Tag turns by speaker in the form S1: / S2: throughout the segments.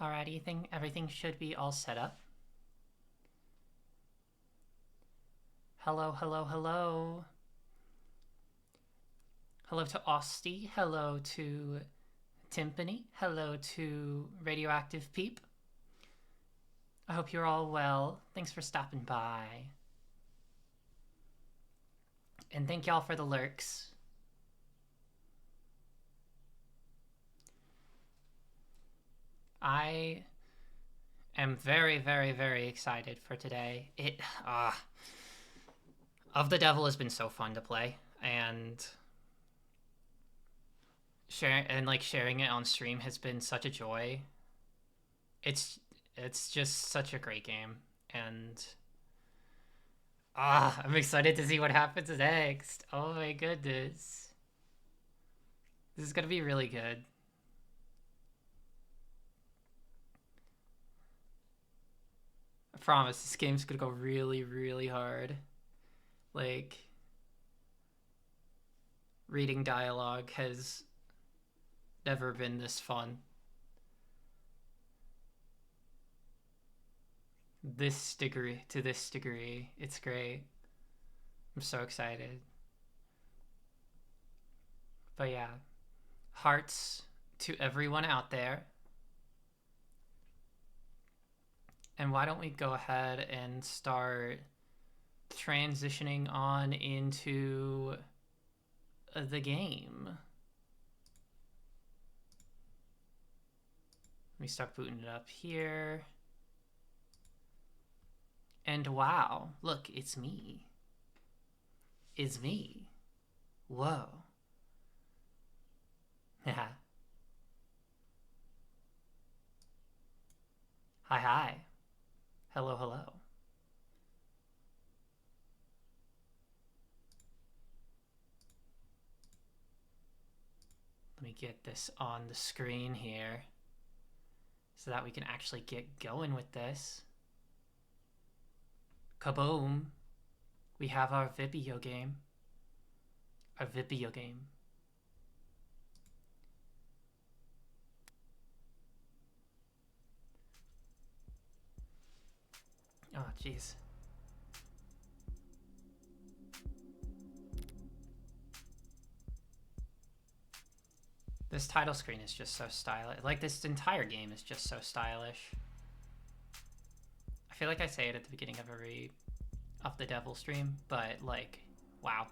S1: Alrighty, everything should be all set up. Hello, hello, hello. Hello to Osty. Hello to Timpani. Hello to Radioactive Peep. I hope you're all well. Thanks for stopping by. And thank y'all for the lurks. I am very, very, very excited for today. Of the Devil has been so fun to play, and sharing it on stream has been such a joy. It's just such a great game, and I'm excited to see what happens next. Oh my goodness. This is gonna be really good. I promise, this game's gonna go really, really hard. Like, reading dialogue has never been this fun. To this degree, it's great. I'm so excited. But yeah, hearts to everyone out there. And why don't we go ahead and start transitioning on into the game. Let me start booting it up here. And wow, look, it's me. It's me. Whoa. Yeah. Hi, hi. Hello, hello. Let me get this on the screen here so that we can actually get going with this. Kaboom! We have our video game. Our video game. Oh, jeez. This title screen is just so stylish. Like, this entire game is just so stylish. I feel like I say it at the beginning of every Of the Devil stream, but, like, wow.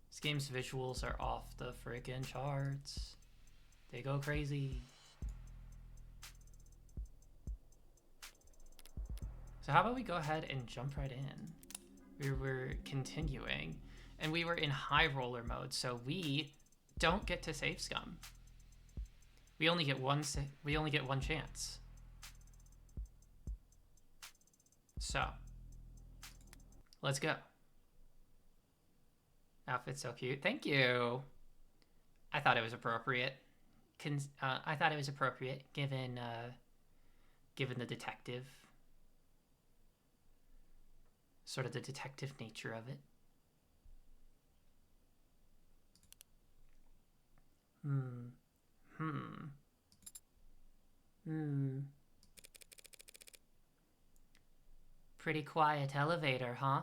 S1: This game's visuals are off the friggin' charts. They go crazy. So how about we go ahead and jump right in? We were continuing, and we were in high roller mode, so we don't get to save scum. We only get one chance. So, let's go. Outfit's so cute. Thank you. I thought it was appropriate. I thought it was appropriate given the detective, sort of the detective nature of it. Pretty quiet elevator, huh?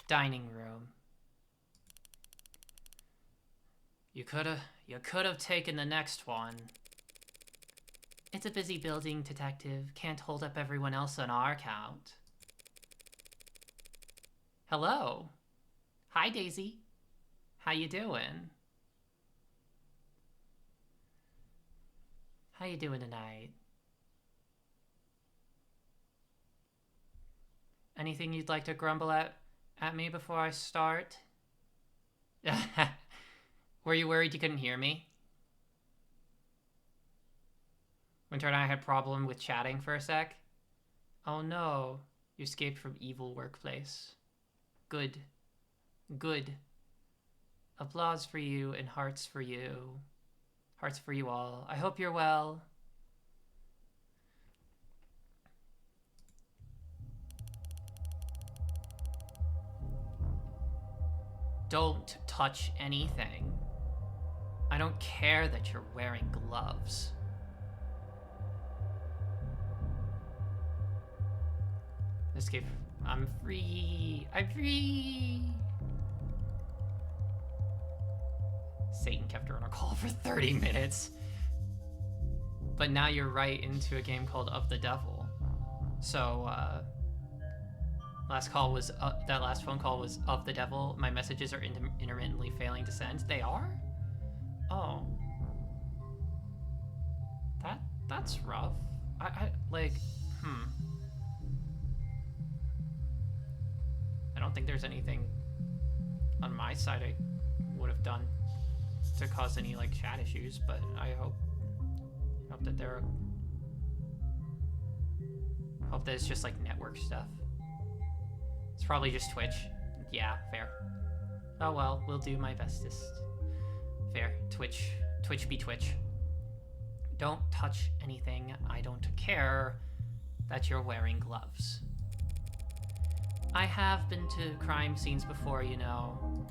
S1: Dining room. You could have taken the next one. It's a busy building, detective. Can't hold up everyone else on our count. Hello. Hi, Daisy. How you doing? How you doing tonight? Anything you'd like to grumble at me before I start? Were you worried you couldn't hear me? Winter and I had a problem with chatting for a sec. Oh no, you escaped from evil workplace. Good. Good. Applause for you and hearts for you. Hearts for you all. I hope you're well. Don't touch anything. I don't care that you're wearing gloves. Escape. I'm free. I'm free. Satan kept her on a call for 30 minutes. But now you're right into a game called Of the Devil. So, that last phone call was Of the Devil. My messages are intermittently failing to send. They are? Oh. That's rough. I don't think there's anything on my side I would have done to cause any like chat issues, but I hope that hope that it's just like network stuff. It's probably just Twitch. Yeah, fair. Oh well, we'll do my bestest. Fair. Twitch be Twitch. Don't touch anything. I don't care that you're wearing gloves. I have been to crime scenes before, you know.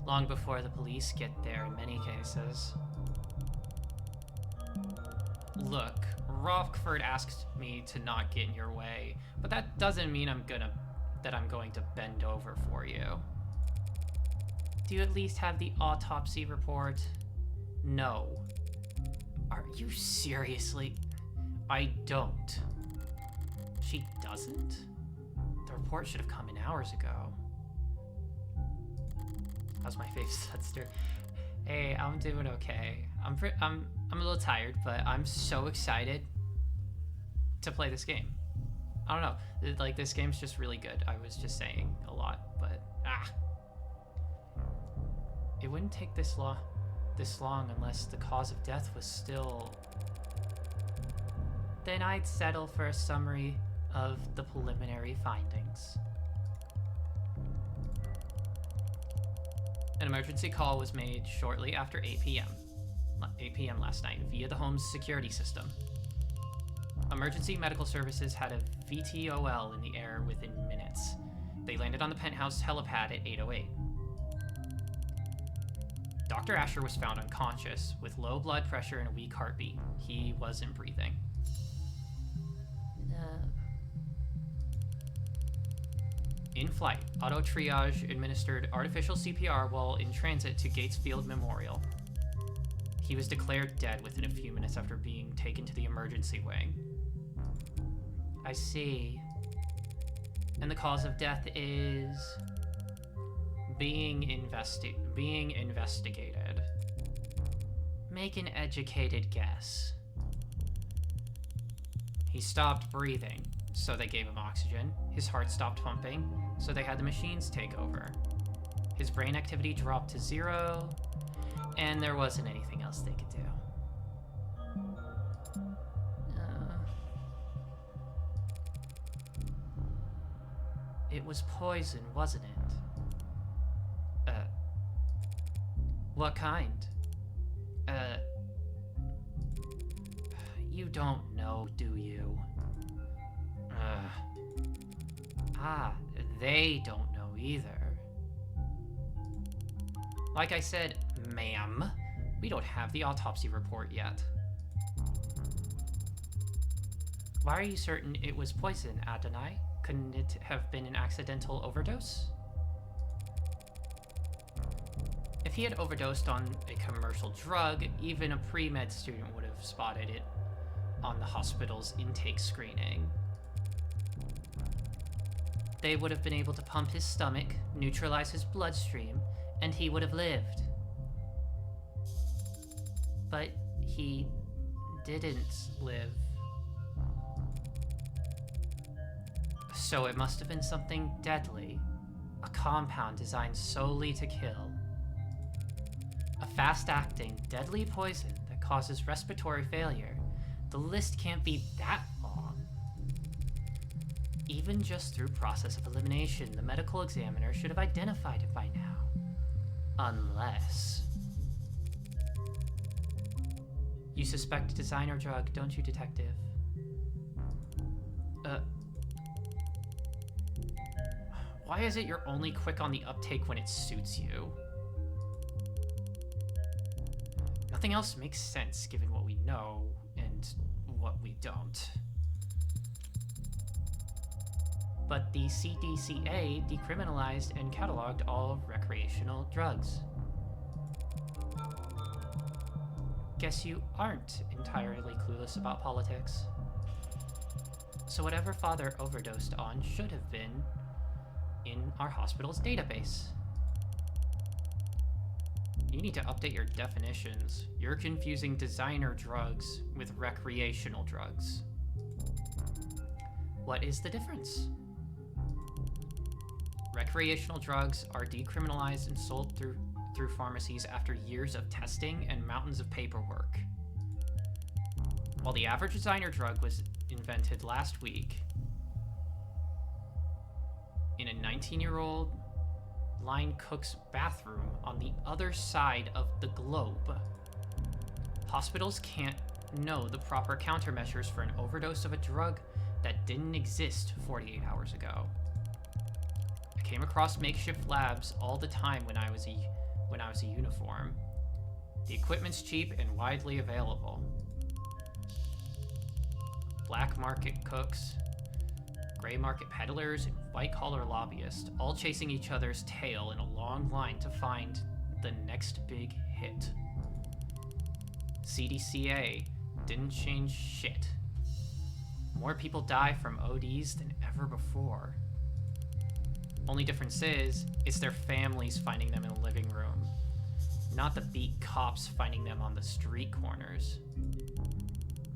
S1: Long before the police get there in many cases. Look, Rockford asked me to not get in your way, but that doesn't mean I'm going to bend over for you. Do you at least have the autopsy report? No. Are you seriously? I don't. She doesn't? The report should have come in hours ago. How's my face, Sudster? Hey, I'm doing okay. I'm a little tired, but I'm so excited to play this game. I don't know, like this game's just really good. I was just saying a lot, but it wouldn't take this long unless the cause of death was still. Then I'd settle for a summary of the preliminary findings. An emergency call was made shortly after 8 p.m. last night via the home's security system. Emergency medical services had a VTOL in the air within minutes. They landed on the penthouse helipad at 8:08. Dr. Asher was found unconscious with low blood pressure and a weak heartbeat. He wasn't breathing. In flight, auto triage administered artificial CPR while in transit to Gatesfield Memorial. He was declared dead within a few minutes after being taken to the emergency wing. I see. And the cause of death is being investigated. Make an educated guess. He stopped breathing, so they gave him oxygen. His heart stopped pumping, so they had the machines take over. His brain activity dropped to 0, and there wasn't anything else they could do. It was poison, wasn't it? What kind? You don't know, do you? They don't know either. Like I said, ma'am, we don't have the autopsy report yet. Why are you certain it was poison, Adonai? Couldn't it have been an accidental overdose? If he had overdosed on a commercial drug, even a pre-med student would have spotted it on the hospital's intake screening. They would have been able to pump his stomach, neutralize his bloodstream, and he would have lived. But he didn't live. So it must have been something deadly, a compound designed solely to kill. A fast-acting, deadly poison that causes respiratory failure. The list can't be that long. Even just through process of elimination, the medical examiner should have identified it by now. Unless... You suspect a designer drug, don't you, detective? Why is it you're only quick on the uptake when it suits you? Nothing else makes sense given what we know and what we don't. But the CDCA decriminalized and cataloged all recreational drugs. Guess you aren't entirely clueless about politics. So whatever Father overdosed on should have been in our hospital's database. You need to update your definitions. You're confusing designer drugs with recreational drugs. What is the difference? Recreational drugs are decriminalized and sold through pharmacies after years of testing and mountains of paperwork. While the average designer drug was invented last week in a 19-year-old line cook's bathroom on the other side of the globe, hospitals can't know the proper countermeasures for an overdose of a drug that didn't exist 48 hours ago. I came across makeshift labs all the time when I was a uniform. The equipment's cheap and widely available. Black market cooks, gray market peddlers, and white-collar lobbyists, all chasing each other's tail in a long line to find the next big hit. CDCA didn't change shit. More people die from ODs than ever before. Only difference is, it's their families finding them in the living room, not the beat cops finding them on the street corners.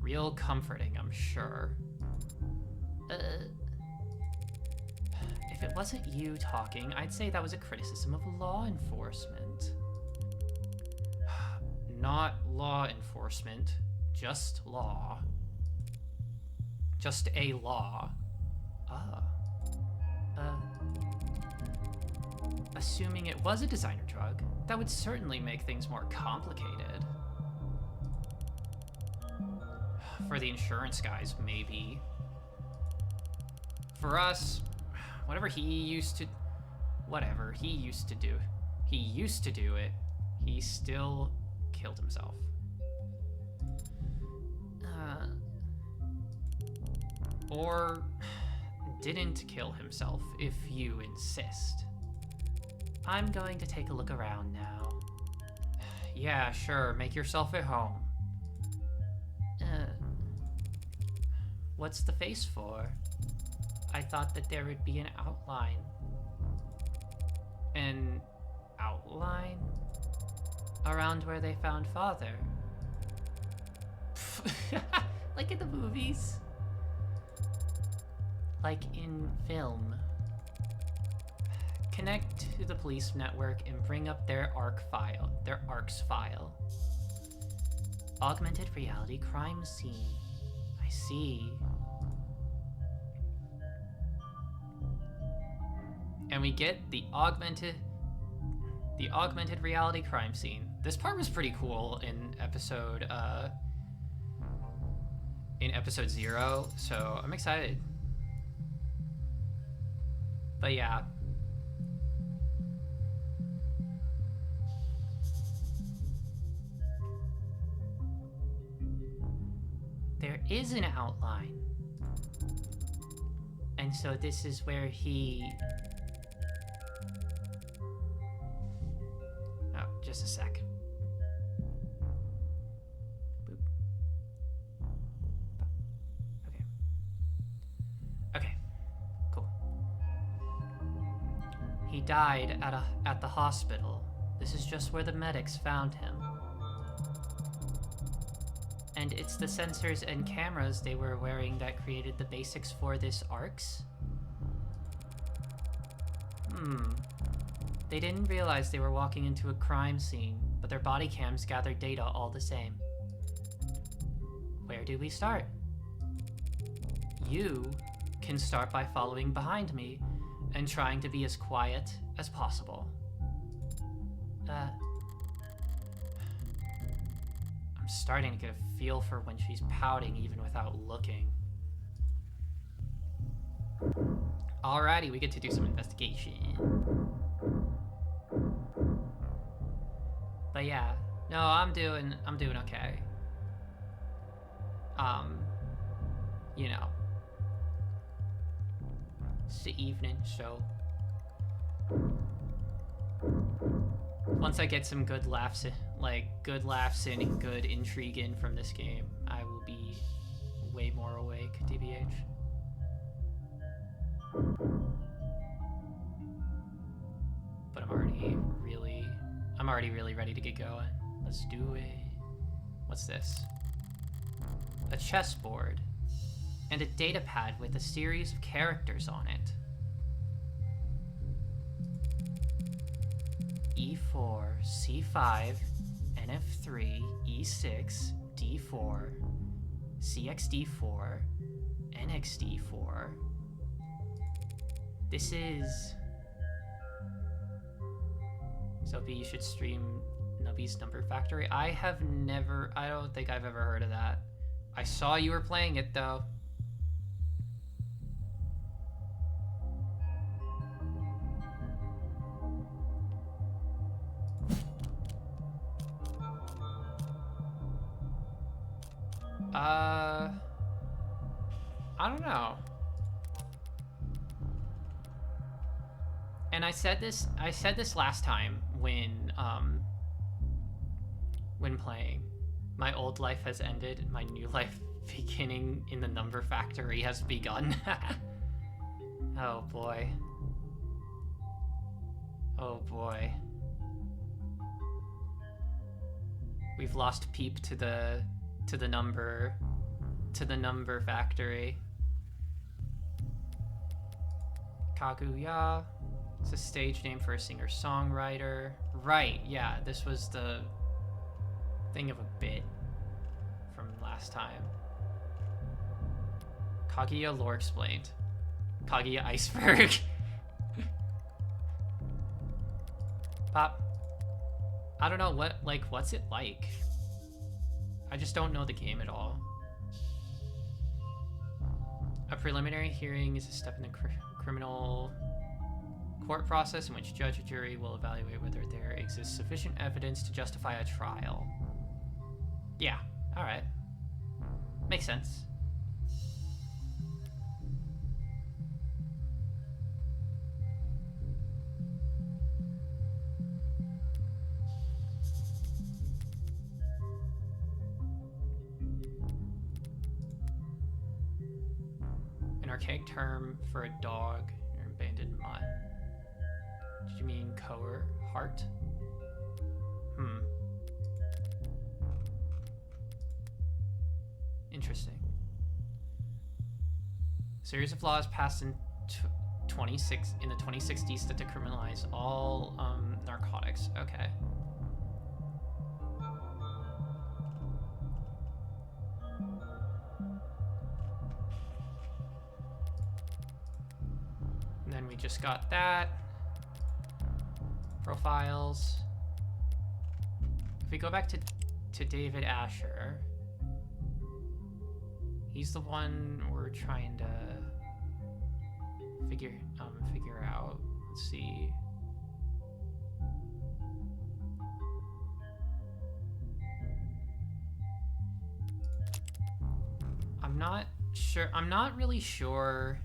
S1: Real comforting, I'm sure. If it wasn't you talking, I'd say that was a criticism of law enforcement. Not law enforcement, just law. Just a law. Assuming it was a designer drug, that would certainly make things more complicated. For the insurance guys, maybe. For us, whatever he used to do it, he still killed himself. Or didn't kill himself, if you insist. I'm going to take a look around now. Yeah, sure, make yourself at home. What's the face for? I thought that there would be an outline. An outline? Around where they found Father. Like in the movies. Like in film. Connect to the police network and bring up their ARCS file. Augmented reality crime scene. I see. And we get the augmented reality crime scene. This part was pretty cool in episode 0, so I'm excited. But yeah. There is an outline. And so this is where he... Oh, just a sec. Boop. Okay, cool. He died at the hospital. This is just where the medics found him. And it's the sensors and cameras they were wearing that created the basics for this ARCS? They didn't realize they were walking into a crime scene, but their body cams gathered data all the same. Where do we start? You can start by following behind me and trying to be as quiet as possible. I'm starting to get a feel for when she's pouting even without looking. Alrighty, we get to do some investigation. But yeah, No, I'm doing okay. You know, it's the evening, so once I get some good laughs, good laughs and good intrigue in from this game, I will be way more awake, DBH. But I'm already really ready to get going. Let's do it. What's this? A chessboard and a data pad with a series of characters on it. E4, C5, NF3, E6, D4, CXD4, NXD4. This is... Sophie, you should stream Nubby's Number Factory. I don't think I've ever heard of that. I saw you were playing it though. I don't know. And I said this last time when playing. My old life has ended, my new life beginning in the Number Factory has begun. Oh boy. Oh boy. We've lost Peep to the number factory. Kaguya. It's a stage name for a singer-songwriter. Right, yeah, this was the thing of a bit from last time. Kaguya lore explained. Kaguya iceberg. Pop. I don't know what's it like? I just don't know the game at all. A preliminary hearing is a step in the criminal court process in which judge or jury will evaluate whether there exists sufficient evidence to justify a trial. Yeah, alright. Makes sense. An archaic term for a dog or abandoned mutt. Did you mean cohort? Interesting. A series of laws passed in the 2060s that decriminalize all narcotics. Okay. And then we just got that. Profiles. If we go back to David Asher, he's the one we're trying to figure out. Let's see. I'm not really sure.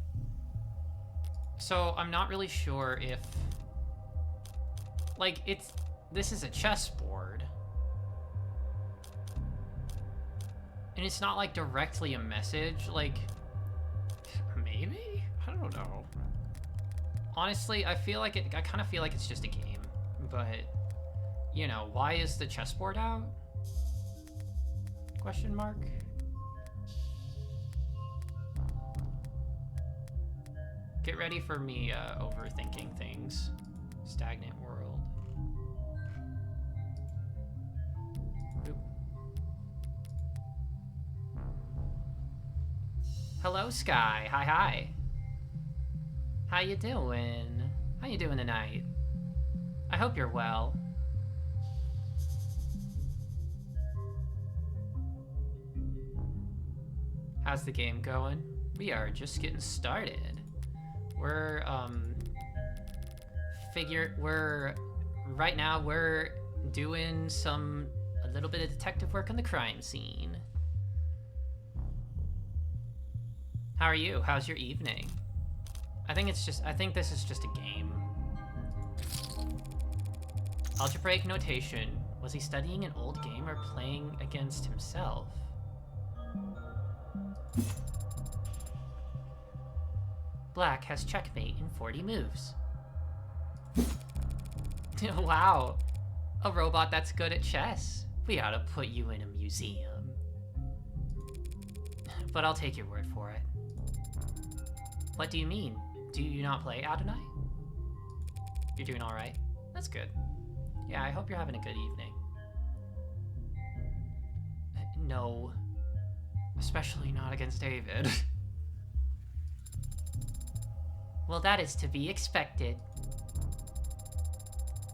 S1: So I'm not really sure if this is a chessboard. And it's not like directly a message, maybe? I don't know. Honestly, I kind of feel like it's just a game, but you know, why is the chessboard out? Question mark. Get ready for me overthinking things. Stagnant world. Oop. Hello, Sky. Hi. How you doing? How you doing tonight? I hope you're well. How's the game going? We are just getting started. We're right now we're doing some A little bit of detective work on the crime scene. How are you? How's your evening? I think this is just a game. Algebraic notation. Was he studying an old game or playing against himself? Black has checkmate in 40 moves. Wow, a robot that's good at chess. We ought to put you in a museum. But I'll take your word for it. What do you mean? Do you not play Adonai? You're doing all right? That's good. Yeah, I hope you're having a good evening. No. Especially not against David. Well, that is to be expected.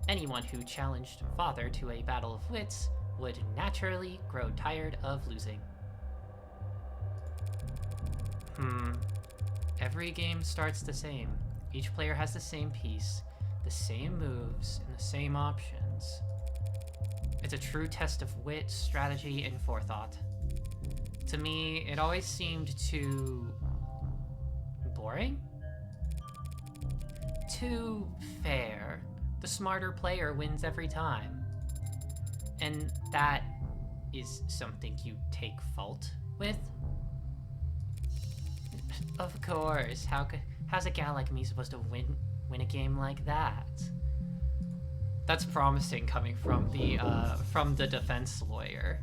S1: Anyone who challenged Father to a battle of wits would naturally grow tired of losing. Every game starts the same. Each player has the same piece, the same moves, and the same options. It's a true test of wit, strategy, and forethought. To me, it always seemed too... boring? Too fair. The smarter player wins every time. And that is something you take fault with? Of course. How's a gal like me supposed to win a game like that? That's promising coming from the defense lawyer.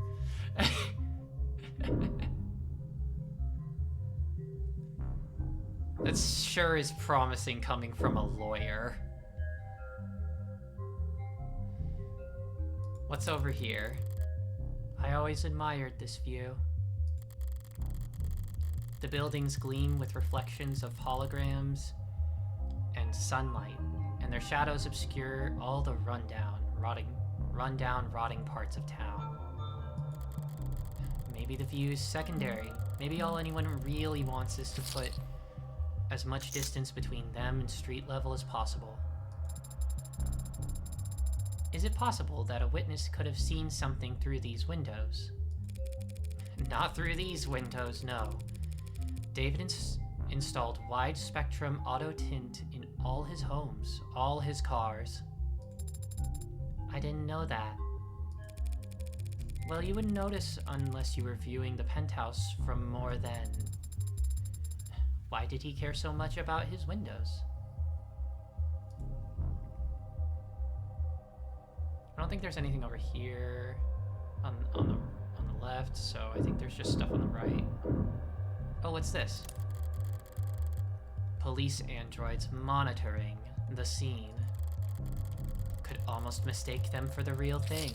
S1: That sure is promising coming from a lawyer. What's over here? I always admired this view. The buildings gleam with reflections of holograms and sunlight, and their shadows obscure all the rundown, rotting parts of town. Maybe the view's secondary. Maybe all anyone really wants is to put as much distance between them and street level as possible. Is it possible that a witness could have seen something through these windows? Not through these windows, no. David installed wide-spectrum auto tint in all his homes, all his cars. I didn't know that. Well, you wouldn't notice unless you were viewing the penthouse from more than... Why did he care so much about his windows? I don't think there's anything over here on the left, so I think there's just stuff on the right. Oh, what's this? Police androids monitoring the scene. Could almost mistake them for the real thing.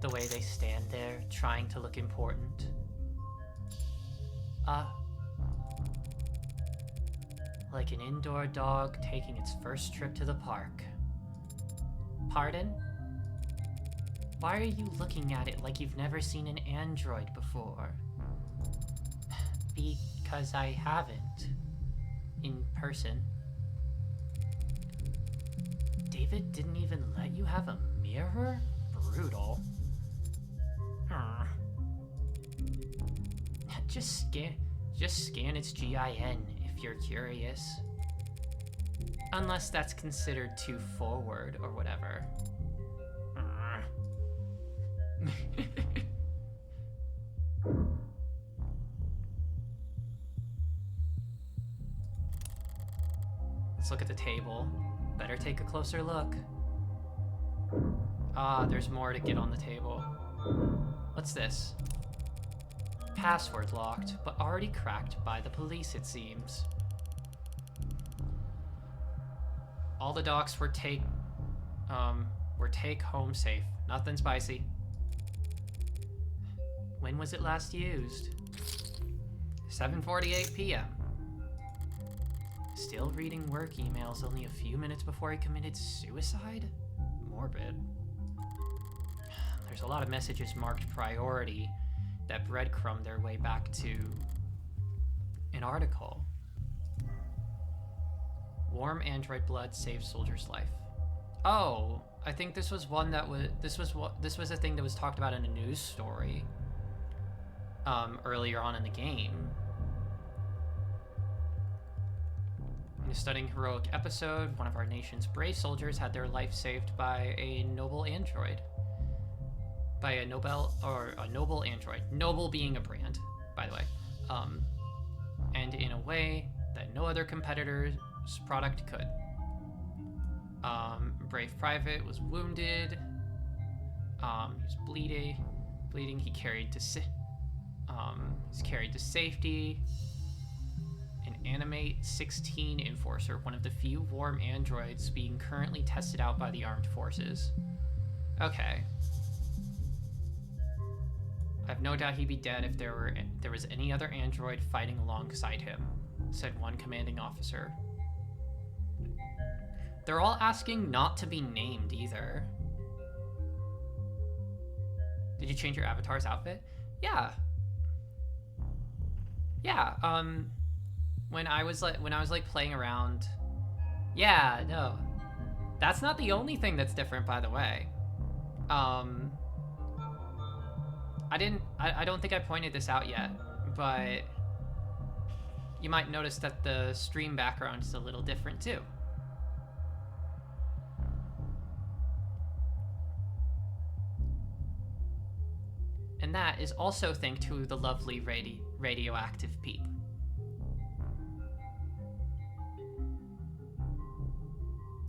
S1: The way they stand there, trying to look important. Like an indoor dog taking its first trip to the park. Pardon? Why are you looking at it like you've never seen an android before? Because I haven't. In person. David didn't even let you have a mirror? Brutal. Just scan its GIN if you're curious. Unless that's considered too forward or whatever. Let's look at the table. Better take a closer look. Ah, there's more to get on the table. What's this? Password locked, but already cracked by the police, it seems. All the docs were take home safe. Nothing spicy. When was it last used? 7:48 p.m. Still reading work emails only a few minutes before he committed suicide? Morbid. There's a lot of messages marked priority that breadcrumb their way back to an article. Warm android blood saves soldier's life. Oh, I think this was one that was this was a thing that was talked about in a news story earlier on in the game. In a stunning heroic episode, one of our nation's brave soldiers had their life saved by a noble android. By a noble android. Noble being a brand, by the way. And in a way that no other competitor's product could. Brave Private was wounded. He was bleeding. He's carried to safety. An Animate 16 Enforcer, one of the few warm androids being currently tested out by the armed forces. Okay. I've no doubt he'd be dead if there was any other android fighting alongside him, said one commanding officer. They're all asking not to be named either. Did you change your avatar's outfit? Yeah. Yeah, when I was playing around. Yeah, no. That's not the only thing that's different, by the way. I don't think I pointed this out yet, but you might notice that the stream background is a little different too. And that is also thanks to the lovely radioactive peep.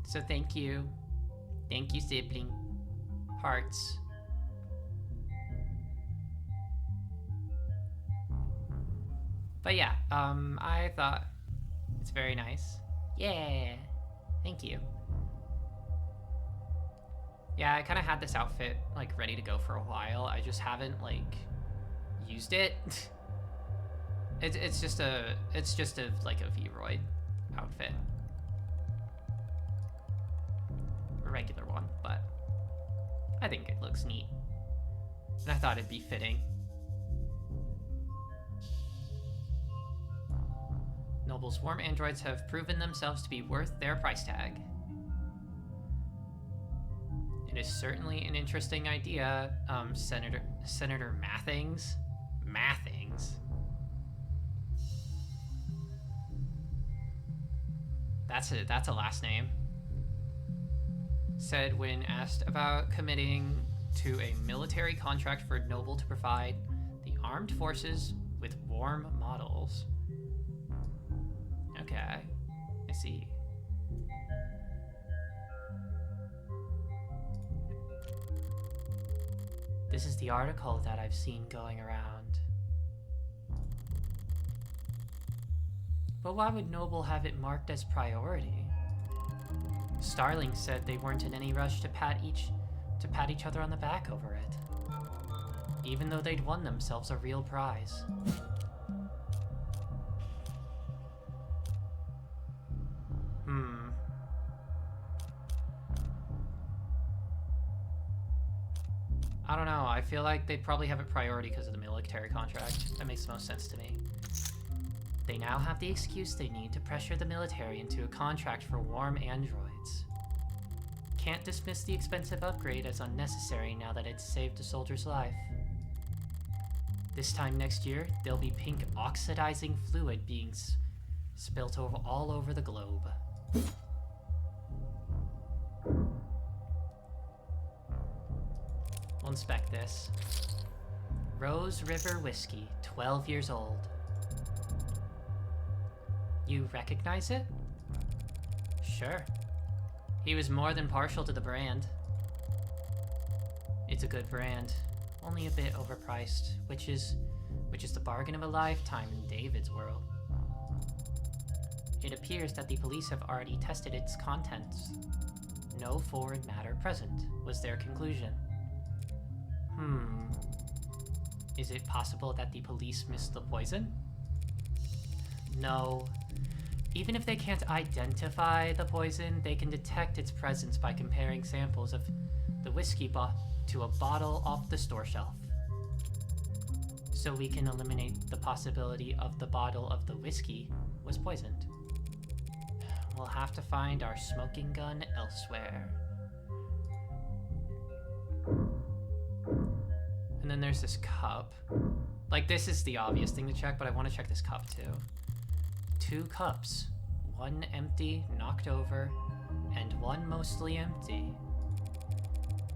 S1: So thank you. Thank you, sibling. Hearts. But yeah, I thought it's very nice. Yeah, thank you. Yeah, I kind of had this outfit like ready to go for a while. I just haven't like used it. It's just a like a V-Roid outfit, a regular one, but I think it looks neat, and I thought it'd be fitting. Noble's warm androids have proven themselves to be worth their price tag. It is certainly an interesting idea, Senator Mathings. Mathings. That's a last name. Said when asked about committing to a military contract for Noble to provide the armed forces with warm models. Okay, I see. This is the article that I've seen going around. But why would Noble have it marked as priority? Starling said they weren't in any rush to pat each other on the back over it, even though they'd won themselves a real prize. I don't know, I feel like they'd probably have a priority because of the military contract. That makes the most sense to me. They now have the excuse they need to pressure the military into a contract for warm androids. Can't dismiss the expensive upgrade as unnecessary now that it's saved a soldier's life. This time next year, there'll be pink oxidizing fluid being spilt all over the globe. We'll inspect this. Rose River Whiskey, 12 years old. You recognize it? Sure. He was more than partial to the brand. It's a good brand, only a bit overpriced, which is the bargain of a lifetime in David's world. It appears that the police have already tested its contents. No foreign matter present, was their conclusion. Is it possible that the police missed the poison? No. Even if they can't identify the poison, they can detect its presence by comparing samples of the whiskey to a bottle off the store shelf. So we can eliminate the possibility of the bottle of the whiskey was poisoned. We'll have to find our smoking gun elsewhere. And then there's this cup. Like, this is the obvious thing to check, but I want to check this cup too. 2 cups. One empty, knocked over, and one mostly empty.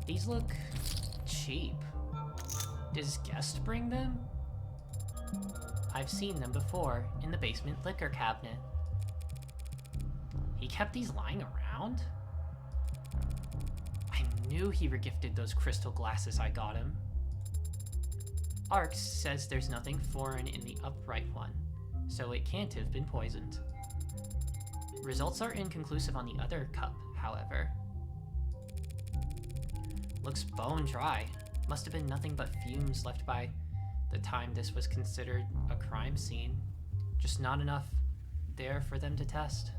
S1: These look cheap. Does Guest bring them? I've seen them before in the basement liquor cabinet. He kept these lying around? I knew he regifted those crystal glasses I got him. Arx says there's nothing foreign in the upright one, so it can't have been poisoned. Results are inconclusive on the other cup, however. Looks bone dry. Must have been nothing but fumes left by the time this was considered a crime scene. Just not enough there for them to test.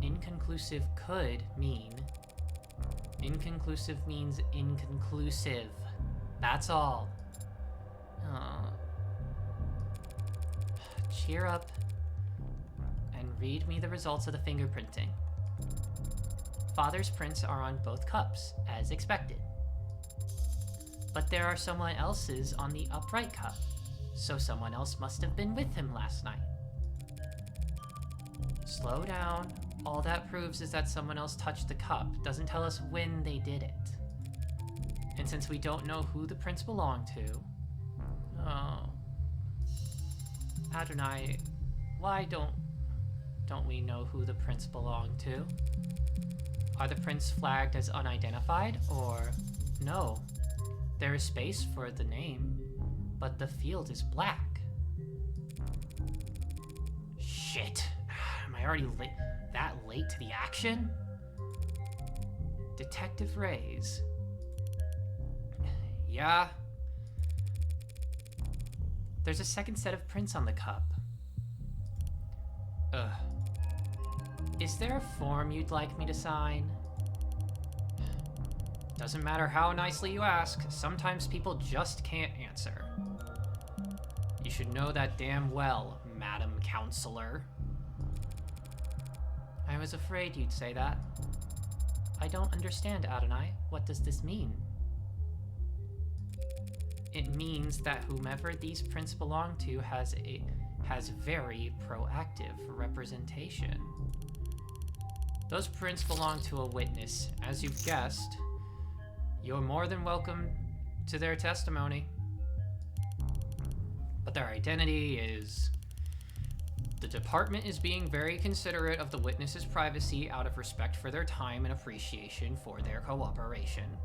S1: Inconclusive could mean... Inconclusive means inconclusive. That's all. Cheer up and read me the results of the fingerprinting. Father's prints are on both cups, as expected. But there are someone else's on the upright cup, so someone else must have been with him last night. Slow down. All that proves is that someone else touched the cup. Doesn't tell us when they did it. And since we don't know who the prints belong to... Oh... Adonai, why don't we know who the prints belong to? Are the prints flagged as unidentified, or... No. There is space for the name, but the field is black. Shit. Am I already that late to the action? Detective Reyes. Yeah. There's a second set of prints on the cup. Ugh. Is there a form you'd like me to sign? Doesn't matter how nicely you ask, sometimes people just can't answer. You should know that damn well, Madam Counselor. I was afraid you'd say that. I don't understand, Adonai. What does this mean? It means that whomever these prints belong to has very proactive representation. Those prints belong to a witness. As you've guessed, you're more than welcome to their testimony. But their identity is... The department is being very considerate of the witness's privacy out of respect for their time and appreciation for their cooperation.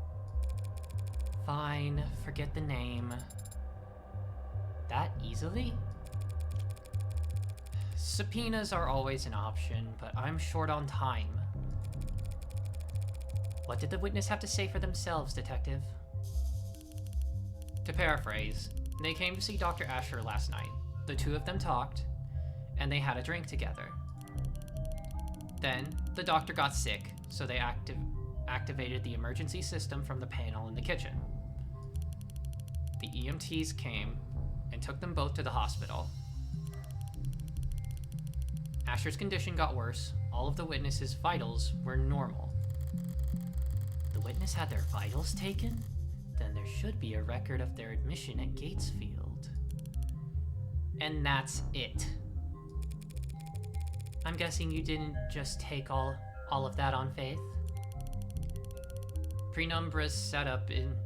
S1: Fine, forget the name. That easily? Subpoenas are always an option, but I'm short on time. What did the witness have to say for themselves, Detective? To paraphrase, they came to see Dr. Asher last night. The two of them talked, and they had a drink together. Then, the doctor got sick, so they activated the emergency system from the panel in the kitchen. The EMTs came and took them both to the hospital. Asher's condition got worse. All of the witnesses' vitals were normal. The witness had their vitals taken? Then there should be a record of their admission at Gatesfield. And that's it. I'm guessing you didn't just take all of that on faith? Penumbras set up in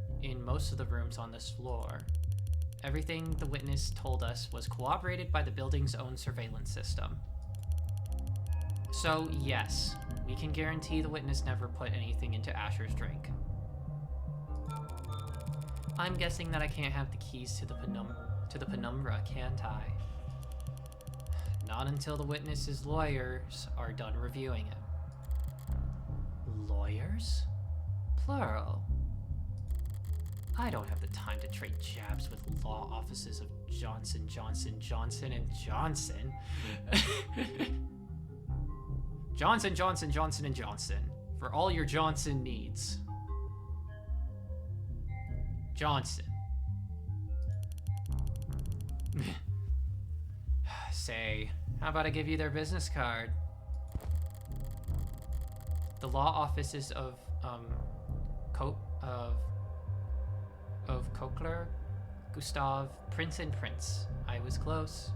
S1: most of the rooms on this floor. Everything the witness told us was corroborated by the building's own surveillance system. So, yes, we can guarantee the witness never put anything into Asher's drink. I'm guessing that I can't have the keys to the penumbra, can't I? Not until the witness's lawyers are done reviewing it. Lawyers? Plural. I don't have the time to trade jabs with law offices of Johnson, Johnson, Johnson, and Johnson. Johnson, Johnson, Johnson, and Johnson. For all your Johnson needs. Johnson. Say, how about I give you their business card? of Kokler, Gustav, Prince and Prince. I was close.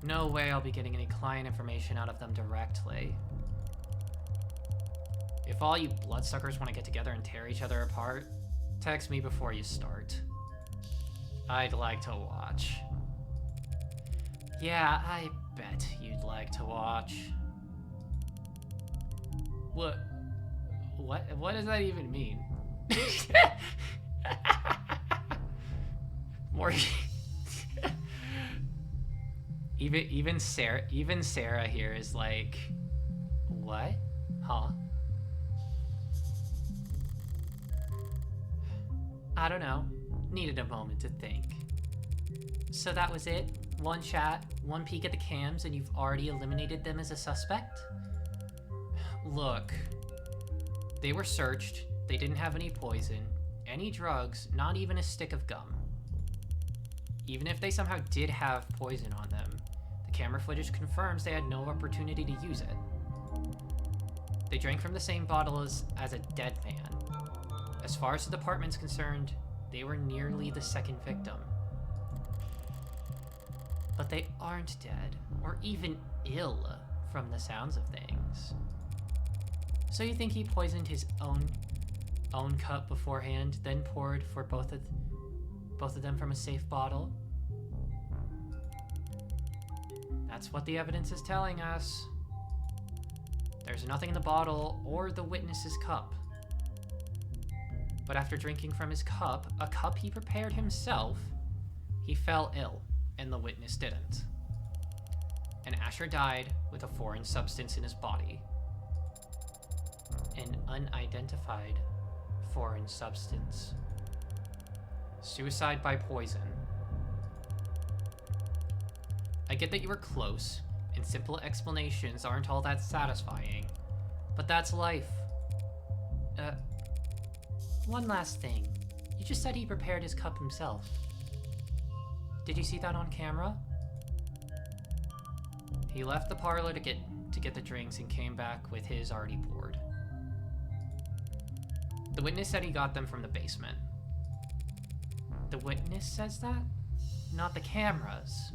S1: No way I'll be getting any client information out of them directly. If all you bloodsuckers want to get together and tear each other apart, text me before you start. I'd like to watch. Yeah, I bet you'd like to watch. What does that even mean? Morgan. even Sarah here is like, what? Huh? I don't know. Needed a moment to think. So that was it? One chat, one peek at the cams, and you've already eliminated them as a suspect? Look, they were searched. They didn't have any poison, any drugs, not even a stick of gum. Even if they somehow did have poison on them, the camera footage confirms they had no opportunity to use it. They drank from the same bottle as a dead man. As far as the department's concerned, they were nearly the second victim. But they aren't dead, or even ill, from the sounds of things. So you think he poisoned his own cup beforehand, then poured for both of them from a safe bottle? That's what the evidence is telling us. There's nothing in the bottle or the witness's cup. But after drinking from his cup, a cup he prepared himself, he fell ill, and the witness didn't. And Asher died with a foreign substance in his body. An unidentified foreign substance. Suicide by poison. I get that you were close, and simple explanations aren't all that satisfying, but that's life. One last thing. You just said he prepared his cup himself. Did you see that on camera? He left the parlor to get the drinks and came back with his already poured. The witness said he got them from the basement. The witness says that? Not the cameras.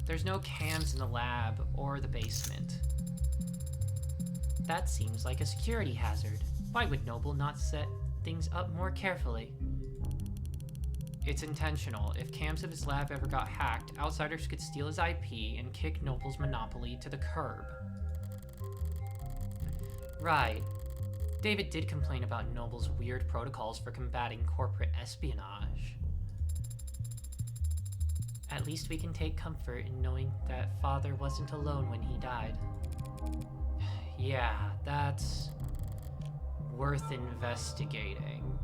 S1: There's no cams in the lab or the basement. That seems like a security hazard. Why would Noble not set things up more carefully? It's intentional. If cams of his lab ever got hacked, outsiders could steal his IP and kick Noble's monopoly to the curb. Right. David did complain about Noble's weird protocols for combating corporate espionage. At least we can take comfort in knowing that Father wasn't alone when he died. Yeah, that's worth investigating.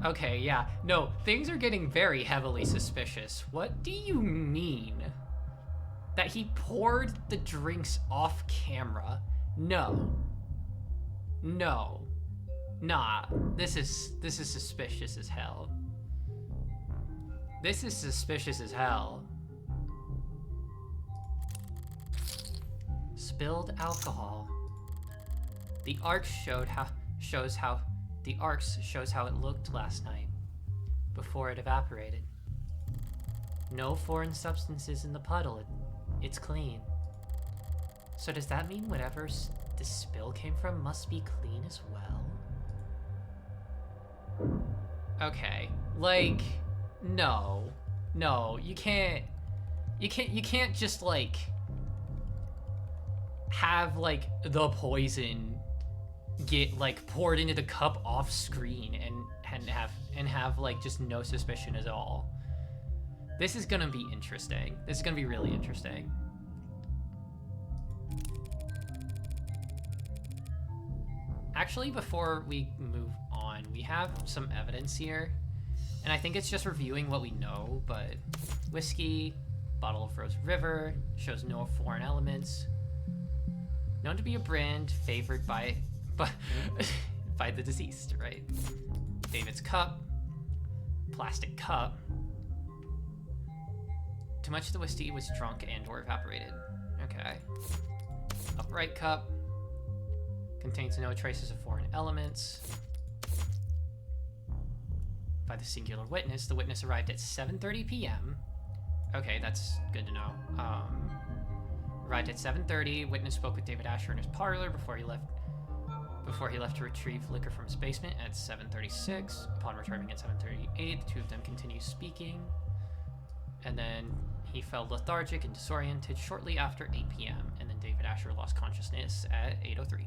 S1: Okay, yeah. No, things are getting very heavily suspicious. What do you mean? That he poured the drinks off camera? No. No. Nah. This is suspicious as hell. This is suspicious as hell. Spilled alcohol. The arc shows how it looked last night, before it evaporated. No foreign substances in the puddle. It's clean. So does that mean whatever the spill came from must be clean as well? Okay, like, no, you can't just like have like the poison get like poured into the cup off screen and have like just no suspicion at all. This is gonna be interesting. This is gonna be really interesting. Actually, before we move on, we have some evidence here, and I think it's just reviewing what we know, but whiskey, bottle of Rose River, shows no foreign elements, known to be a brand favored by the deceased, right? David's cup, plastic cup. Too much of the whiskey was drunk and or evaporated. Okay. Upright cup. Contains no traces of foreign elements. By the singular witness. The witness arrived at 7:30 p.m. Okay, that's good to know. Arrived at 7:30. Witness spoke with David Asher in his parlor before he left to retrieve liquor from his basement at 7:36. Upon returning at 7:38, the two of them continued speaking. And then he fell lethargic and disoriented shortly after 8 p.m. And then David Asher lost consciousness at 8:03.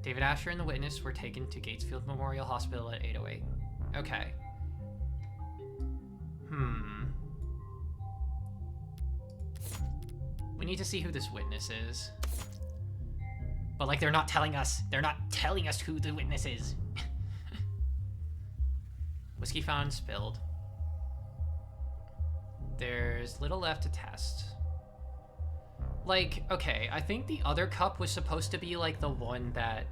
S1: David Asher and the witness were taken to Gatesfield Memorial Hospital at 8:08. Okay. We need to see who this witness is. But, like, they're not telling us who the witness is. Whiskey found spilled. There's little left to test. Like, okay, I think the other cup was supposed to be, like, the one that...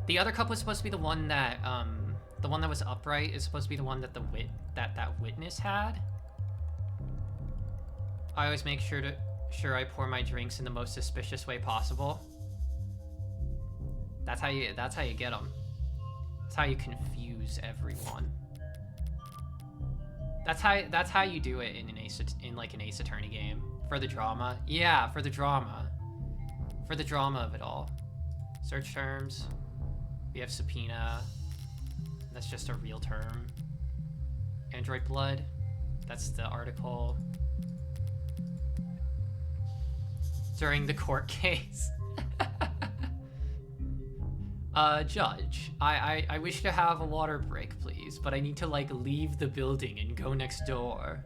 S1: The other cup was supposed to be the one that, the one that was upright is supposed to be the one that that witness had. I always make sure I pour my drinks in the most suspicious way possible. That's how you get them. That's how you confuse everyone. That's how you do it in an Ace Attorney game. For the drama. Yeah, for the drama. For the drama of it all. Search terms. We have subpoena. That's just a real term. Android blood. That's the article. During the court case. Judge, I wish to have a water break, please, but I need to, like, leave the building and go next door.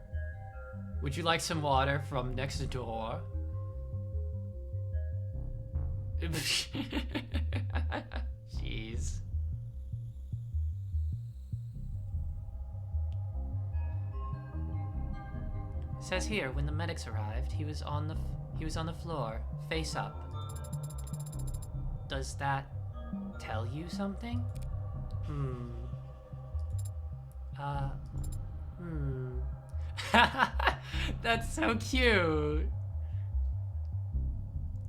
S1: Would you like some water from next door? Jeez. Says here, when the medics arrived, he was on the floor, face up. Does that tell you something? That's so cute.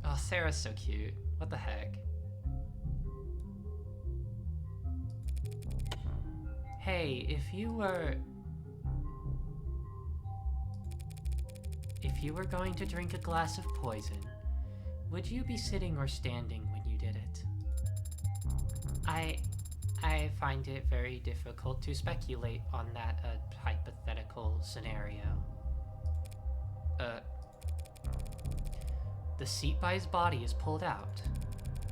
S1: Oh, Sarah's so cute. What the heck? Hey, if you were going to drink a glass of poison, would you be sitting or standing when you did it? I find it very difficult to speculate on that hypothetical scenario. The seat by his body is pulled out.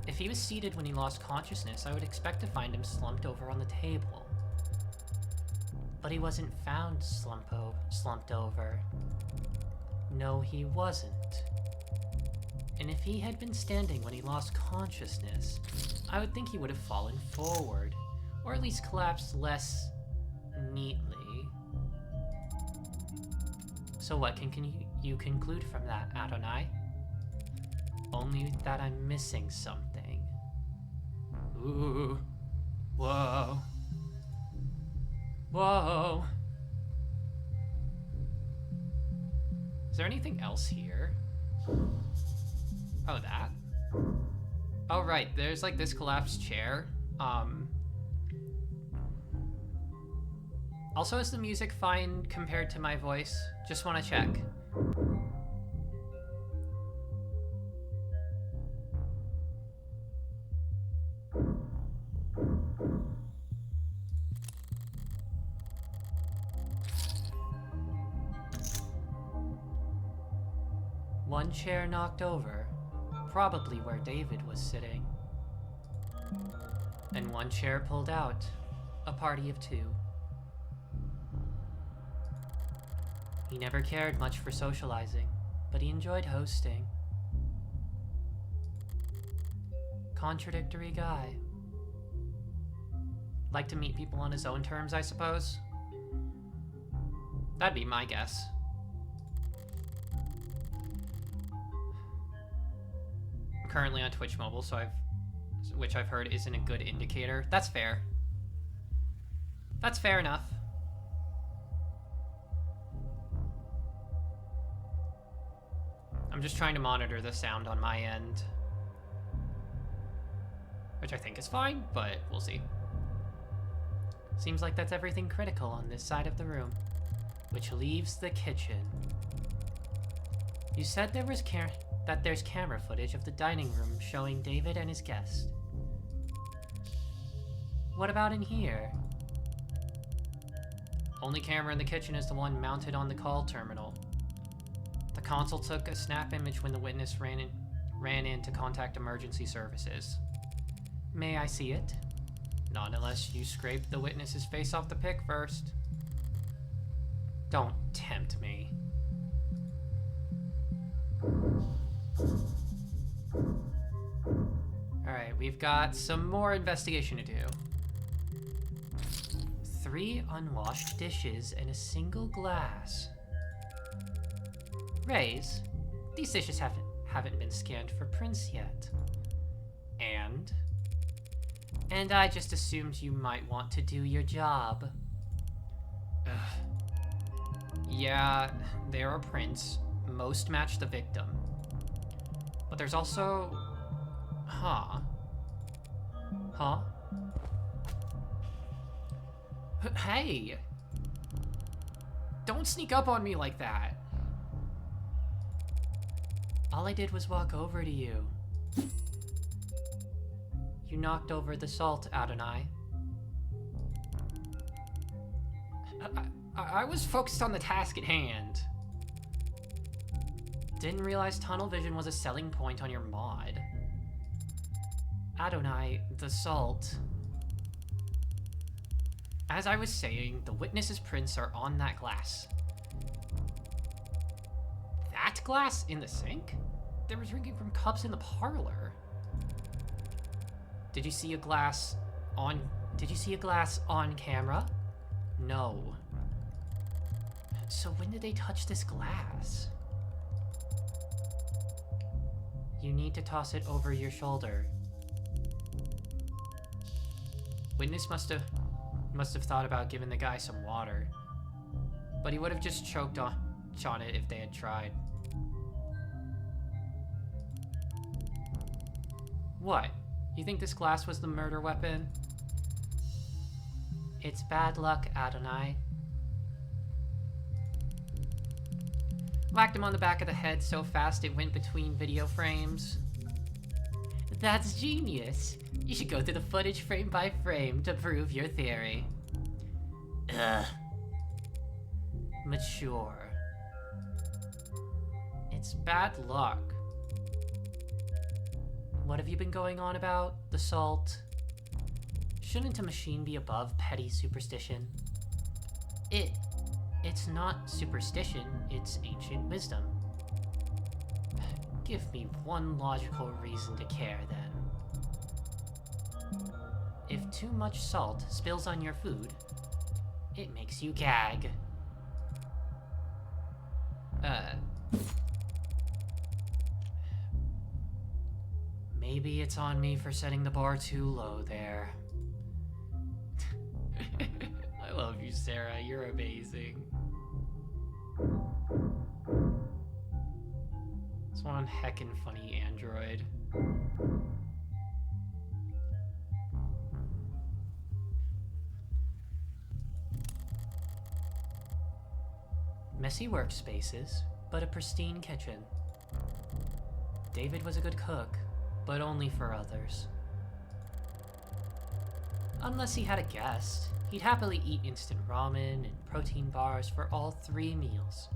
S1: If he was seated when he lost consciousness, I would expect to find him slumped over on the table. But he wasn't found slumped over. No, he wasn't. And if he had been standing when he lost consciousness, I would think he would have fallen forward, or at least collapsed less neatly. So what can you conclude from that, Adonai? Only that I'm missing something. Ooh. Whoa. Whoa. Is there anything else here? Oh, that? Oh, right. There's, like, this collapsed chair. Also, is the music fine compared to my voice? Just want to check. One chair knocked over, probably where David was sitting. And one chair pulled out, a party of two. He never cared much for socializing, but he enjoyed hosting. Contradictory guy. Like to meet people on his own terms, I suppose? That'd be my guess. I'm currently on Twitch Mobile, which I've heard isn't a good indicator. That's fair. That's fair enough. I'm just trying to monitor the sound on my end. Which I think is fine, but we'll see. Seems like that's everything critical on this side of the room. Which leaves the kitchen. You said there's camera footage of the dining room showing David and his guest. What about in here? Only camera in the kitchen is the one mounted on the call terminal. The console took a snap image when the witness ran in to contact emergency services. May I see it? Not unless you scrape the witness's face off the pic first. Don't tempt me. Alright, we've got some more investigation to do. 3 unwashed dishes and a single glass. Rays, these dishes haven't been scanned for prints yet. And I just assumed you might want to do your job. Ugh. Yeah, there are prints. Most match the victim. But there's also... Huh? Hey! Don't sneak up on me like that. All I did was walk over to you. You knocked over the salt, Adonai. I was focused on the task at hand. Didn't realize tunnel vision was a selling point on your mod. Adonai, the salt. As I was saying, the witness's prints are on that glass. That glass in the sink? They were drinking from cups in the parlor. Did you see a glass on camera? No. So when did they touch this glass? You need to toss it over your shoulder. Witness must have thought about giving the guy some water. But he would have just choked on it if they had tried. What? You think this glass was the murder weapon? It's bad luck, Adonai. Whacked him on the back of the head so fast it went between video frames. That's genius. You should go through the footage frame by frame to prove your theory. Ugh. Mature. It's bad luck. What have you been going on about? The salt? Shouldn't a machine be above petty superstition? It's not superstition, it's ancient wisdom. Give me one logical reason to care, then. If too much salt spills on your food, it makes you gag. Maybe it's on me for setting the bar too low there. I love you, Sarah. You're amazing. It's one heckin' funny android. Messy workspaces, but a pristine kitchen. David was a good cook, but only for others. Unless he had a guest, he'd happily eat instant ramen and protein bars for all 3 meals.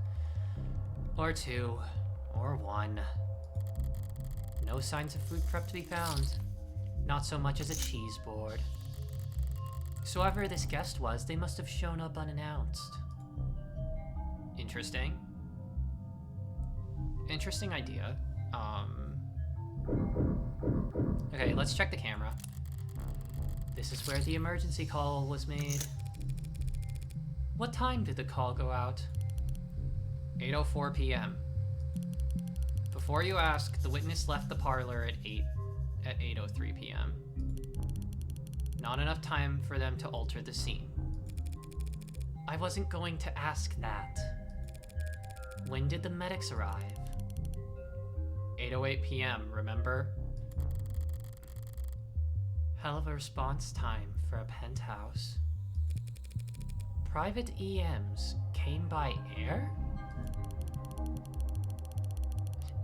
S1: Or 2, or 1. No signs of food prep to be found. Not so much as a cheese board. So whoever this guest was, they must have shown up unannounced. Interesting. Interesting idea. Okay, let's check the camera. This is where the emergency call was made. What time did the call go out? 8:04 p.m. Before you ask, the witness left the parlor at 8:03 p.m. Not enough time for them to alter the scene. I wasn't going to ask that. When did the medics arrive? 8:08 p.m., remember? Hell of a response time for a penthouse. Private EMs came by air?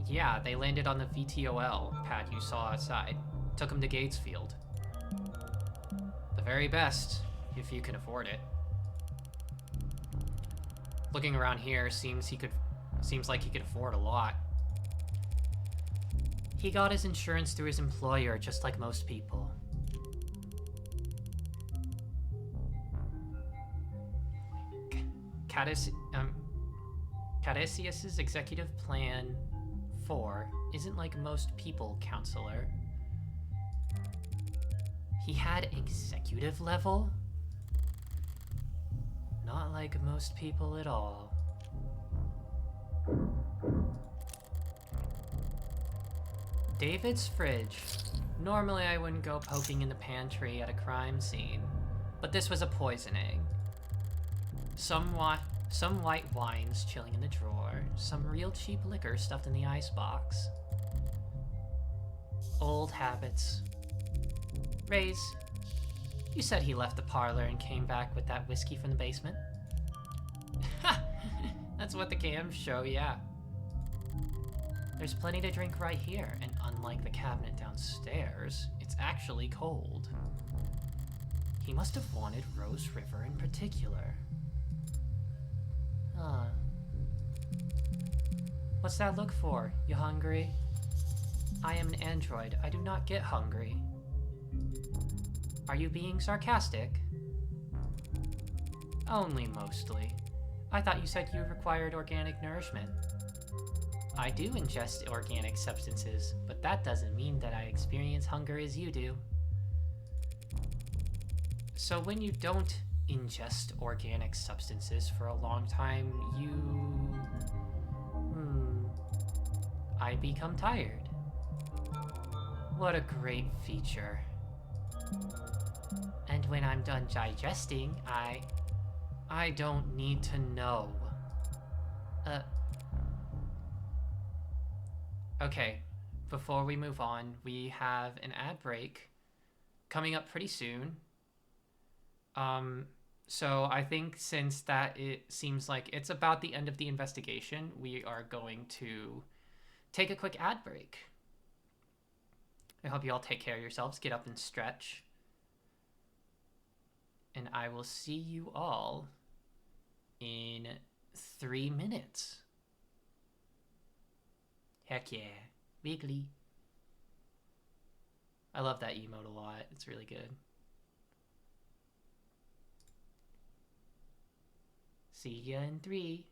S1: Yeah, they landed on the VTOL pad you saw outside. Took them to Gatesfield. The very best, if you can afford it. Looking around here, seems like he could afford a lot. He got his insurance through his employer, just like most people. Cadesius's executive plan 4 isn't like most people, counselor. He had executive level? Not like most people at all. David's fridge. Normally I wouldn't go poking in the pantry at a crime scene, but this was a poisoning. Some white wines chilling in the drawer, some real cheap liquor stuffed in the icebox. Old habits. Rays, you said he left the parlor and came back with that whiskey from the basement? Ha! That's what the cams show, yeah. There's plenty to drink right here, and unlike the cabinet downstairs, it's actually cold. He must have wanted Rose River in particular. Huh. What's that look for? You hungry? I am an android. I do not get hungry. Are you being sarcastic? Only mostly. I thought you said you required organic nourishment. I do ingest organic substances, but that doesn't mean that I experience hunger as you do. So when you don't ingest organic substances for a long time, I become tired. What a great feature. And when I'm done digesting, I don't need to know. Okay, before we move on, we have an ad break coming up pretty soon. So I think since it seems like it's about the end of the investigation, we are going to take a quick ad break. I hope you all take care of yourselves, get up and stretch. And I will see you all in 3 minutes. Heck yeah. Wiggly. I love that emote a lot. It's really good. See ya in 3.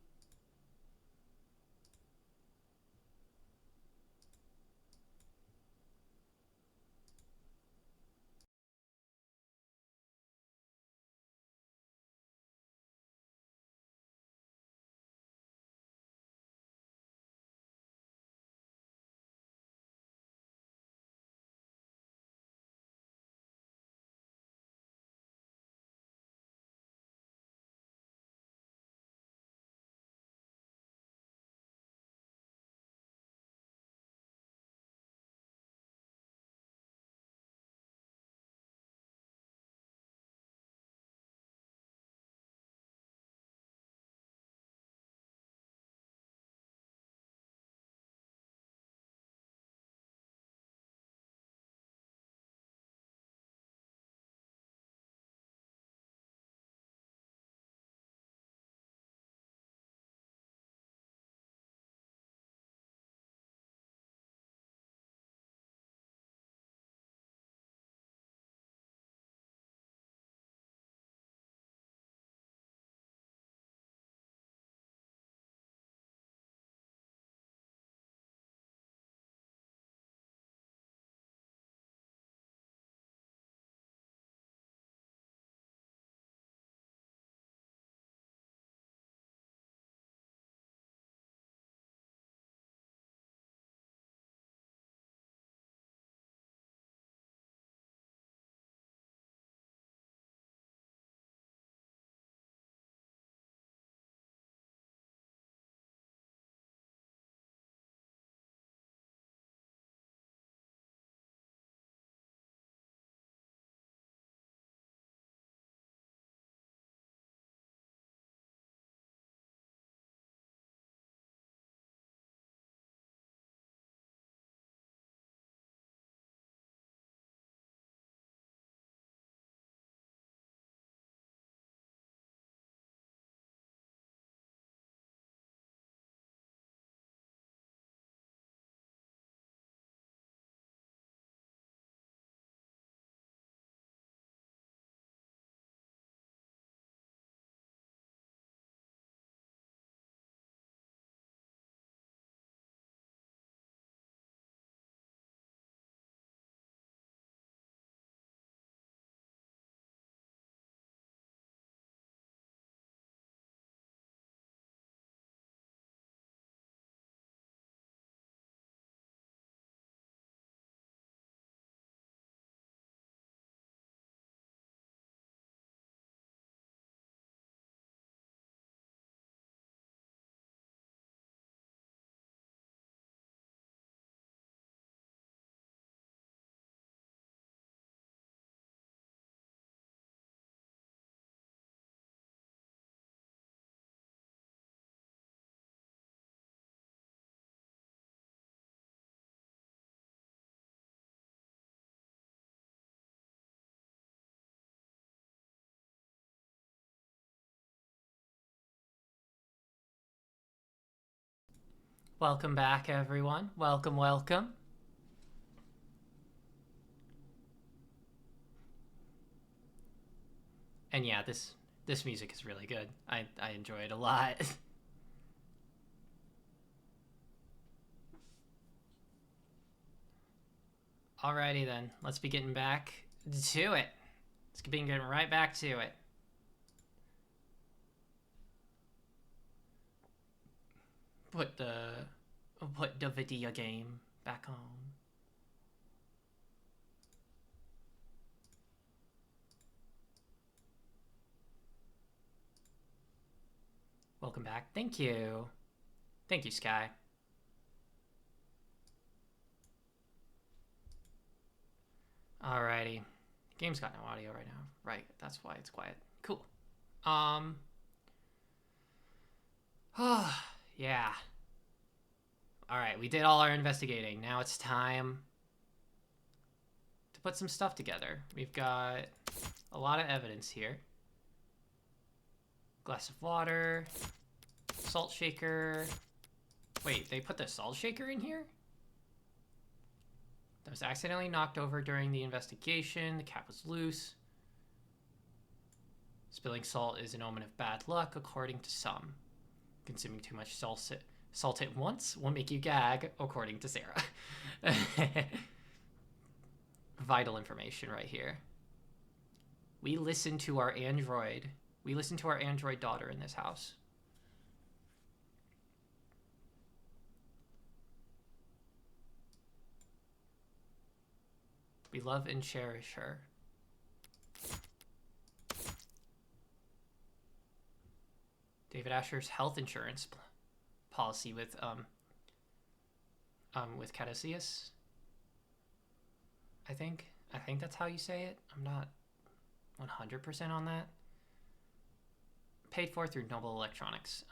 S1: Welcome back, everyone. Welcome, welcome. And yeah, this music is really good. I enjoy it a lot. Alrighty then, let's be getting back to it. Let's be getting right back to it. Put the video game back on. Welcome back. Thank you. Thank you, Sky. Alrighty. Game's got no audio right now. Right, that's why it's quiet. Cool. Yeah. Alright, we did all our investigating. Now it's time to put some stuff together. We've got a lot of evidence here. Glass of water. Salt shaker. Wait, they put the salt shaker in here? That was accidentally knocked over during the investigation. The cap was loose. Spilling salt is an omen of bad luck, according to some. Consuming too much salt at once will make you gag, according to Sarah. Vital information right here. We listen to our android. We listen to our android daughter in this house. We love and cherish her. David Asher's health insurance policy with Caduceus. I think that's how you say it. I'm not 100% on that. Paid for through Noble Electronics.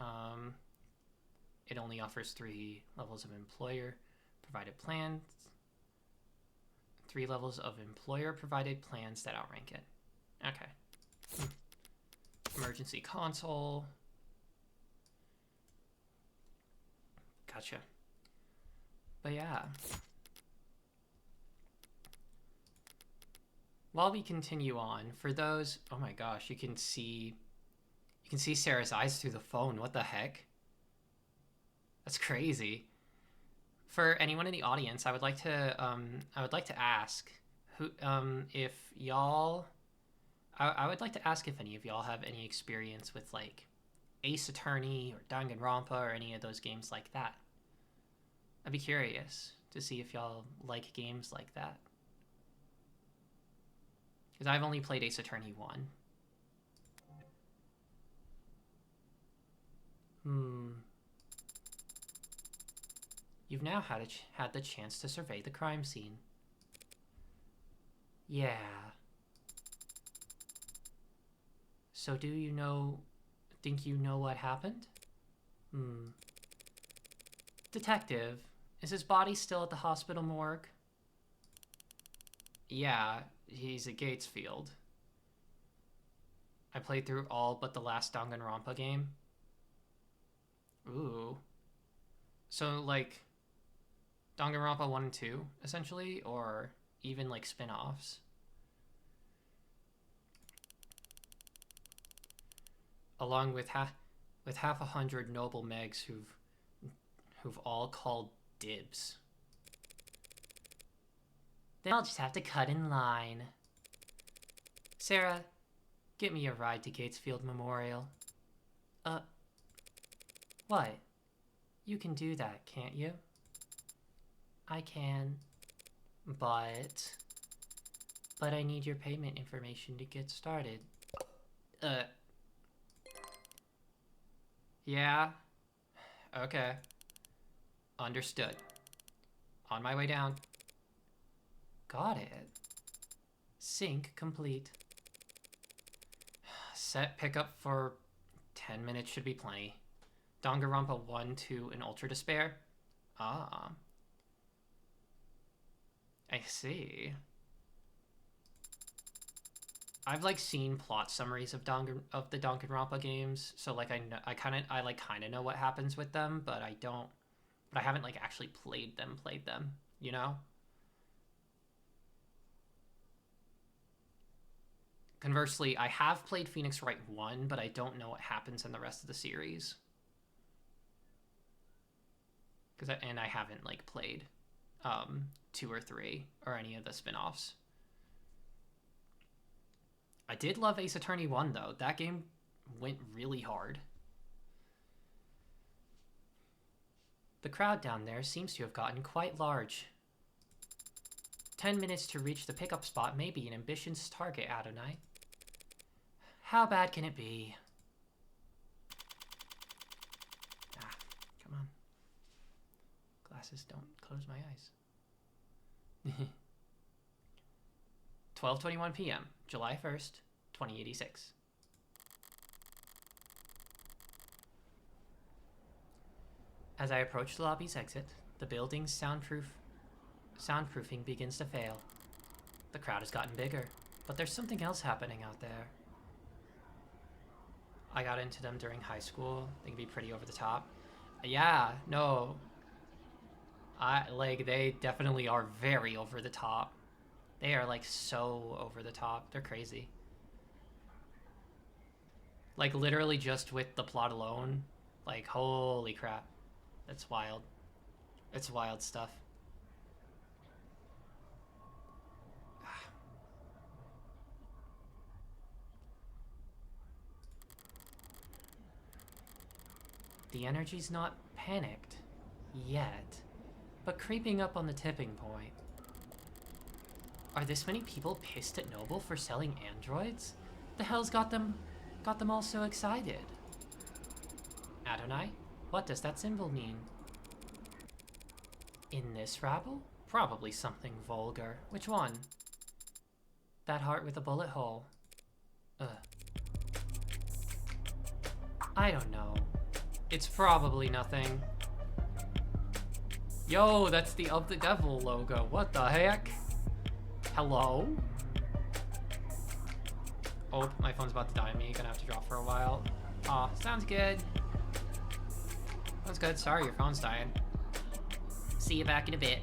S1: It only offers 3 levels of employer provided plans. 3 levels of employer provided plans that outrank it. Okay. Emergency console. Gotcha. But yeah. While we continue on, for those, oh my gosh, you can see Sarah's eyes through the phone. What the heck? That's crazy. For anyone in the audience, I would like to ask who if y'all I would like to ask if any of y'all have any experience with like Ace Attorney or Danganronpa or any of those games like that. I'd be curious to see if y'all like games like that. Because I've only played Ace Attorney 1. You've now had the chance to survey the crime scene. Yeah. So do you think you know what happened? Detective, is his body still at the hospital morgue? Yeah, he's at Gatesfield. I played through all but the last Danganronpa game. Ooh. So, like, Danganronpa 1 and 2, essentially? Or even, like, spin-offs? Along with half 100 noble megs who've all called dibs. Then I'll just have to cut in line. Sarah, get me a ride to Gatesfield Memorial. What? You can do that, can't you? I can. But I need your payment information to get started. Yeah? Okay. Understood. On my way down. Got it. Sync complete. Set pickup for 10 minutes should be plenty. Danganronpa 1, 2, and Ultra Despair? Ah. I see. I've like seen plot summaries of the Danganronpa games, so like I kind of know what happens with them, but I don't but I haven't like actually played them, you know? Conversely, I have played Phoenix Wright 1, but I don't know what happens in the rest of the series. And I haven't like played 2 or 3 or any of the spin-offs. I did love Ace Attorney 1 though. That game went really hard. The crowd down there seems to have gotten quite large. 10 minutes to reach the pickup spot may be an ambitious target, Adonai. How bad can it be? Ah, come on. Glasses don't close my eyes. 12:21 p.m., July 1st, 2086. As I approach the lobby's exit, the building's soundproofing begins to fail. The crowd has gotten bigger, but there's something else happening out there. I got into them during high school. They can be pretty over the top. Yeah, no. They definitely are very over the top. They are, like, so over the top. They're crazy. Like, literally just with the plot alone. Like, holy crap. That's wild. It's wild stuff. The energy's not panicked yet, but creeping up on the tipping point. Are this many people pissed at Noble for selling androids? The hell's got them all so excited? Adonai, what does that symbol mean? In this rabble? Probably something vulgar. Which one? That heart with a bullet hole. I don't know. It's probably nothing. Yo, that's the Of the Devil logo. What the heck? Hello? Oh, my phone's about to die on me. Gonna have to drop for a while. Aw, sounds good. Sounds good. Sorry, your phone's dying. See you back in a bit.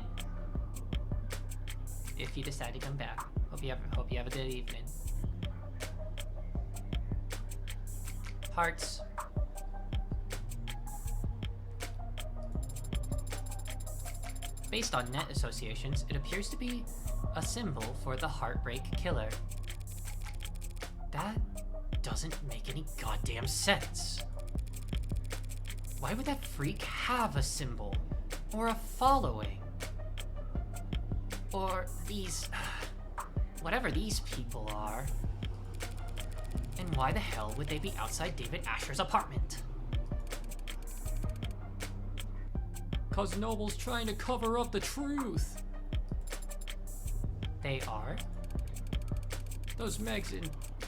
S1: If you decide to come back. Hope you have a good evening. Hearts. Based on net associations, it appears to be a symbol for the Heartbreak Killer. That doesn't make any goddamn sense. Why would that freak have a symbol? Or a following? Or these... whatever these people are. And why the hell would they be outside David Asher's apartment? 'Cause Noble's trying to cover up the truth. They are? Those Megs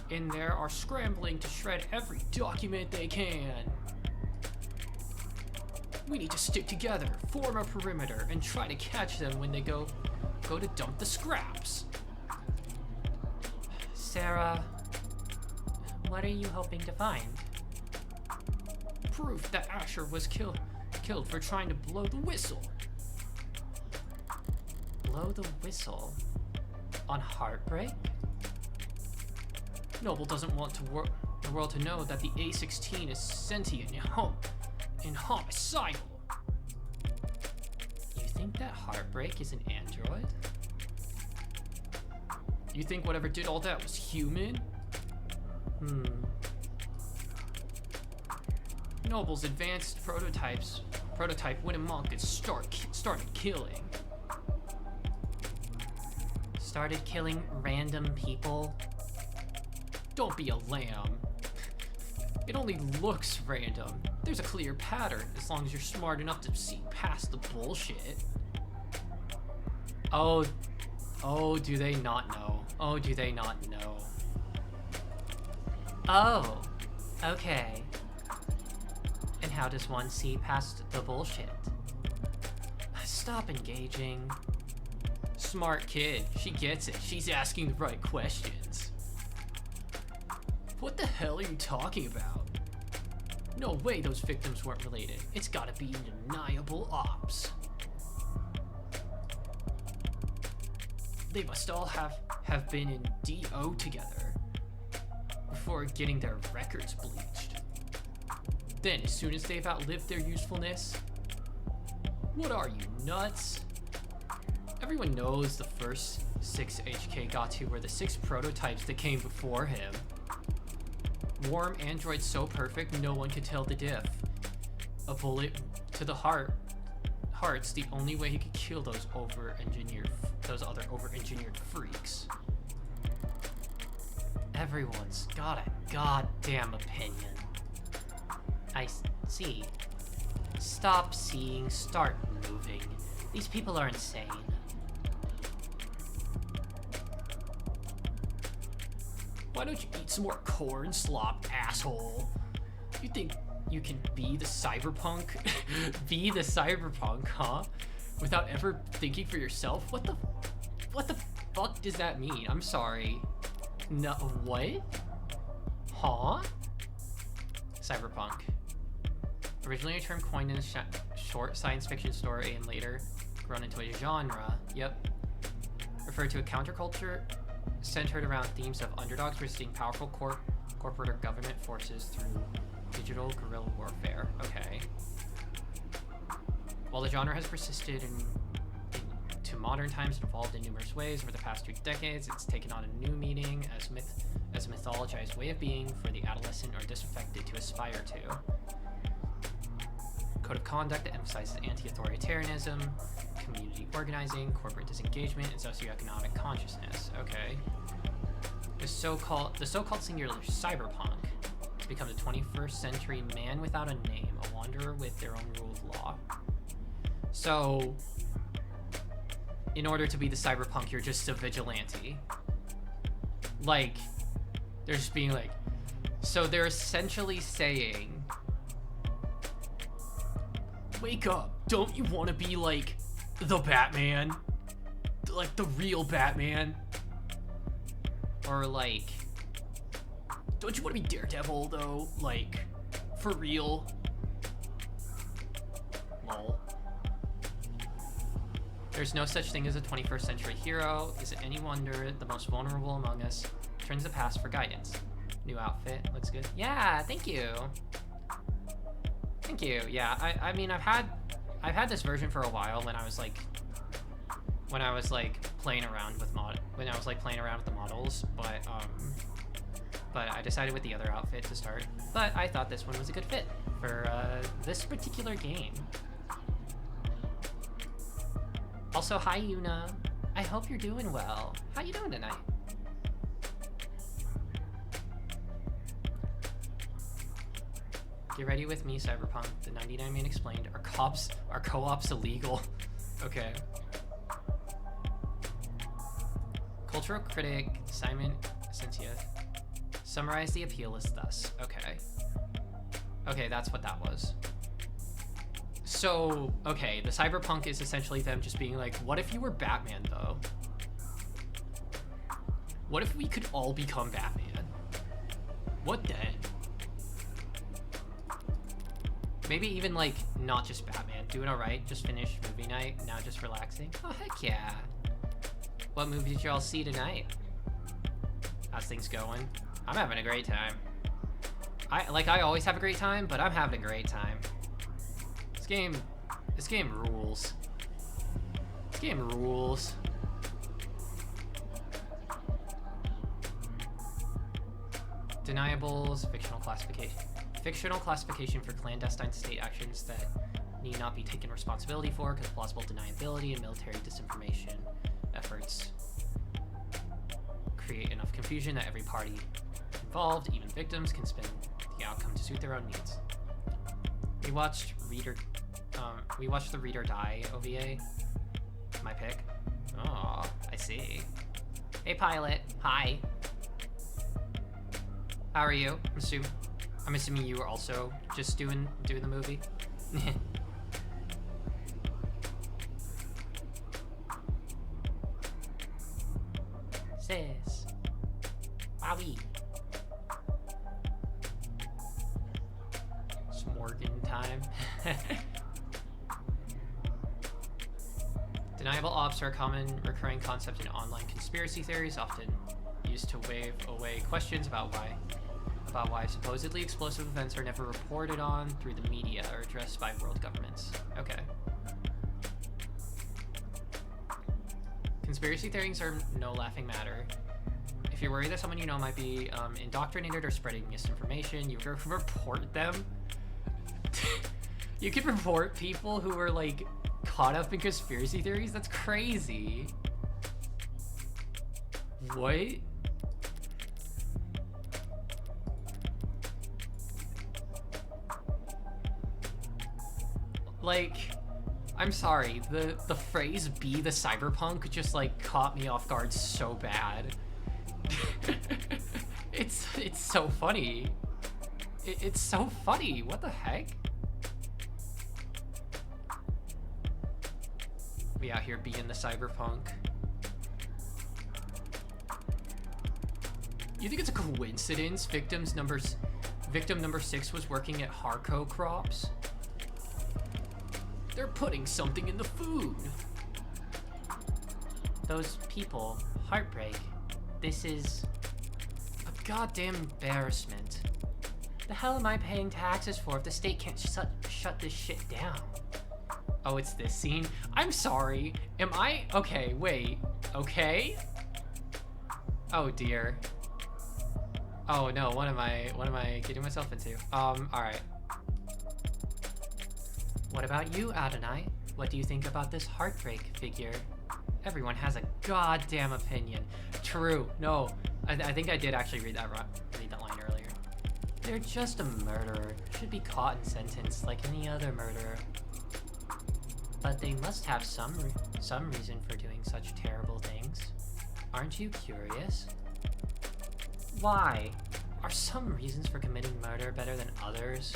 S1: in there are scrambling to shred every document they can. We need to stick together, form a perimeter, and try to catch them when they go to dump the scraps. Sarah, what are you hoping to find? Proof that Asher was killed for trying to blow the whistle. Blow the whistle? On Heartbreak? Noble doesn't want the world to know that the A16 is sentient and homicidal. You think that Heartbreak is an android? You think whatever did all that was human? Noble's advanced prototype went amok and started killing. Started killing random people? Don't be a lamb. It only looks random. There's a clear pattern as long as you're smart enough to see past the bullshit. Oh, do they not know? Oh, do they not know? Oh, okay. And how does one see past the bullshit? Stop engaging. Smart kid, she gets it. She's asking the right questions. What the hell are you talking about? No way those victims weren't related. It's gotta be undeniable ops. They must all have been in DO together before getting their records bleached. Then, as soon as they've outlived their usefulness, what are you, nuts? Everyone knows the first 6 HK got to were the 6 prototypes that came before him. Warm android so perfect, no one could tell the diff. A bullet to the heart's the only way he could kill those other over-engineered freaks. Everyone's got a goddamn opinion. I see. Stop seeing, start moving. These people are insane. Why don't you eat some more corn slop, asshole? You think you can be the cyberpunk? Be the cyberpunk, huh? Without ever thinking for yourself? What the fuck does that mean? I'm sorry. No, what? Huh? Cyberpunk. Originally a term coined in a short science fiction story and later grown into a genre. Yep. Referred to a counterculture centered around themes of underdogs resisting powerful corporate or government forces through digital guerrilla warfare. Okay. While the genre has persisted to modern times and evolved in numerous ways over the past 2 decades, it's taken on a new meaning as a mythologized way of being for the adolescent or disaffected to aspire to. Code of conduct that emphasizes anti-authoritarianism, community organizing, corporate disengagement, and socioeconomic consciousness. Okay. The so-called singular cyberpunk become the 21st century man without a name, a wanderer with their own rule of law. So, in order to be the cyberpunk, you're just a vigilante. Like, they're just being like, so they're essentially saying, wake up, don't you want to be like the Batman? Like the real Batman? Or like, don't you want to be Daredevil though? Like, for real? Lol. There's no such thing as a 21st century hero. Is it any wonder the most vulnerable among us turns to the past for guidance? New outfit, looks good. Yeah, thank you. Thank you. Yeah, I mean, I've had this version for a while when I was like playing around with the models, but I decided with the other outfit to start. But I thought this one was a good fit for this particular game. Also, hi Yuna. I hope you're doing well. How you doing tonight? Get ready with me, Cyberpunk. The 99 Man explained. Are co-ops illegal? Okay. Cultural critic Simon Cynthia summarized the appeal as thus. Okay. Okay, that's what that was. So, okay, the cyberpunk is essentially them just being like, what if you were Batman, though? What if we could all become Batman? What then? Maybe even, like, not just Batman. Doing alright, just finished movie night, now just relaxing. Oh, heck yeah. What movie did y'all see tonight? How's things going? I'm having a great time. I always have a great time, but I'm having a great time. This game rules. This game rules. Deniables, fictional classification for clandestine state actions that need not be taken responsibility for because plausible deniability and military disinformation efforts create enough confusion that every party involved, even victims, can spin the outcome to suit their own needs. We watched the Read or Die OVA. My pick. Oh, I see. Hey, Pilot. Hi. How are you? I'm assuming you were also just doing the movie. Sis. Wowie. time. Deniable ops are a common recurring concept in online conspiracy theories, often used to wave away questions about why supposedly explosive events are never reported on through the media or addressed by world governments. Okay. Conspiracy theories are no laughing matter. If you're worried that someone you know might be indoctrinated or spreading misinformation, you can report them. You can report people who are like caught up in conspiracy theories? That's crazy. What? Like, I'm sorry, the phrase "be the cyberpunk" just like caught me off guard so bad. It's so funny. It's so funny. What the heck? We out here being the cyberpunk. You think it's a coincidence victim number 6 was working at Harco Crops? They're putting something in the food. Those people, heartbreak. This is a goddamn embarrassment. The hell am I paying taxes for if the state can't shut this shit down? Oh, it's this scene? I'm sorry. Am I? Okay, wait. Okay? Oh dear. Oh no, what am I getting myself into? Alright. What about you, Adonai? What do you think about this heartbreak figure? Everyone has a goddamn opinion. True. No, I think I did actually read that line earlier. They're just a murderer. Should be caught and sentenced like any other murderer. But they must have some reason for doing such terrible things. Aren't you curious? Why? Are some reasons for committing murder better than others?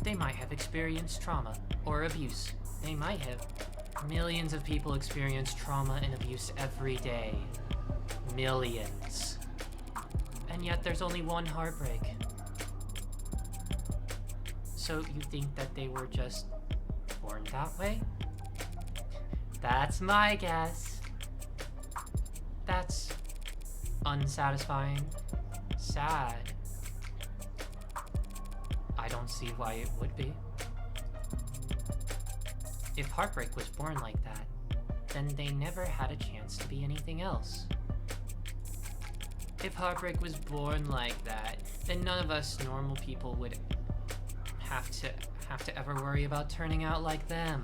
S1: They might have experienced trauma or abuse. They might have. Millions of people experience trauma and abuse every day. Millions. And yet there's only one heartbreak. So you think that they were just born that way? That's my guess. That's unsatisfying. Sad. I don't see why it would be. If heartbreak was born like that, then they never had a chance to be anything else. If heartbreak was born like that, then none of us normal people would have to ever worry about turning out like them.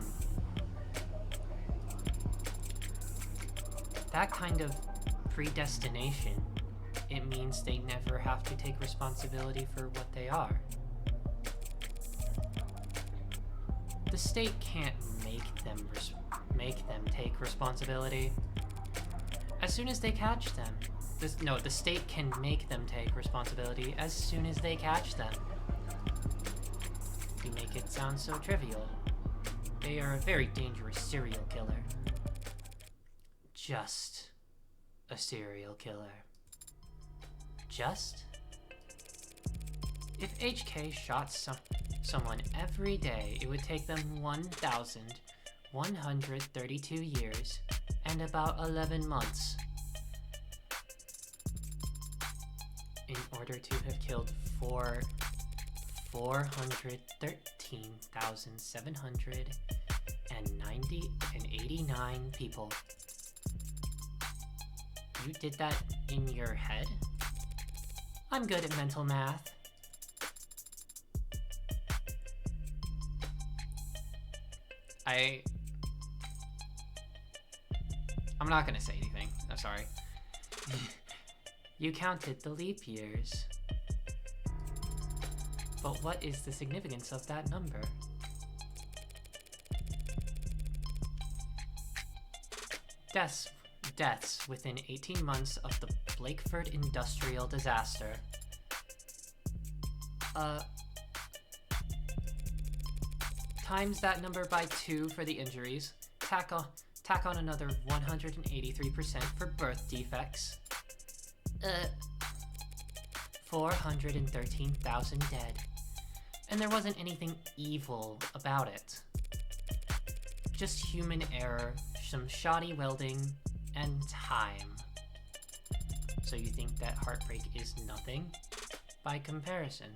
S1: That kind of predestination, it means they never have to take responsibility for what they are. The state can't make them take responsibility. As soon as they catch them. The state can make them take responsibility as soon as they catch them. You make it sound so trivial. They are a very dangerous serial killer. Just a serial killer. Just? If HK shot someone every day, it would take them 1,132 years and about 11 months in order to have killed 413,789 people. You did that in your head? I'm good at mental math. I'm not gonna say anything. I'm sorry. You counted the leap years. But what is the significance of that number? Deaths within 18 months of the Blakeford industrial disaster. Times that number by 2 for the injuries. Tack on another 183% for birth defects. 413,000 dead. And there wasn't anything evil about it. Just human error, some shoddy welding, and time. So you think that heartbreak is nothing? By comparison.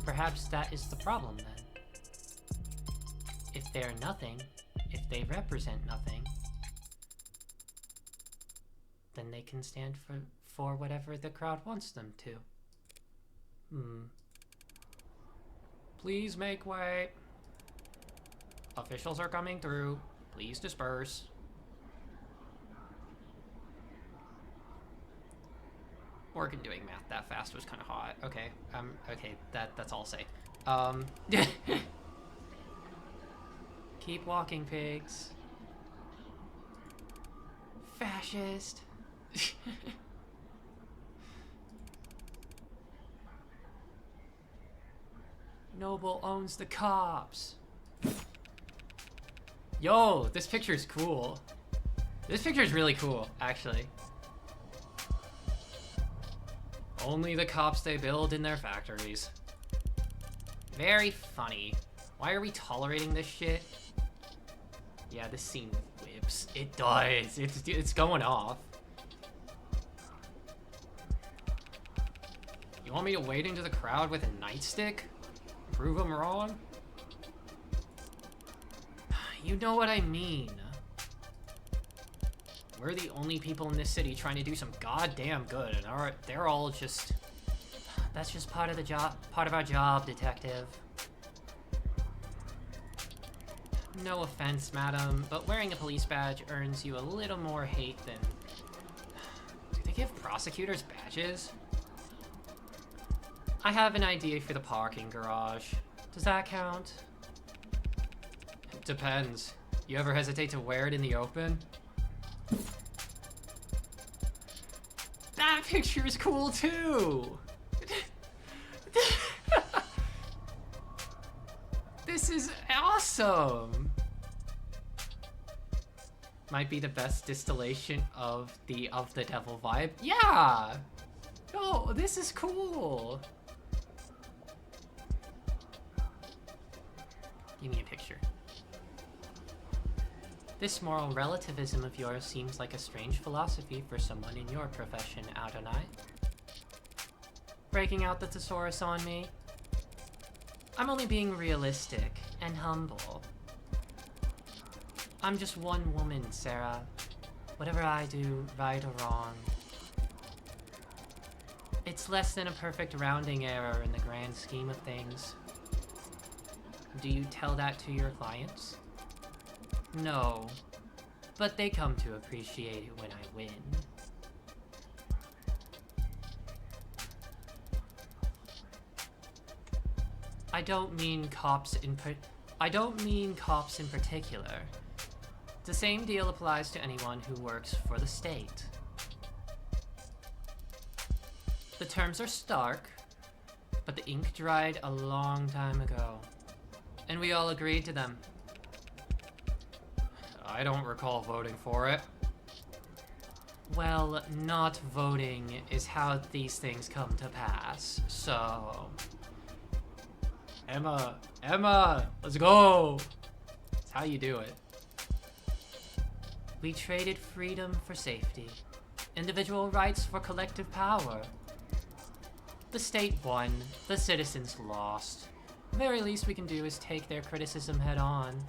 S1: Perhaps that is the problem then. If they're nothing, if they represent nothing, then they can stand for whatever the crowd wants them to. Please make way. Officials are coming through. Please disperse. Morgan doing math that fast was kind of hot. Okay, okay, that's all I'll say. Keep walking, pigs. Fascist. Noble owns the cops. Yo, this picture's cool. This picture's really cool, actually. Only the cops they build in their factories. Very funny. Why are we tolerating this shit? Yeah, this scene whips. It does. It's going off. You want me to wade into the crowd with a nightstick? Prove them wrong? You know what I mean. We're the only people in this city trying to do some goddamn good, and they're all just... That's just part of the job, part of our job, detective. No offense, madam, but wearing a police badge earns you a little more hate than... Do they give prosecutors badges? I have an idea for the parking garage. Does that count? Depends. You ever hesitate to wear it in the open? That picture is cool too! This is awesome! Might be the best distillation of the devil vibe. Yeah! Oh, this is cool! Give me a picture. This moral relativism of yours seems like a strange philosophy for someone in your profession, Adonai. Breaking out the thesaurus on me? I'm only being realistic and humble. I'm just one woman, Sarah. Whatever I do, right or wrong, it's less than a perfect rounding error in the grand scheme of things. Do you tell that to your clients? No, but they come to appreciate it when I win. I don't mean cops in particular. The same deal applies to anyone who works for the state. The terms are stark, but the ink dried a long time ago, and we all agreed to them. I don't recall voting for it. Well, not voting is how these things come to pass, so... Emma, let's go! That's how you do it. We traded freedom for safety, individual rights for collective power. The state won, the citizens lost. The very least we can do is take their criticism head on.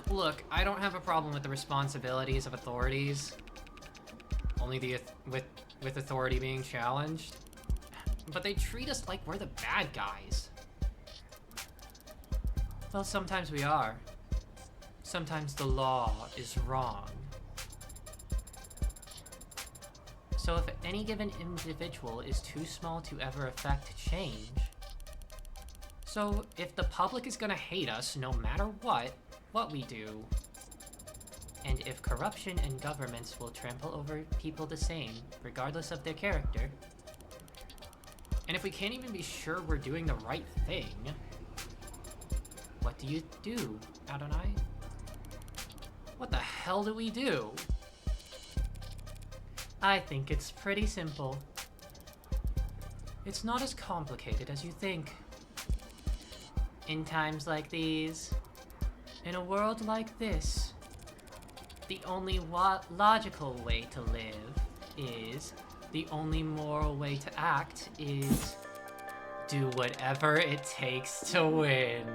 S1: Look, I don't have a problem with the responsibilities of authorities. Only with authority being challenged. But they treat us like we're the bad guys. Well, sometimes we are. Sometimes the law is wrong. So if any given individual is too small to ever affect change, so if the public is gonna hate us no matter what we do, and if corruption and governments will trample over people the same, regardless of their character, and if we can't even be sure we're doing the right thing, what do you do, Adonai? What the hell do we do? I think it's pretty simple. It's not as complicated as you think. In times like these, in a world like this, the only logical way to live is, the only moral way to act is, do whatever it takes to win.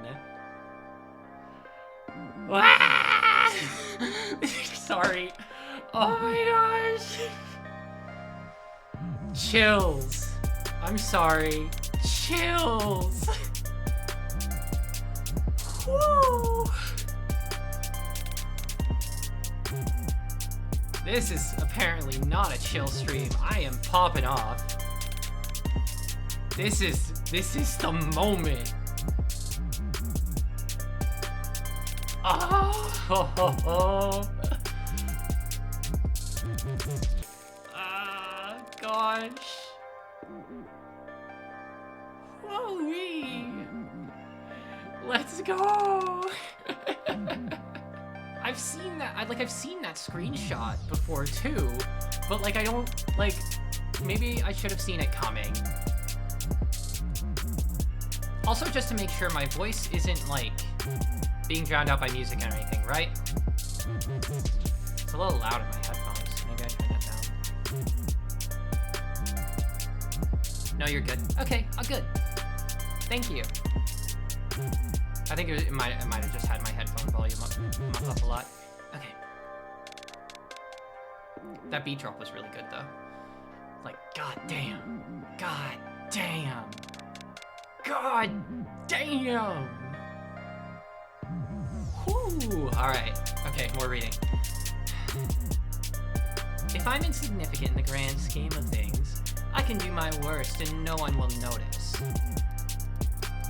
S1: Sorry. Oh my gosh. Chills. I'm sorry. Chills. Woo. This is apparently not a chill stream. I am popping off. This is the moment. Oh, gosh. Whoa-wee. Let's go. I've seen that. I've seen that screenshot before too, but like I don't like. Maybe I should have seen it coming. Also, just to make sure my voice isn't like being drowned out by music or anything, right? It's a little loud in my headphones. Maybe I turn that down. No, you're good. Okay, I'm good. Thank you. I think it might have just had my headphone volume up a lot. Okay. That beat drop was really good though. Like, god damn. God damn. God damn. Whew. Alright. Okay, more reading. If I'm insignificant in the grand scheme of things, I can do my worst and no one will notice.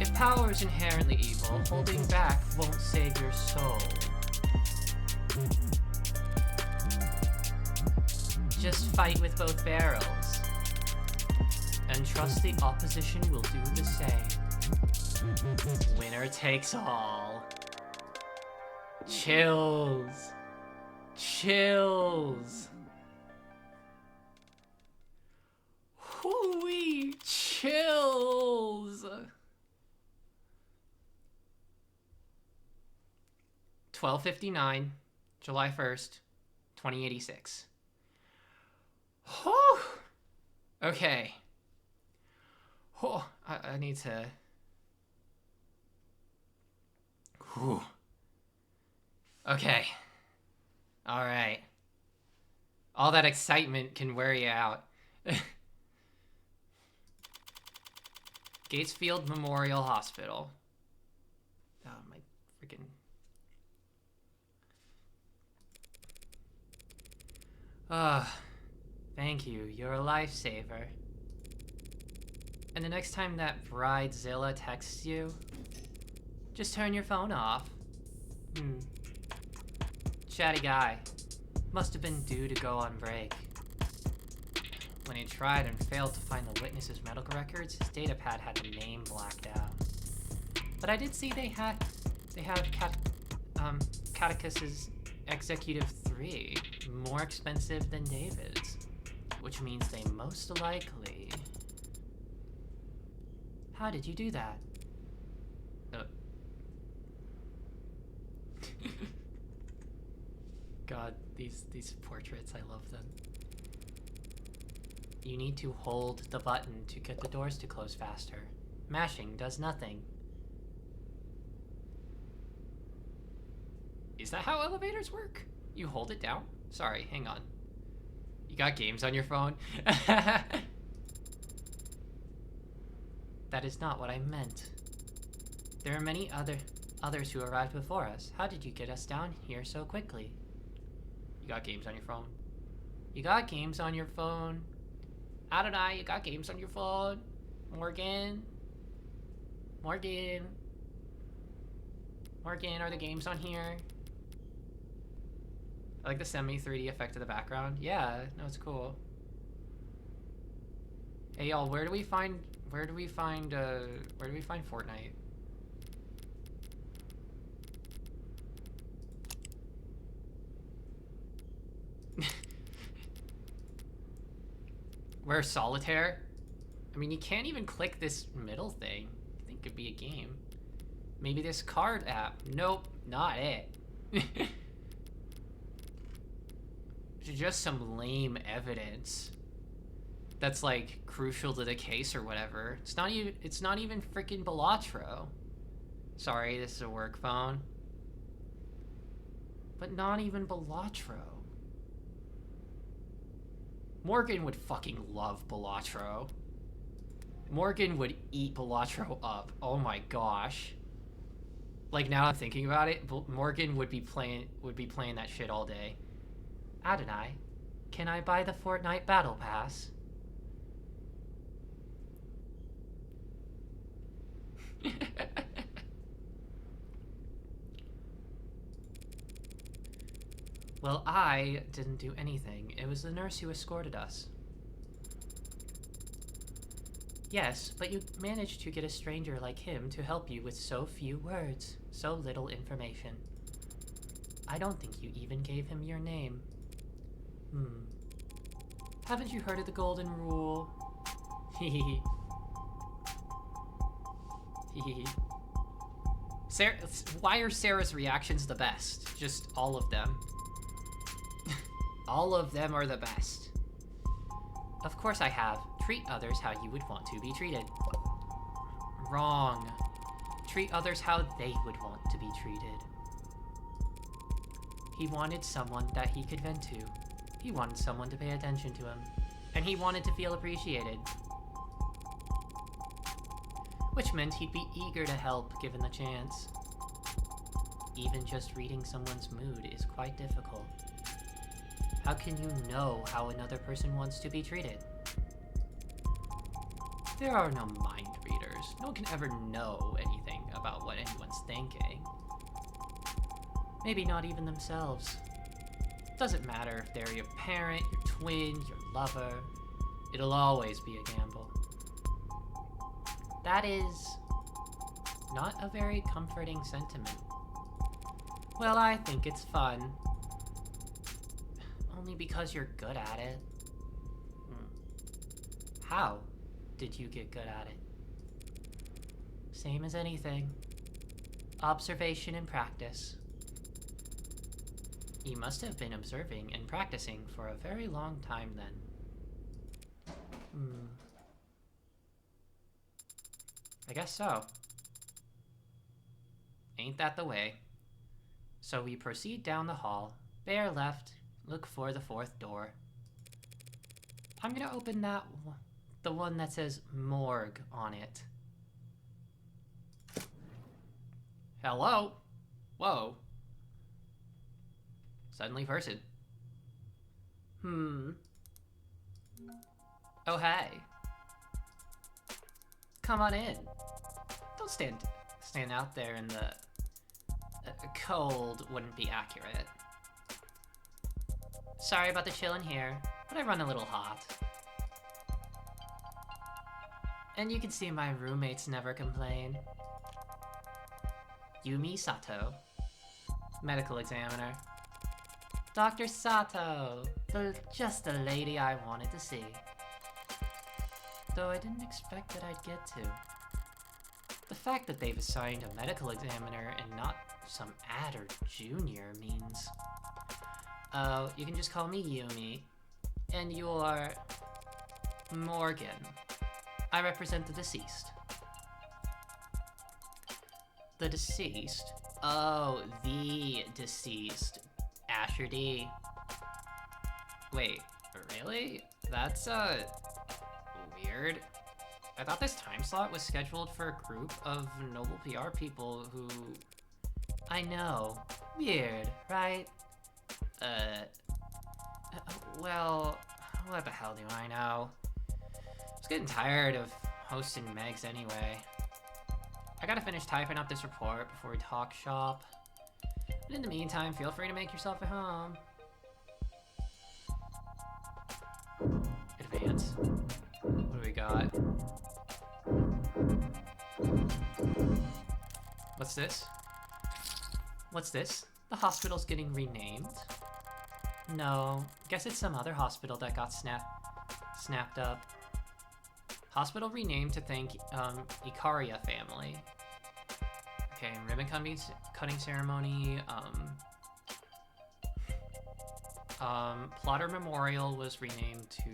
S1: If power is inherently evil, holding back won't save your soul. Just fight with both barrels, and trust the opposition will do the same. Winner takes all. Chills. Chills. Hoo-wee. Chills. 12:59, July 1st, 2086. Whew. Okay. Whew. I need to... Whew. Okay. Alright. All that excitement can wear you out. Gatesfield Memorial Hospital. Oh, my freaking... Thank you. You're a lifesaver. And the next time that Bridezilla texts you, just turn your phone off. Chatty guy. Must have been due to go on break. When he tried and failed to find the witness's medical records, his datapad had the name blacked out. But I did see they have Catechus's Executive 3, more expensive than David's, which means they most likely... How did you do that? God, these portraits, I love them. You need to hold the button to get the doors to close faster. Mashing does nothing. Is that how elevators work? You hold it down? Sorry, hang on. You got games on your phone? That is not what I meant. There are many others who arrived before us. How did you get us down here so quickly? You got games on your phone? You got games on your phone? Adonai, you got games on your phone? Morgan, are the games on here? I like the semi-3D effect of the background. Yeah, no, it's cool. Hey y'all, where do we find Fortnite? Where's Solitaire? I mean, you can't even click this middle thing. I think it'd be a game. Maybe this card app. Nope, not it. It's just some lame evidence that's like crucial to the case or whatever. It's not even freaking Balatro. Sorry, this is a work phone. But not even Balatro. Morgan would fucking love Balatro. Morgan would eat Balatro up. Oh my gosh. Like, now I'm thinking about it, Morgan would be playing that shit all day. Adonai, can I buy the Fortnite Battle Pass? Well, I didn't do anything. It was the nurse who escorted us. Yes, but you managed to get a stranger like him to help you with so few words, so little information. I don't think you even gave him your name. Haven't you heard of the golden rule? Hehehe. Hehehe. Why are Sarah's reactions the best? Just all of them. All of them are the best. Of course I have. Treat others how you would want to be treated. Wrong. Treat others how they would want to be treated. He wanted someone that he could vent to. He wanted someone to pay attention to him. And he wanted to feel appreciated. Which meant he'd be eager to help given the chance. Even just reading someone's mood is quite difficult. How can you know how another person wants to be treated? There are no mind readers. No one can ever know anything about what anyone's thinking. Maybe not even themselves. Doesn't matter if they're your parent, your twin, your lover. It'll always be a gamble. That is not a very comforting sentiment. Well, I think it's fun. Only because you're good at it. How did you get good at it? Same as anything. Observation and practice. You must have been observing and practicing for a very long time then. I guess so. Ain't that the way? So we proceed down the hall, bear left, look for the fourth door. I'm gonna open that one, the one that says morgue on it. Hello? Whoa. Suddenly person. Oh, hey. Come on in. Don't stand out there in the cold wouldn't be accurate. Sorry about the chill in here, but I run a little hot. And you can see my roommates never complain. Yumi Sato, medical examiner. Dr. Sato, just the lady I wanted to see. Though I didn't expect that I'd get to. The fact that they've assigned a medical examiner and not some adder junior means... Oh, you can just call me Yumi. And you're... Morgan. I represent the deceased. The deceased? Oh, the deceased. Asher D. Wait, really? That's, weird. I thought this time slot was scheduled for a group of noble PR people who... I know. Weird, right? Well, what the hell do I know? I was getting tired of hosting Megs anyway. I gotta finish typing up this report before we talk shop. But in the meantime, feel free to make yourself at home. Advance. What do we got? What's this? What's this? The hospital's getting renamed? No, guess it's some other hospital that got snapped up. Hospital renamed to thank Icaria family. Okay, ribbon cutting ceremony. Plotter Memorial was renamed to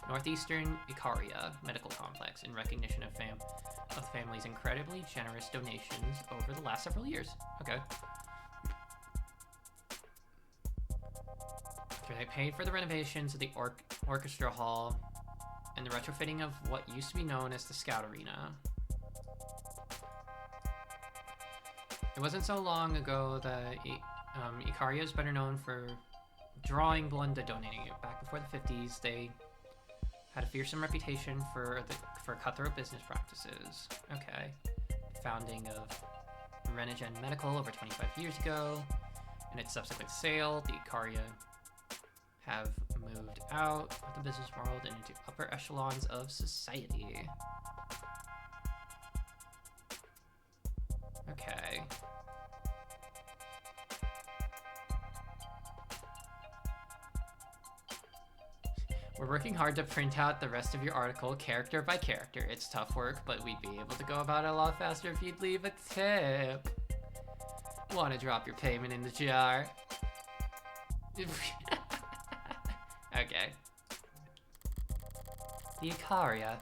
S1: Northeastern Icaria Medical Complex in recognition of the family's incredibly generous donations over the last several years. Okay. Okay, they paid for the renovations of the orchestra hall and the retrofitting of what used to be known as the Scout Arena. It wasn't so long ago that Icaria is better known for drawing blood and donating it. Back before the 50s, they had a fearsome reputation for cutthroat business practices. Okay. Founding of Renigen Medical over 25 years ago, and its subsequent sale, the Icaria have moved out of the business world and into upper echelons of society. Okay. We're working hard to print out the rest of your article character by character. It's tough work, but we'd be able to go about it a lot faster if you'd leave a tip. Want to drop your payment in the jar? Okay. The Icaria.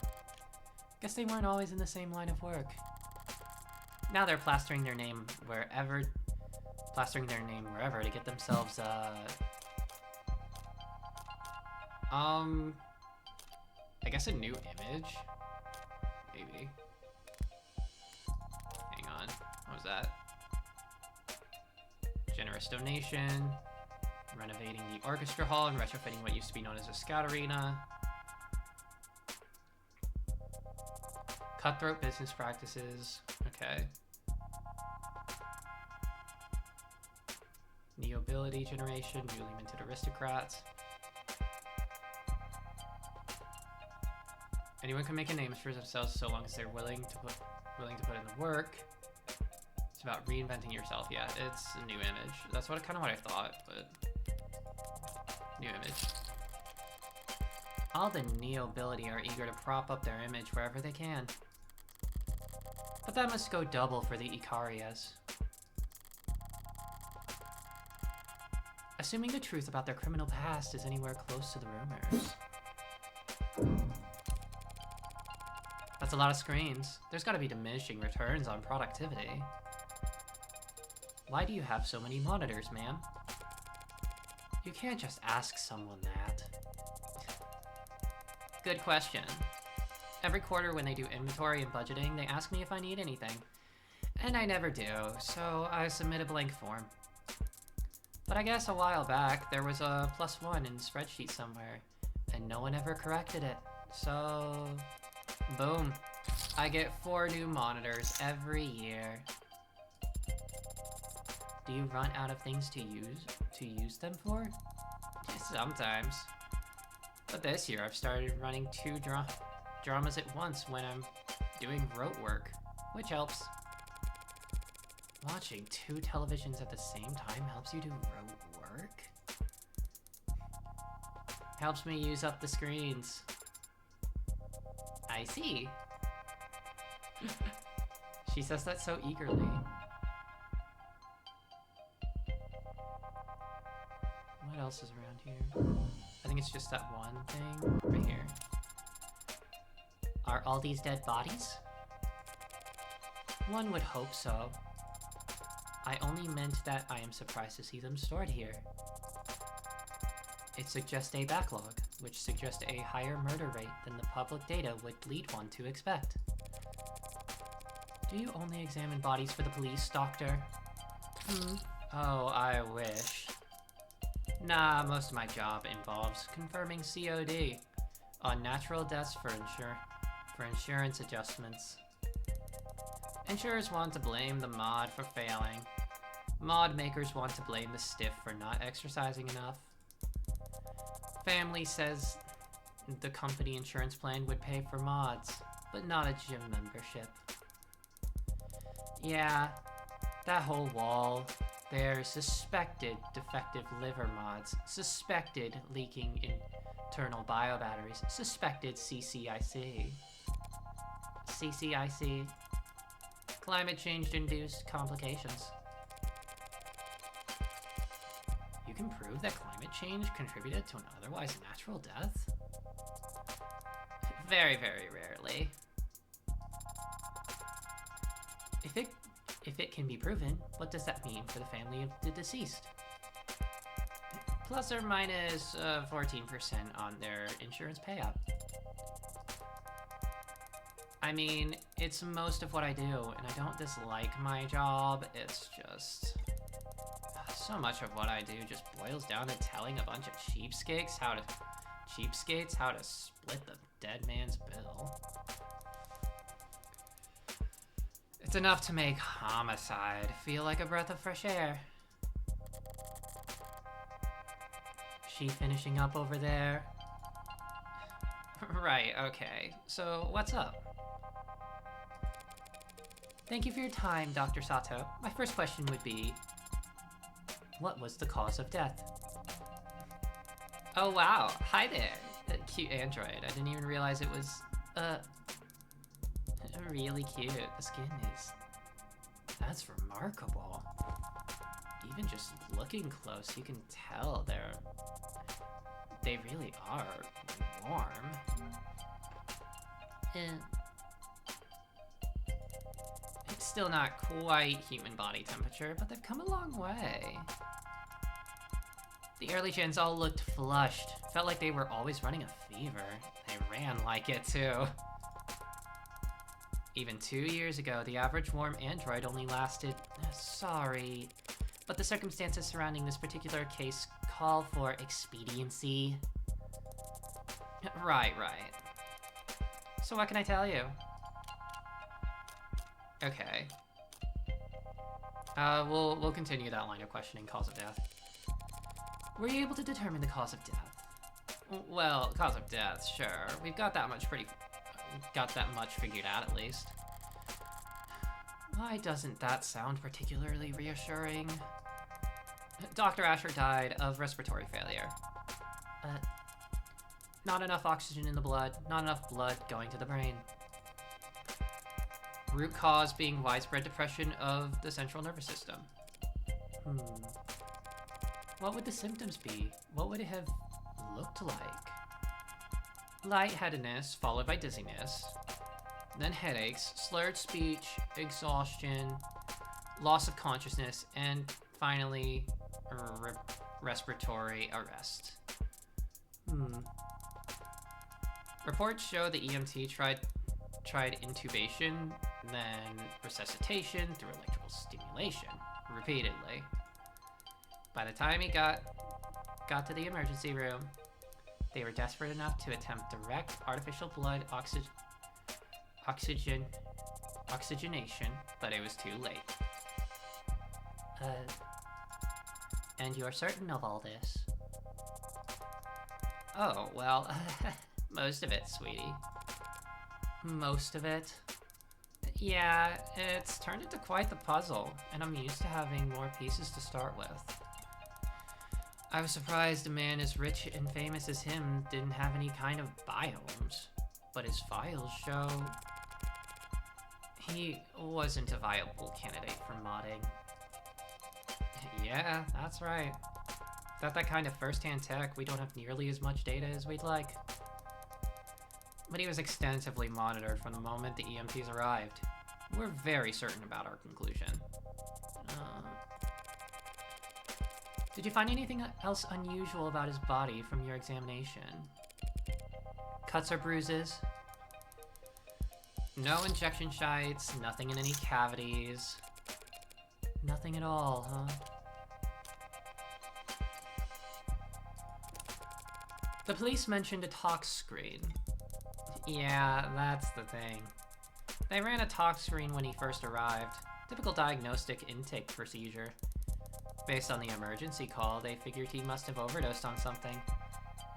S1: Guess they weren't always in the same line of work. Now they're plastering their name wherever to get themselves, I guess a new image? Maybe. Hang on. What was that? Generous donation. Renovating the orchestra hall and retrofitting what used to be known as a Scout Arena. Cutthroat business practices. Okay. Neo-ability generation, newly minted aristocrats. Anyone can make a name for themselves so long as they're willing to put in the work. It's about reinventing yourself. Yeah, it's a new image. That's kind of what I thought, but new image. All the neo-ability are eager to prop up their image wherever they can. But that must go double for the Icarias. Assuming the truth about their criminal past is anywhere close to the rumors. That's a lot of screens. There's gotta be diminishing returns on productivity. Why do you have so many monitors, ma'am? You can't just ask someone that. Good question. Every quarter when they do inventory and budgeting, they ask me if I need anything. And I never do, so I submit a blank form. But I guess a while back, there was a +1 in the spreadsheet somewhere, and no one ever corrected it. So, boom. I get 4 new monitors every year. Do you run out of things to use them for? Sometimes. But this year I've started running 2 dramas at once when I'm doing rote work, which helps. Watching 2 televisions at the same time helps you do rote work? Helps me use up the screens. I see. She says that so eagerly. What else is around here? I think it's just that one thing right here. Are all these dead bodies? One would hope so. I only meant that I am surprised to see them stored here. It suggests a backlog, which suggests a higher murder rate than the public data would lead one to expect. Do you only examine bodies for the police, Doctor? Oh, I wish. Nah, most of my job involves confirming COD on natural deaths for insurance adjustments. Insurers want to blame the mod for failing. Mod makers want to blame the stiff for not exercising enough. Family says the company insurance plan would pay for mods, but not a gym membership. Yeah, that whole wall, There's suspected defective liver mods, suspected leaking internal biobatteries, suspected CCIC. CCIC. Climate change-induced complications. You can prove that climate change contributed to an otherwise natural death? Very, very rarely. If it can be proven, what does that mean for the family of the deceased? Plus or minus 14% on their insurance payout. I mean, it's most of what I do, and I don't dislike my job. It's just... so much of what I do just boils down to telling a bunch of cheapskates how to split the dead man's bill. It's enough to make homicide feel like a breath of fresh air. She finishing up over there? Right, okay. So, what's up? Thank you for your time, Dr. Sato. My first question would be, what was the cause of death? Oh wow, hi there, cute android. I didn't even realize it was, really cute. The skin is... that's remarkable. Even just looking close, you can tell they really are warm. It's still not quite human body temperature, but they've come a long way. The early gens all looked flushed. Felt like they were always running a fever. They ran like it too. Even 2 years ago, the average warm android only lasted... sorry, but the circumstances surrounding this particular case call for expediency. Right. So what can I tell you? Okay. We'll continue that line of questioning. Cause of death. Were you able to determine the cause of death? Well, cause of death, sure. We've got that much figured out at least. Why doesn't that sound particularly reassuring? Dr. Asher died of respiratory failure. Not enough oxygen in the blood, not enough blood going to the brain. Root cause being widespread depression of the central nervous system. What would the symptoms be? What would it have looked like? Lightheadedness, followed by dizziness, then headaches, slurred speech, exhaustion, loss of consciousness, and finally, respiratory arrest. Reports show the EMT tried intubation, then resuscitation through electrical stimulation, repeatedly. By the time he got to the emergency room, they were desperate enough to attempt direct artificial blood oxygenation, but it was too late. And you're certain of all this? Oh, well, most of it, sweetie. Most of it? Yeah, it's turned into quite the puzzle, and I'm used to having more pieces to start with. I was surprised a man as rich and famous as him didn't have any kind of biomes, but his files show he wasn't a viable candidate for modding. Yeah, that's right. Without that kind of first-hand tech, we don't have nearly as much data as we'd like. But he was extensively monitored from the moment the EMTs arrived. We're very certain about our conclusion. Did you find anything else unusual about his body from your examination? Cuts or bruises? No injection sites, nothing in any cavities. Nothing at all, huh? The police mentioned a tox screen. Yeah, that's the thing. They ran a tox screen when he first arrived. Typical diagnostic intake procedure. Based on the emergency call, they figured he must have overdosed on something.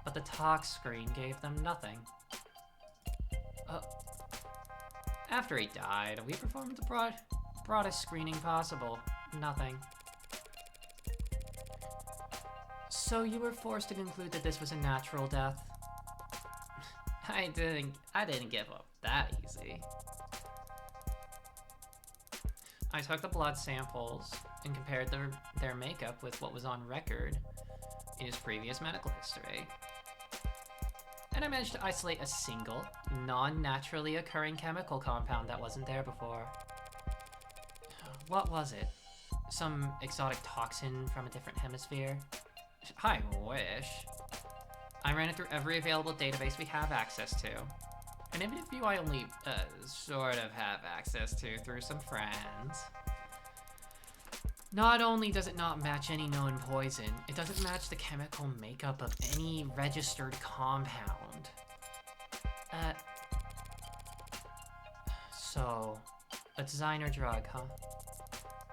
S1: But the tox screen gave them nothing. After he died, we performed the broadest screening possible. Nothing. So you were forced to conclude that this was a natural death? I didn't give up that easy. I took the blood samples and compared their makeup with what was on record in his previous medical history. And I managed to isolate a single, non-naturally occurring chemical compound that wasn't there before. What was it? Some exotic toxin from a different hemisphere? I wish. I ran it through every available database we have access to. And even if I only, sort of have access to through some friends. Not only does it not match any known poison, it doesn't match the chemical makeup of any registered compound. So, a designer drug, huh?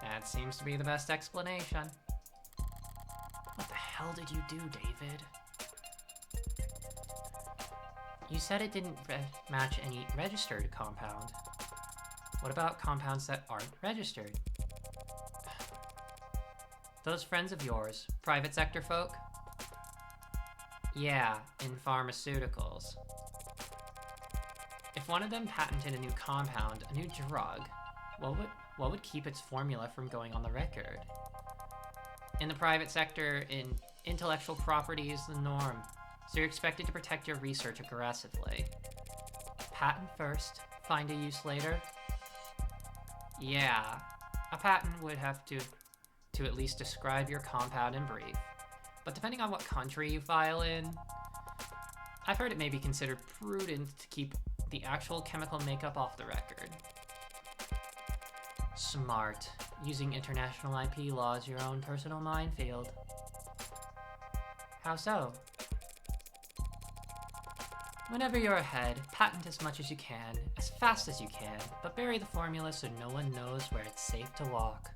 S1: That seems to be the best explanation. What the hell did you do, David? You said it didn't match any registered compound. What about compounds that aren't registered? Those friends of yours, private sector folk? Yeah, in pharmaceuticals. If one of them patented a new compound, a new drug, what would keep its formula from going on the record? In the private sector, intellectual property is the norm, so you're expected to protect your research aggressively. Patent first, find a use later? Yeah, a patent would have to at least describe your compound in brief. But depending on what country you file in, I've heard it may be considered prudent to keep the actual chemical makeup off the record. Smart. Using international IP law as your own personal minefield. How so? Whenever you're ahead, patent as much as you can, as fast as you can, but bury the formula so no one knows where it's safe to walk.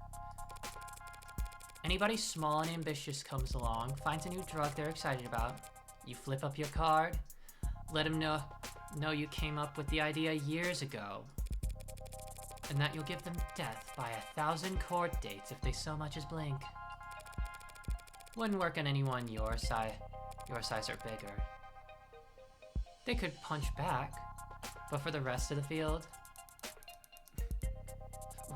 S1: Anybody small and ambitious comes along, finds a new drug they're excited about, you flip up your card, let them know you came up with the idea years ago, and that you'll give them death by 1,000 court dates if they so much as blink. Wouldn't work on anyone your size or bigger. They could punch back, but for the rest of the field...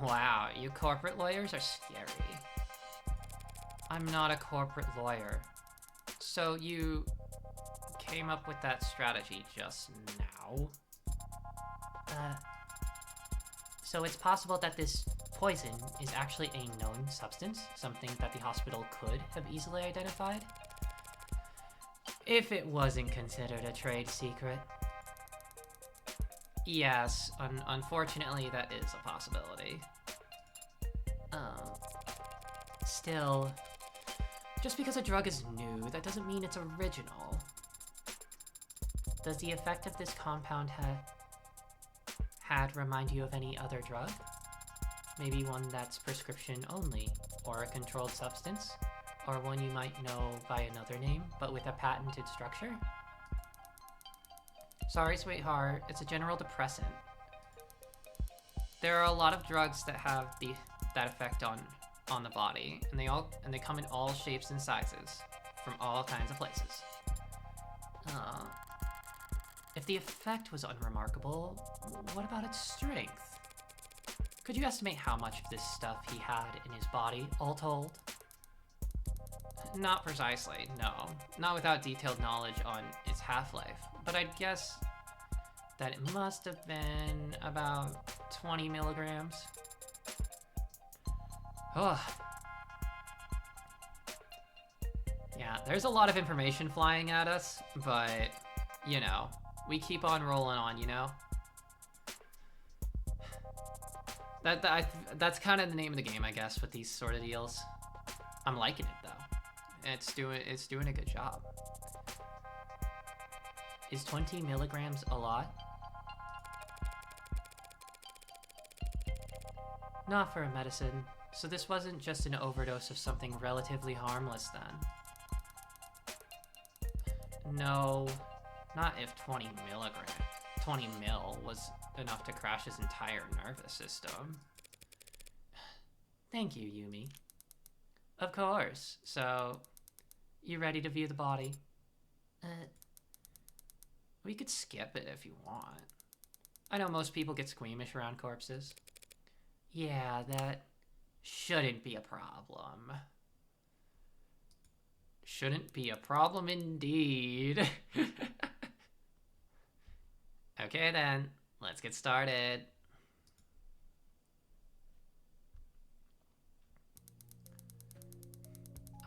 S1: Wow, you corporate lawyers are scary. I'm not a corporate lawyer. So you came up with that strategy just now? So it's possible that this poison is actually a known substance, something that the hospital could have easily identified? If it wasn't considered a trade secret. Yes, unfortunately that is a possibility. Still, just because a drug is new, that doesn't mean it's original. Does the effect of this compound had remind you of any other drug? Maybe one that's prescription only, or a controlled substance? Or one you might know by another name, but with a patented structure? Sorry, sweetheart, it's a general depressant. There are a lot of drugs that have that effect on the body, and they come in all shapes and sizes, from all kinds of places. If the effect was unremarkable, what about its strength? Could you estimate how much of this stuff he had in his body, all told? Not precisely, no. Not without detailed knowledge on its half-life, but I'd guess that it must have been about 20 milligrams. Ugh. Yeah, there's a lot of information flying at us, but, you know, we keep on rolling on, you know? That's kind of the name of the game, I guess, with these sort of deals. I'm liking it, though. It's doing a good job. Is 20 milligrams a lot? Not for a medicine. So this wasn't just an overdose of something relatively harmless then. No, not if 20 mil was enough to crash his entire nervous system. Thank you, Yumi. Of course. So, You ready to view the body? We could skip it if you want. I know most people get squeamish around corpses. Yeah, that shouldn't be a problem. Shouldn't be a problem indeed. Okay then, let's get started.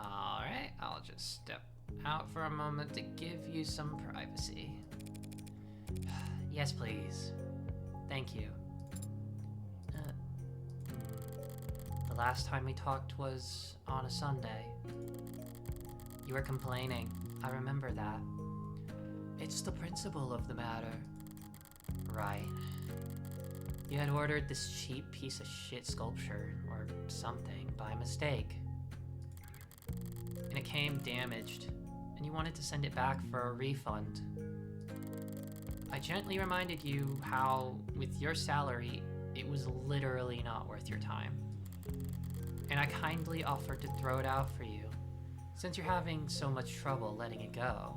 S1: Alright, I'll just step out for a moment to give you some privacy. Yes, please. Thank you. The last time we talked was on a Sunday. You were complaining. I remember that. It's the principle of the matter. Right. You had ordered this cheap piece of shit sculpture, or something, by mistake. And it came damaged, and you wanted to send it back for a refund. I gently reminded you how, with your salary, it was literally not worth your time. And I kindly offered to throw it out for you, since you're having so much trouble letting it go.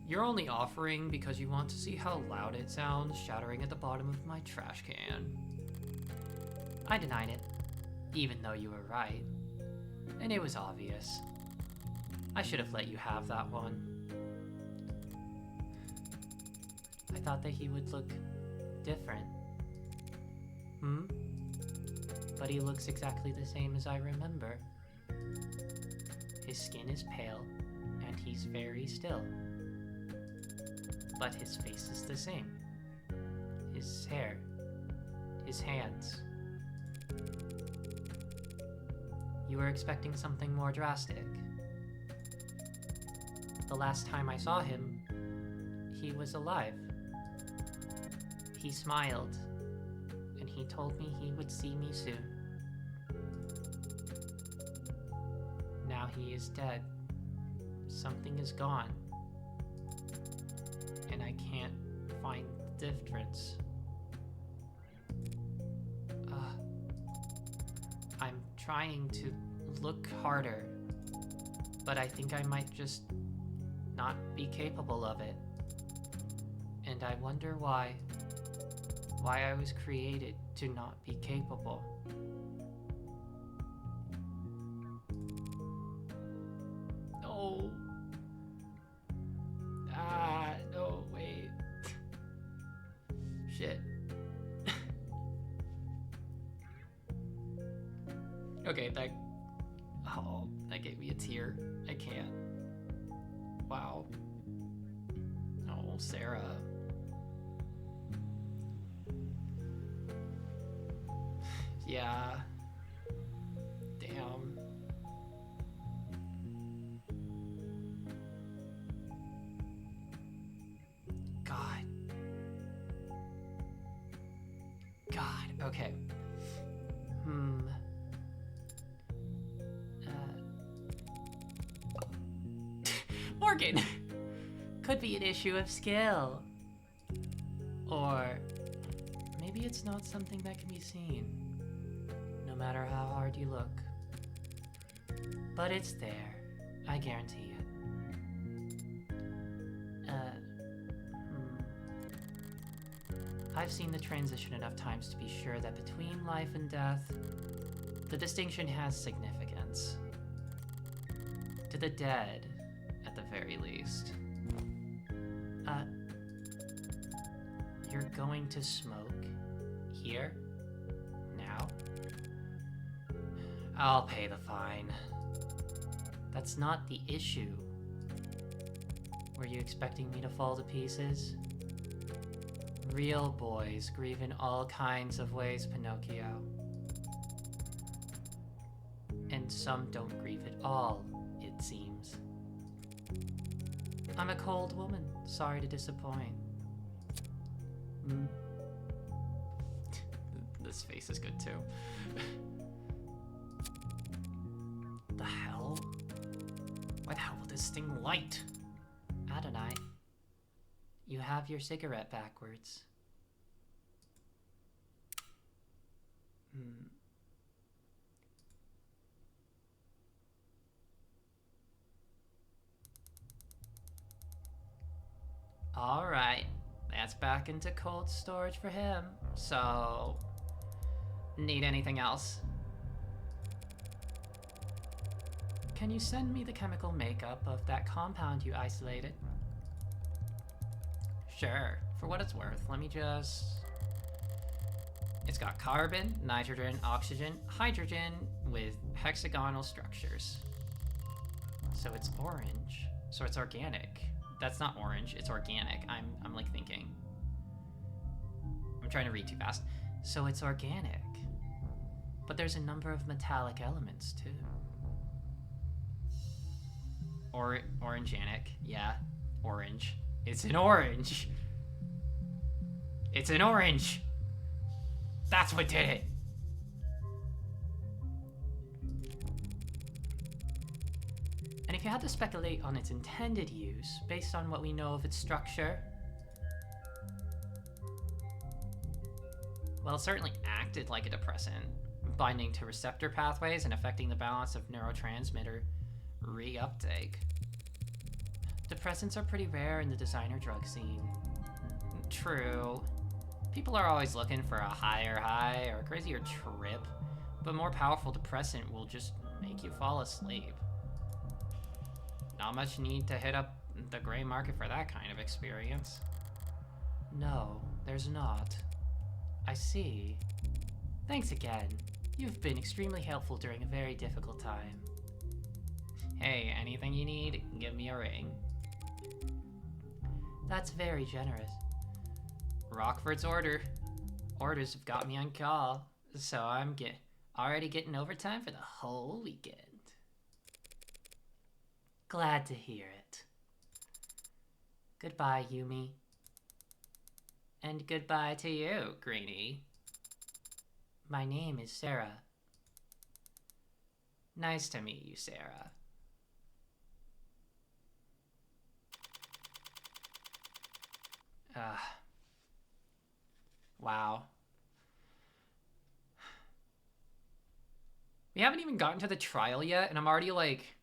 S1: You're only offering because you want to see how loud it sounds shattering at the bottom of my trash can. I denied it, even though you were right. And it was obvious. I should have let you have that one. I thought that he would look different. But he looks exactly the same as I remember. His skin is pale, and he's very still. But his face is the same. His hair. His hands. You were expecting something more drastic. The last time I saw him, he was alive. He smiled, and he told me he would see me soon. Now he is dead. Something is gone. And I can't find the difference. I'm trying to look harder, but I think I might just not be capable of it. And I wonder why I was created to not be capable. No. No, wait. Shit. Okay, that gave me a tear. I can't. Wow. Oh, Sarah. Yeah. Damn. God, okay. Morgan! Could be an issue of skill. Or maybe it's not something that can be seen, no matter how hard you look. But it's there, I guarantee it. I've seen the transition enough times to be sure that between life and death, the distinction has significance. To the dead, at the very least. You're going to smoke? Here? Now? I'll pay the fine. That's not the issue. Were you expecting me to fall to pieces? Real boys grieve in all kinds of ways, Pinocchio. And some don't grieve at all, it seems. I'm a cold woman, sorry to disappoint. This face is good too. The hell? Why the hell will this thing light? Adonai, you have your cigarette backwards. Alright, that's back into cold storage for him. So, need anything else? Can you send me the chemical makeup of that compound you isolated? Sure, for what it's worth. Let me just... It's got carbon, nitrogen, oxygen, hydrogen with hexagonal structures. So it's orange. So it's organic. That's not orange, it's organic. I'm like thinking. I'm trying to read too fast. So it's organic. But there's a number of metallic elements too. Oranganic. Yeah, orange. It's an orange. It's an orange. That's what did it. And if you had to speculate on its intended use, based on what we know of its structure, well, it certainly acted like a depressant, binding to receptor pathways and affecting the balance of neurotransmitter reuptake. Depressants are pretty rare in the designer drug scene. True. People are always looking for a higher high or a crazier trip, but more powerful depressant will just make you fall asleep. Not much need to hit up the gray market for that kind of experience. No, there's not. I see. Thanks again. You've been extremely helpful during a very difficult time. Hey, anything you need, give me a ring. That's very generous. Rockford's orders have got me on call, so I'm already getting overtime for the whole weekend. Glad to hear it. Goodbye, Yumi. And goodbye to you, Greenie. My name is Sarah. Nice to meet you, Sarah. Wow. We haven't even gotten to the trial yet, and I'm already like,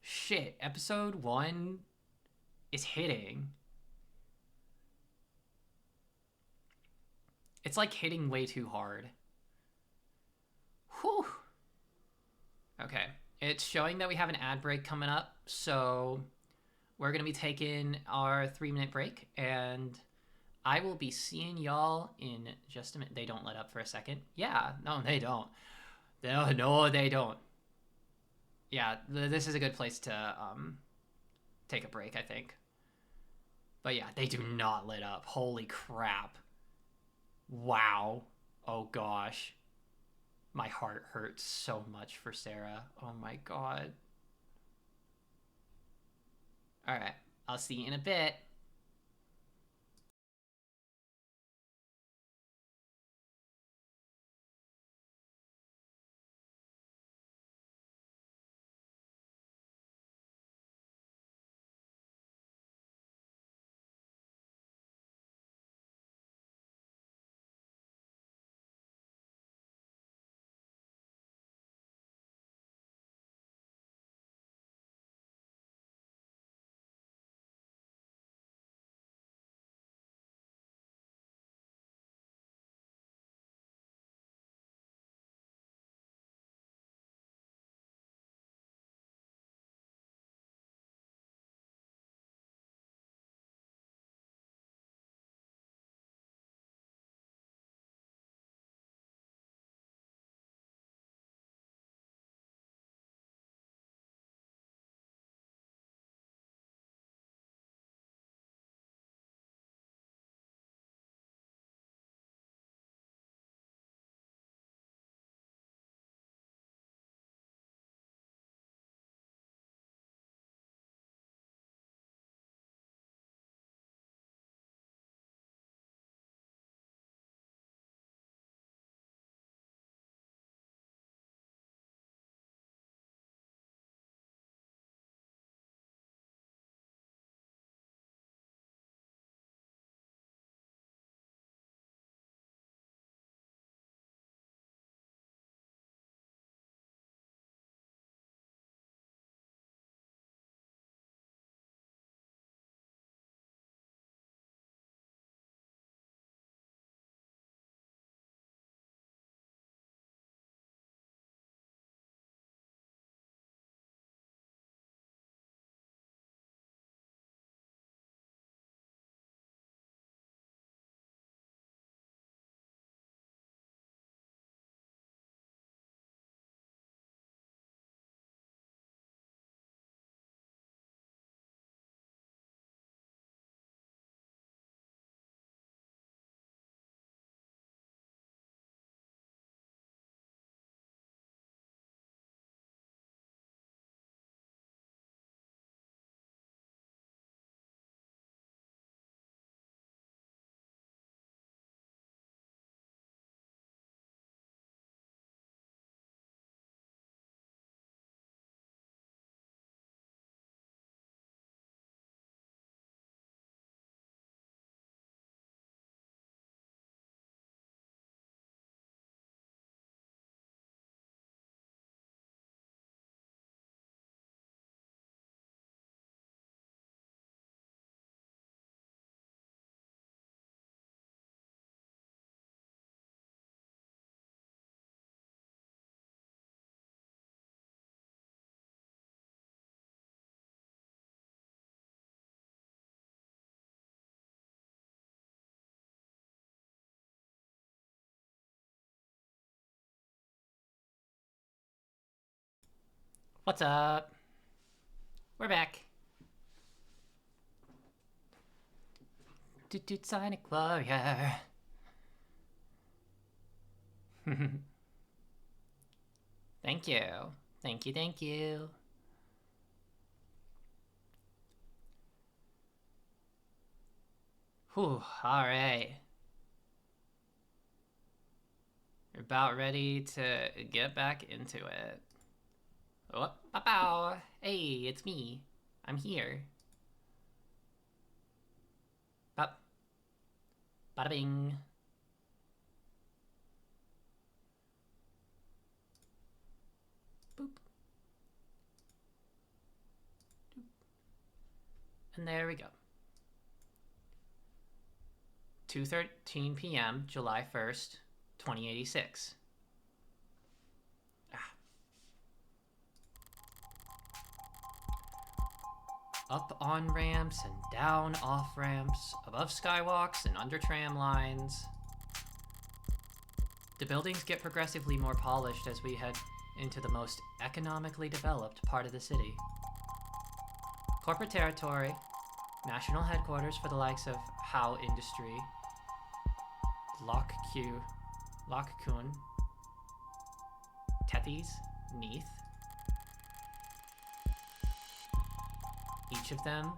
S1: shit, episode 1 is hitting. It's like hitting way too hard. Whew. Okay, it's showing that we have an ad break coming up, so we're gonna be taking our 3-minute break, and I will be seeing y'all in just a minute. They don't let up for a second. Yeah, no, they don't. No, they don't. Yeah, this is a good place to take a break, I think. But yeah, they do not let up. Holy crap. Wow. Oh gosh. My heart hurts so much for Sarah. Oh my god. Alright, I'll see you in a bit. What's up? We're back. Doot doot Sonic Warrior. Thank you. Thank you, thank you. Whew, alright. You're about ready to get back into it. Oh, pow! Hey, it's me. I'm here. Bop. Bada bing. Boop. Doop. And there we go. 2:13 p.m., July 1st, 2086. Up on ramps and down off ramps, above skywalks and under tram lines. The buildings get progressively more polished as we head into the most economically developed part of the city. Corporate territory, national headquarters for the likes of How Industry, Lock-Kun, Tethys, Neath. Each of them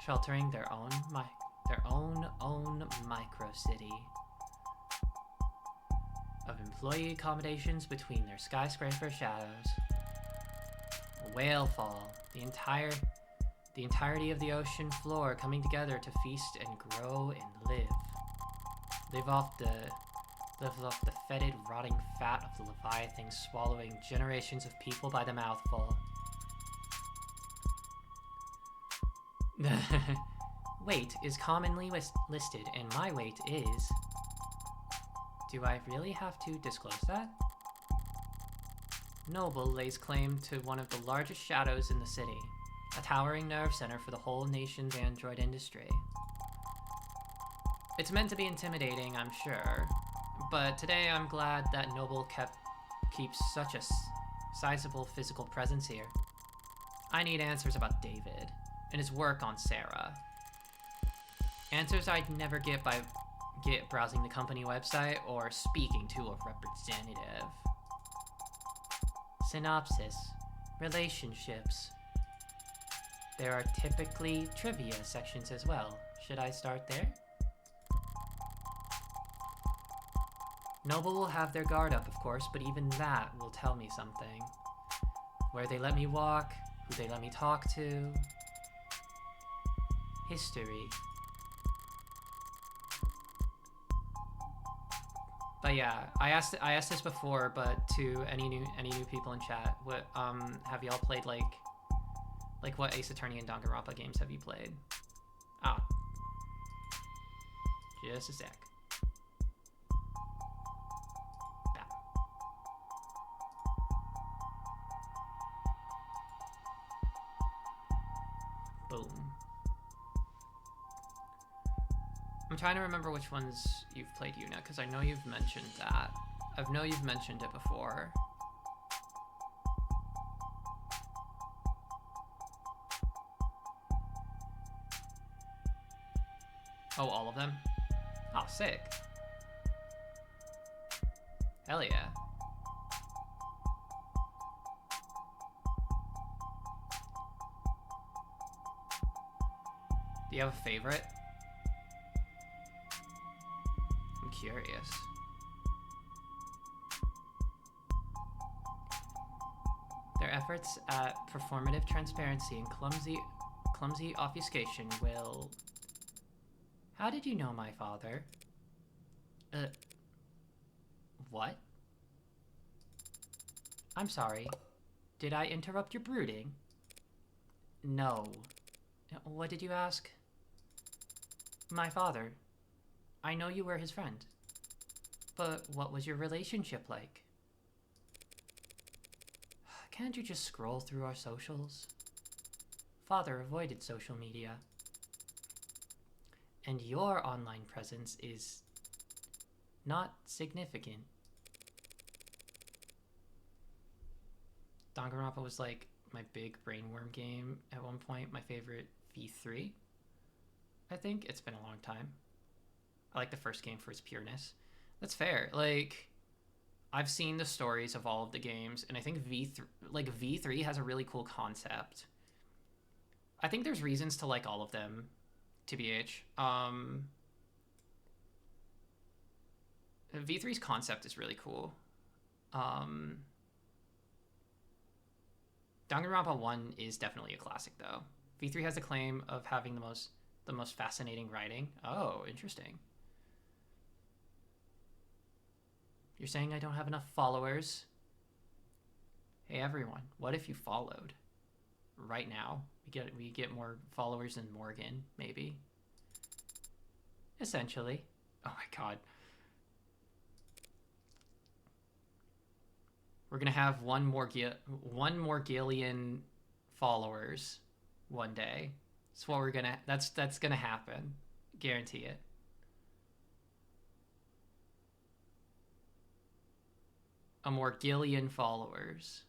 S1: sheltering their own micro-city of employee accommodations between their skyscraper shadows. A whale fall, the entirety of the ocean floor coming together to feast and grow and live off the fetid, rotting fat of the Leviathan, swallowing generations of people by the mouthful. Weight is commonly listed, and my weight is... Do I really have to disclose that? Noble lays claim to one of the largest shadows in the city, a towering nerve center for the whole nation's android industry. It's meant to be intimidating, I'm sure, but today I'm glad that Noble keeps such a sizable physical presence here. I need answers about David and his work on Sarah. Answers I'd never get browsing the company website or speaking to a representative. Synopsis. Relationships. There are typically trivia sections as well. Should I start there? Noble will have their guard up, of course, but even that will tell me something. Where they let me walk, who they let me talk to. History. But yeah, I asked this before, but to any new people in chat, what have y'all played like what Ace Attorney and Danganronpa games have you played? Ah, just a sec. Bap. Boom. I'm trying to remember which ones you've played, Yuna, because I know you've mentioned that. I know you've mentioned it before. Oh, all of them? Oh, sick. Hell yeah. Do you have a favorite? I'm curious. Their efforts at performative transparency and clumsy obfuscation will... How did you know my father? What? I'm sorry. Did I interrupt your brooding? No. What did you ask? My father. I know you were his friend. But what was your relationship like? Can't you just scroll through our socials? Father avoided social media. And your online presence is not significant. Danganronpa was like, my big brainworm game at one point. My favorite V3. I think it's been a long time. I like the first game for its pureness. That's fair. Like, I've seen the stories of all of the games, and I think V3 has a really cool concept. I think there's reasons to like all of them, TBH. V3's concept is really cool. Danganronpa 1 is definitely a classic, though. V3 has the claim of having the most fascinating writing. Oh, interesting. You're saying I don't have enough followers? Hey, everyone, what if you followed? Right now, we get more followers than Morgan, maybe. Essentially. Oh my god. We're gonna have one more Gillian followers one day. That's what we're gonna. That's gonna happen. Guarantee it. A more Gillian followers.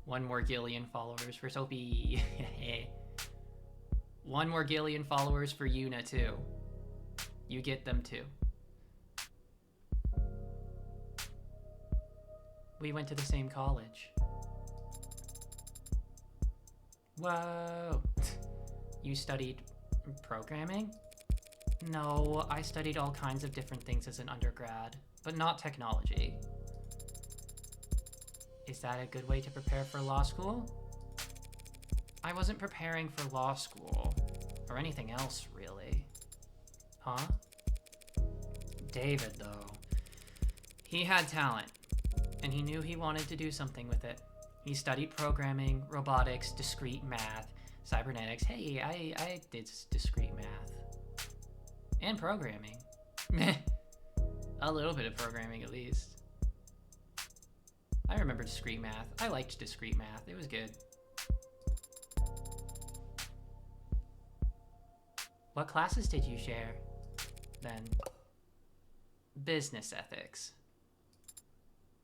S1: One more Gillian followers for Sophie. One more Gillian followers for Yuna, too. You get them, too. We went to the same college. Whoa. You studied programming? No, I studied all kinds of different things as an undergrad, but not technology. Is that a good way to prepare for law school? I wasn't preparing for law school, or anything else, really. Huh? David, though. He had talent, and he knew he wanted to do something with it. He studied programming, robotics, discrete math, cybernetics. Hey, I did discrete math. And programming. A little bit of programming, at least. I remember discrete math. I liked discrete math. It was good. What classes did you share, then? Business ethics.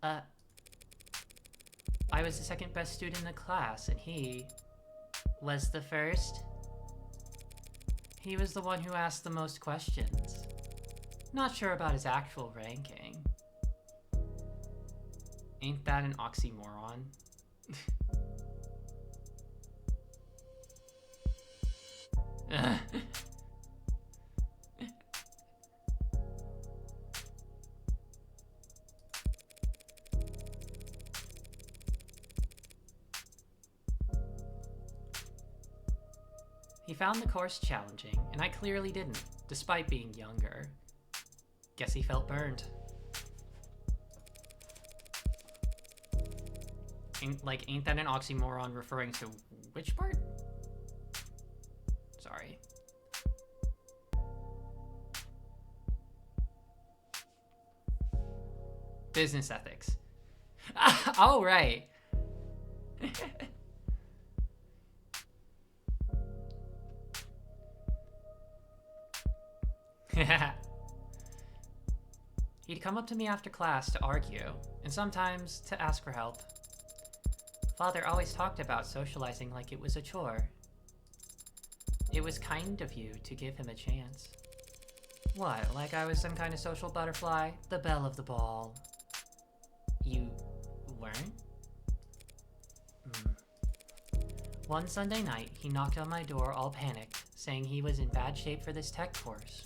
S1: I was the second best student in the class, and he was the first. He was the one who asked the most questions. Not sure about his actual ranking. Ain't that an oxymoron? He found the course challenging, and I clearly didn't, despite being younger. Guess he felt burned. Ain't that an oxymoron referring to which part? Sorry. Business ethics. Oh, right. He'd come up to me after class to argue, and sometimes to ask for help. Father always talked about socializing like it was a chore. It was kind of you to give him a chance. What, like I was some kind of social butterfly? The belle of the ball. You weren't? One Sunday night, he knocked on my door all panicked, saying he was in bad shape for this tech course.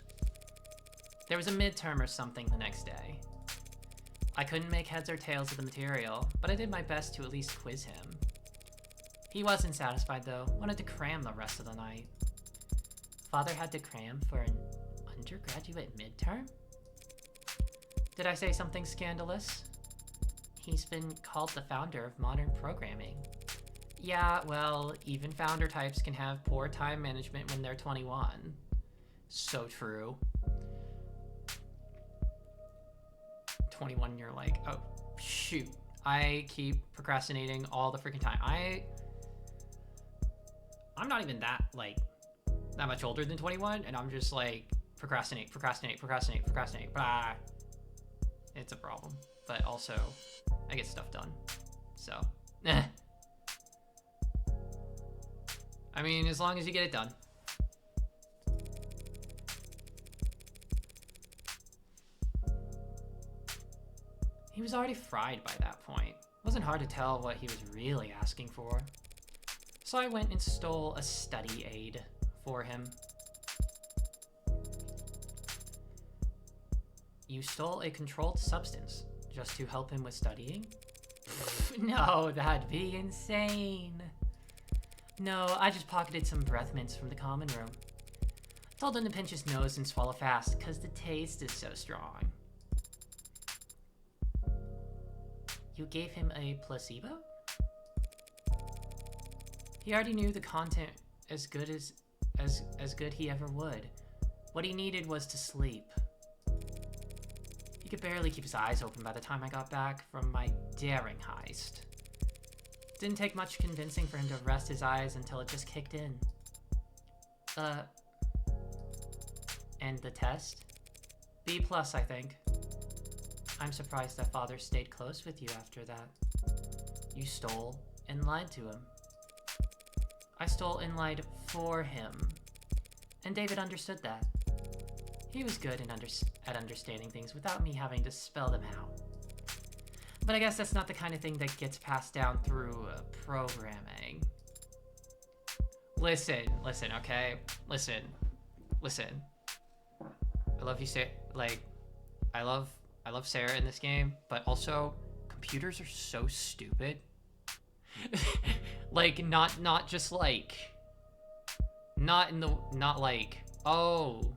S1: There was a midterm or something the next day. I couldn't make heads or tails of the material, but I did my best to at least quiz him. He wasn't satisfied though, wanted to cram the rest of the night. Father had to cram for an undergraduate midterm? Did I say something scandalous? He's been called the founder of modern programming. Yeah, well, even founder types can have poor time management when they're 21. So true. 21, you're like, oh, shoot. I keep procrastinating all the freaking time. I'm not even that much older than 21, and I'm just like, procrastinate. Blah. It's a problem, but also I get stuff done. So, I mean, as long as you get it done. He was already fried by that point. It wasn't hard to tell what he was really asking for. So I went and stole a study aid for him. You stole a controlled substance just to help him with studying? No, that'd be insane. No, I just pocketed some breath mints from the common room. Told him to pinch his nose and swallow fast, cause the taste is so strong. You gave him a placebo? He already knew the content as good he ever would. What he needed was to sleep. He could barely keep his eyes open by the time I got back from my daring heist. Didn't take much convincing for him to rest his eyes until it just kicked in. And the test? B+, I think. I'm surprised that father stayed close with you after that. You stole and lied to him. I stole and lied for him. And David understood that. He was good at understanding things without me having to spell them out. But I guess that's not the kind of thing that gets passed down through programming. Listen, okay? Listen. I love you, Sarah. Like, I love Sarah in this game, but also computers are so stupid. Like, not just like, not like, oh,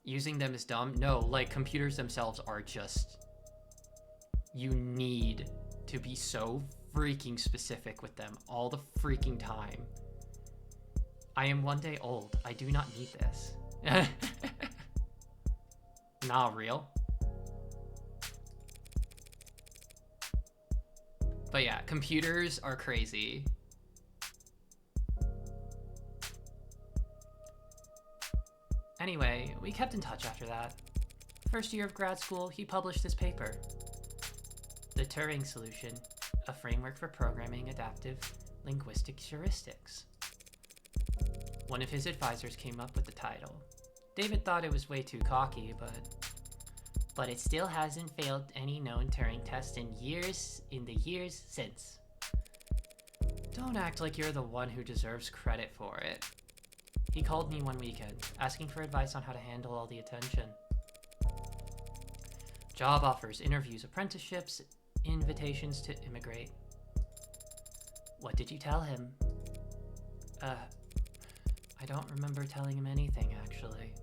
S1: using them is dumb. No, like, computers themselves are just, you need to be so freaking specific with them all the freaking time. I am 1 day old. I do not need this. Not real. But yeah, computers are crazy. Anyway, we kept in touch after that. First year of grad school, he published this paper. The Turing Solution, a framework for programming adaptive linguistic heuristics. One of his advisors came up with the title. David thought it was way too cocky, but it still hasn't failed any known Turing test in the years since. Don't act like you're the one who deserves credit for it. He called me one weekend, asking for advice on how to handle all the attention. Job offers, interviews, apprenticeships, invitations to immigrate. What did you tell him? I don't remember telling him anything, actually.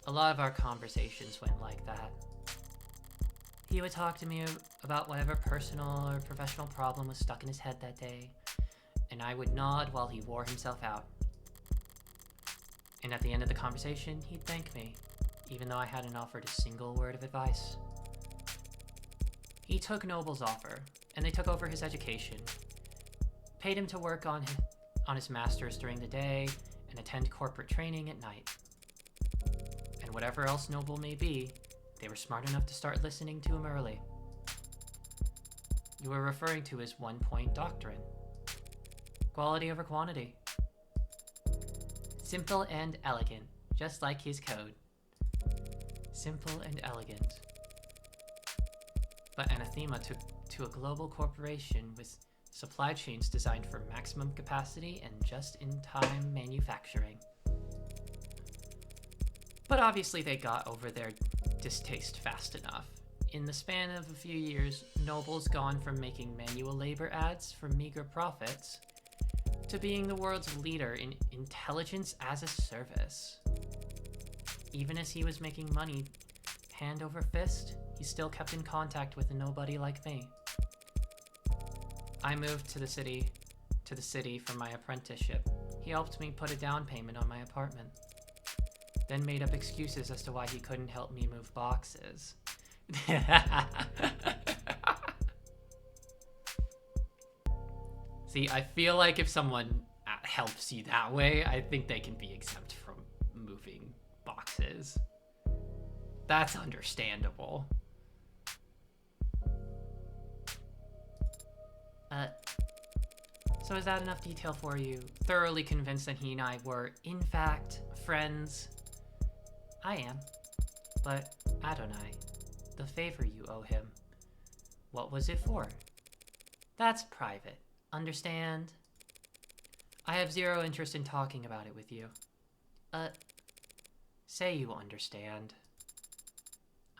S1: A lot of our conversations went like that. He would talk to me about whatever personal or professional problem was stuck in his head that day, and I would nod while he wore himself out. And at the end of the conversation, he'd thank me, even though I hadn't offered a single word of advice. He took Noble's offer, and they took over his education, paid him to work on his master's during the day and attend corporate training at night. And whatever else Noble may be, they were smart enough to start listening to him early. You were referring to his one-point doctrine. Quality over quantity. Simple and elegant, just like his code. Simple and elegant. But anathema to a global corporation with supply chains designed for maximum capacity and just-in-time manufacturing. But obviously they got over their distaste fast enough. In the span of a few years, Noble's gone from making manual labor ads for meager profits to being the world's leader in intelligence as a service. Even as he was making money hand over fist, he still kept in contact with a nobody like me. I moved to the city for my apprenticeship. He helped me put a down payment on my apartment, then made up excuses as to why he couldn't help me move boxes. See, I feel like if someone helps you that way, I think they can be exempt from moving taxes. That's understandable. So is that enough detail for you? Thoroughly convinced that he and I were, in fact, friends? I am. But, Adonai, the favor you owe him, what was it for? That's private. Understand? I have zero interest in talking about it with you. Say you understand.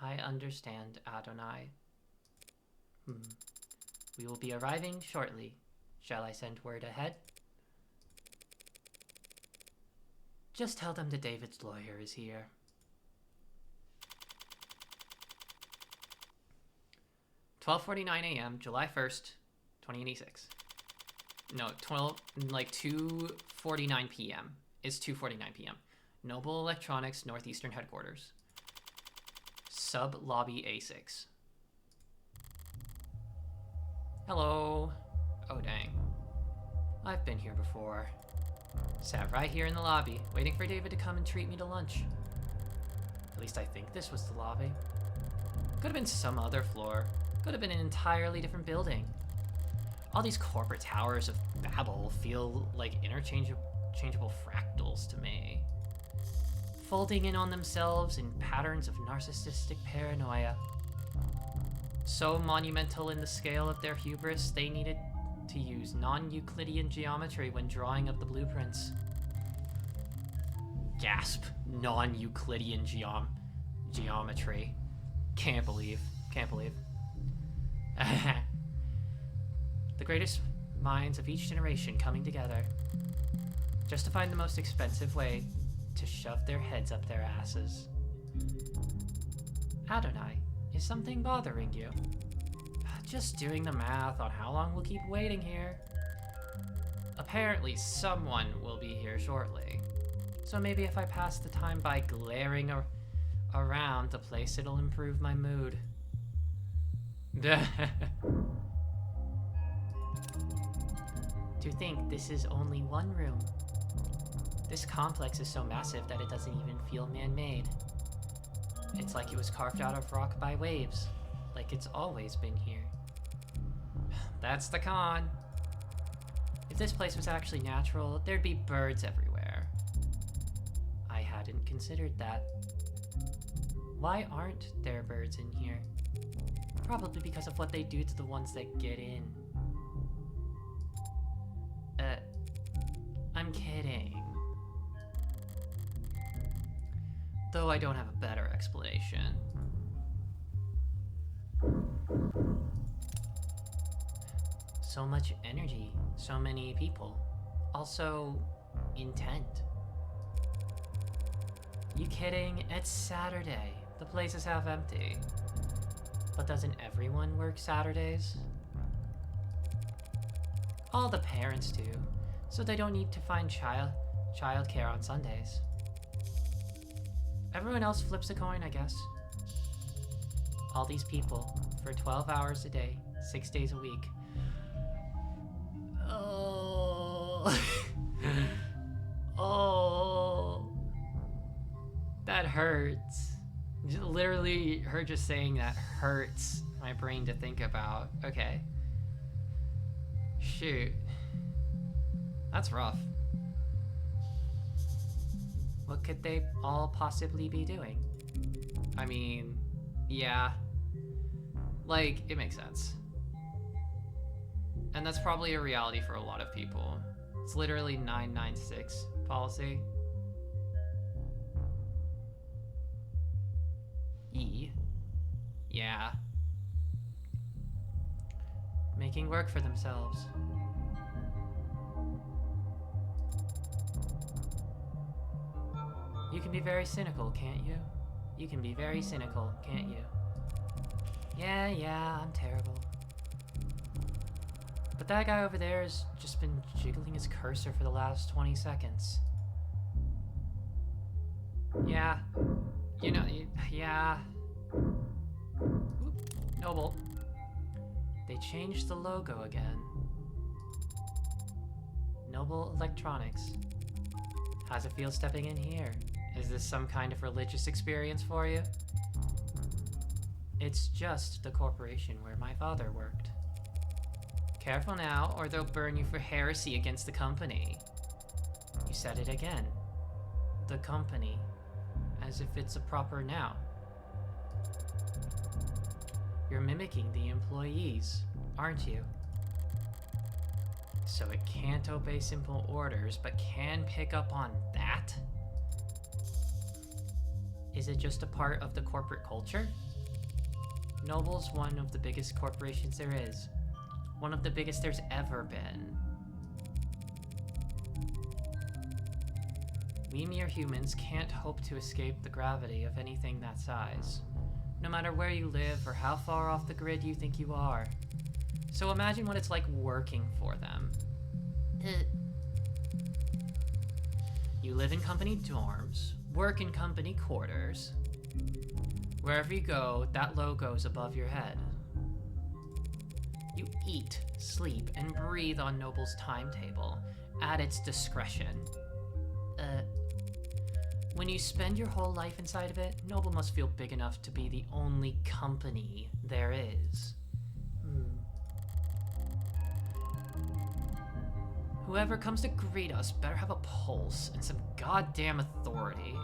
S1: I understand, Adonai. We will be arriving shortly. Shall I send word ahead? Just tell them that David's lawyer is here. "12:49 a.m., July 1st, 2086. No, 2:49 p.m. It's 2:49 p.m. Noble Electronics Northeastern Headquarters. Sub-Lobby A6. Hello. Oh, dang. I've been here before. Sat right here in the lobby, waiting for David to come and treat me to lunch. At least I think this was the lobby. Could have been some other floor. Could have been an entirely different building. All these corporate towers of Babel feel like interchangeable fractals to me. Folding in on themselves in patterns of narcissistic paranoia. So monumental in the scale of their hubris, they needed to use non-Euclidean geometry when drawing of the blueprints. Gasp. Non-Euclidean geometry. Can't believe. The greatest minds of each generation coming together just to find the most expensive way to shove their heads up their asses. Adonai, is something bothering you? Just doing the math on how long we'll keep waiting here. Apparently someone will be here shortly. So maybe if I pass the time by glaring around the place, it'll improve my mood. To think this is only one room. This complex is so massive that it doesn't even feel man-made. It's like it was carved out of rock by waves, like it's always been here. That's the con. If this place was actually natural, there'd be birds everywhere. I hadn't considered that. Why aren't there birds in here? Probably because of what they do to the ones that get in. I'm kidding. Though I don't have a better explanation. So much energy, so many people. Also, intent. You kidding? It's Saturday. The place is half empty. But doesn't everyone work Saturdays? All the parents do, so they don't need to find childcare on Sundays. Everyone else flips a coin, I guess. All these people, for 12 hours a day, 6 days a week. Oh. Oh. That hurts. Literally, her just saying that hurts my brain to think about. Okay. Shoot. That's rough. What could they all possibly be doing? I mean, yeah. Like, it makes sense. And that's probably a reality for a lot of people. It's literally 996 policy. E. Yeah. Making work for themselves. You can be very cynical, can't you? You can be very cynical, can't you? Yeah, I'm terrible. But that guy over there has just been jiggling his cursor for the last 20 seconds. Yeah. You know, yeah. Oop, Noble. They changed the logo again. Noble Electronics. How's it feel stepping in here? Is this some kind of religious experience for you? It's just the corporation where my father worked. Careful now, or they'll burn you for heresy against the company. You said it again. The company. As if it's a proper noun. You're mimicking the employees, aren't you? So it can't obey simple orders, but can pick up on that? Is it just a part of the corporate culture? Noble's one of the biggest corporations there is. One of the biggest there's ever been. We mere humans can't hope to escape the gravity of anything that size, no matter where you live or how far off the grid you think you are. So imagine what it's like working for them. You live in company dorms, work in company quarters. Wherever you go, that logo's above your head. You eat, sleep, and breathe on Noble's timetable, at its discretion. When you spend your whole life inside of it, Noble must feel big enough to be the only company there is. Whoever comes to greet us better have a pulse and some goddamn authority.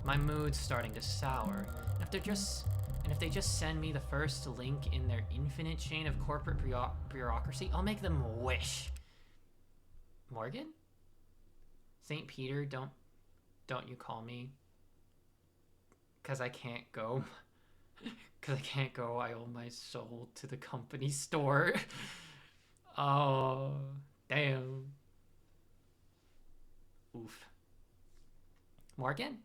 S1: My mood's starting to sour, and if they just send me the first link in their infinite chain of corporate bureaucracy, I'll make them wish. Morgan? St. Peter, don't you call me. 'Cause I can't go. 'Cause I can't go, I owe my soul to the company store. Oh, damn. Oof. Morgan?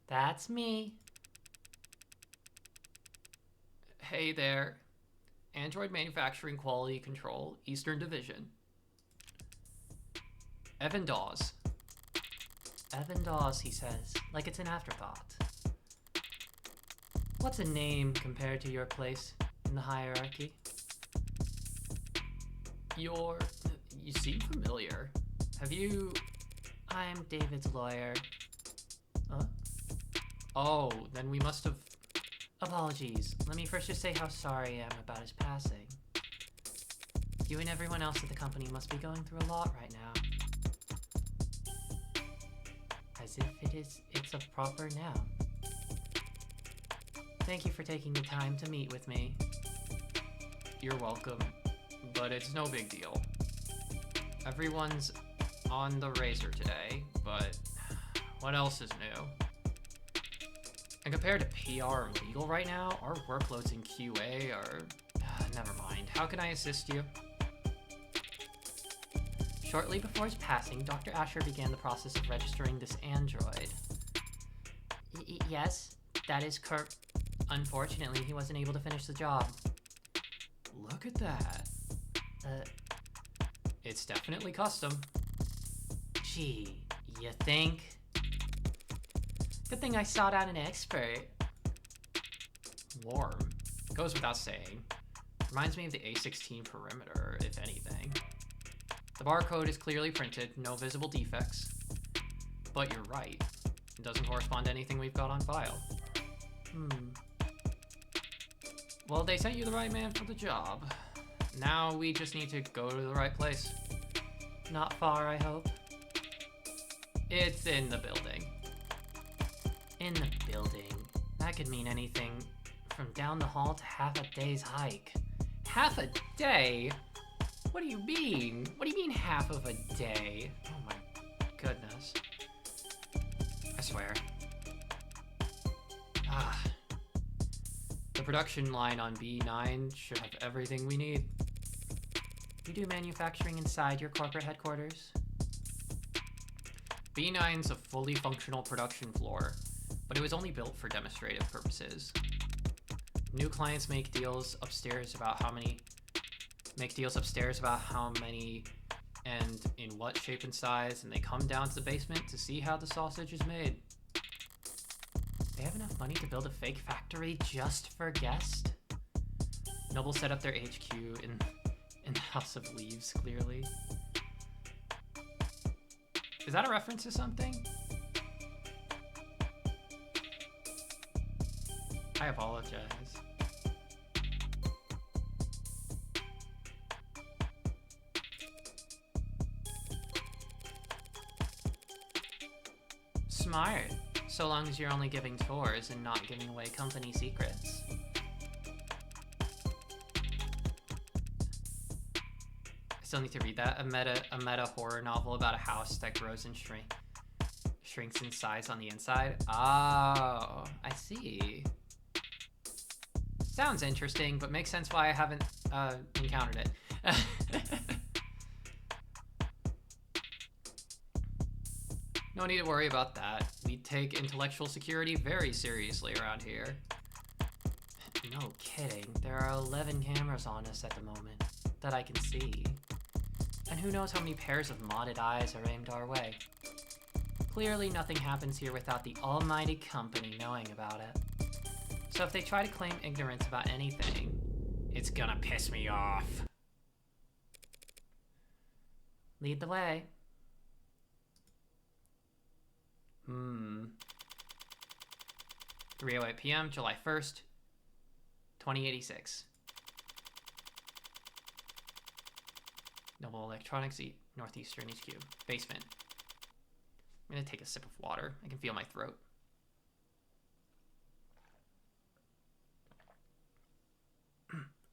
S1: That's me. Hey there. Android Manufacturing Quality Control, Eastern Division. Evan Dawes. Evan Dawes, he says, like it's an afterthought. What's a name compared to your place in the hierarchy? You seem familiar. Have you... I'm David's lawyer. Huh? Oh, then we must have... Apologies. Let me first just say how sorry I am about his passing. You and everyone else at the company must be going through a lot right now. As if it's a proper noun. Thank you for taking the time to meet with me. You're welcome, but it's no big deal. Everyone's on the razor today, but what else is new? And compared to PR or legal right now, our workloads in QA are... never mind. How can I assist you? Shortly before his passing, Dr. Asher began the process of registering this android. Yes, that is correct. Unfortunately, he wasn't able to finish the job. Look at that. It's definitely custom. Gee, you think? Good thing I sought out an expert. Warm. Goes without saying. Reminds me of the A16 perimeter, if anything. The barcode is clearly printed, no visible defects. But you're right. It doesn't correspond to anything we've got on file. Well, they sent you the right man for the job. Now we just need to go to the right place. Not far, I hope. It's in the building. In the building. That could mean anything from down the hall to half a day's hike. Half a day? What do you mean? What do you mean half of a day? Oh my goodness. I swear. The production line on B9 should have everything we need. You do manufacturing inside your corporate headquarters? B9's a fully functional production floor, but it was only built for demonstrative purposes. New clients make deals upstairs about how many and in what shape and size, and they come down to the basement to see how the sausage is made. They have enough money to build a fake factory just for guests? Noble set up their HQ in the House of Leaves, clearly. Is that a reference to something? I apologize. Smart. So long as you're only giving tours and not giving away company secrets. I still need to read that. A meta horror novel about a house that grows and shrinks in size on the inside. Oh, I see. Sounds interesting, but makes sense why I haven't encountered it. No need to worry about that. We take intellectual security very seriously around here. No kidding. There are 11 cameras on us at the moment that I can see. And who knows how many pairs of modded eyes are aimed our way. Clearly nothing happens here without the almighty company knowing about it. So if they try to claim ignorance about anything, it's gonna piss me off. Lead the way. 3:08 p.m., July 1st, 2086. Noble Electronics, Northeastern HQ. Basement. I'm gonna take a sip of water. I can feel my throat.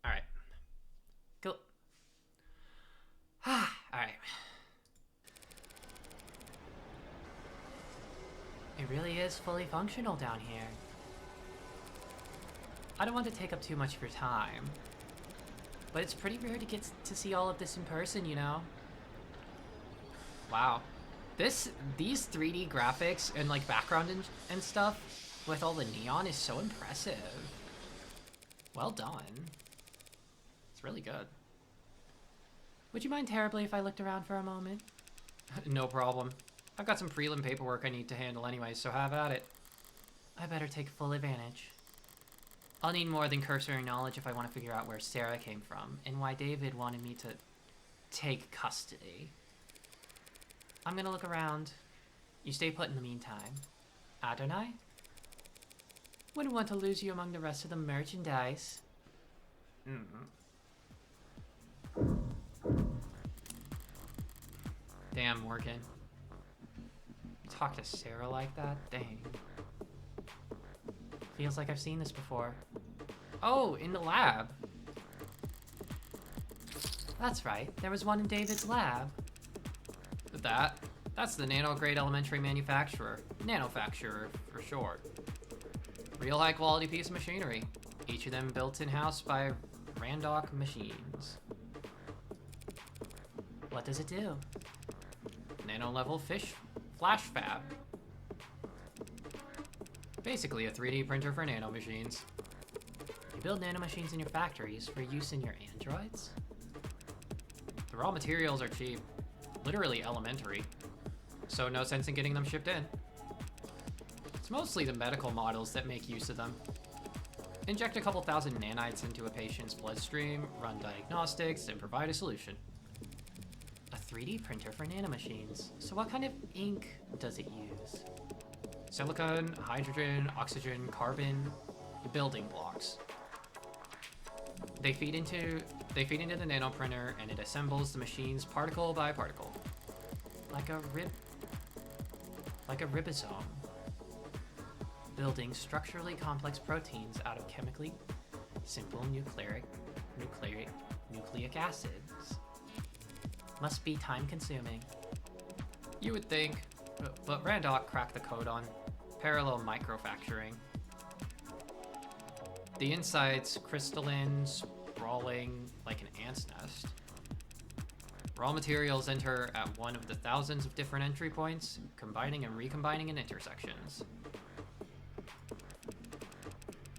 S1: Alright. Cool. Alright. It really is fully functional down here. I don't want to take up too much of your time, but it's pretty rare to get to see all of this in person, you know? Wow. These 3D graphics and like background and stuff with all the neon is so impressive. Well done. It's really good. Would you mind terribly if I looked around for a moment? No problem. I've got some prelim paperwork I need to handle anyway, so have at it. I better take full advantage. I'll need more than cursory knowledge if I want to figure out where Sarah came from and why David wanted me to take custody. I'm gonna look around. You stay put in the meantime. Adonai? Wouldn't want to lose you among the rest of the merchandise. Damn, Morgan. Talk to Sarah like that? Dang. Feels like I've seen this before. Oh, in the lab. That's right. There was one in David's lab. That's the nano-grade elementary manufacturer. Nanofacturer, for short. Real high-quality piece of machinery. Each of them built in-house by Randock Machines. What does it do? Nano-level flash fab. Basically a 3D printer for nanomachines. You build nanomachines in your factories for use in your androids? The raw materials are cheap. Literally elementary. So no sense in getting them shipped in. It's mostly the medical models that make use of them. Inject a couple thousand nanites into a patient's bloodstream, run diagnostics, and provide a solution. A 3D printer for nanomachines. So what kind of ink does it use? Silicon, hydrogen, oxygen, carbon, the building blocks. They feed into the nanoprinter and it assembles the machines particle by particle. Like a ribosome. Building structurally complex proteins out of chemically simple nucleic acids. Must be time consuming. You would think, but Randock cracked the code on parallel microfacturing. The inside's crystalline, sprawling like an ant's nest. Raw materials enter at one of the thousands of different entry points, combining and recombining in intersections.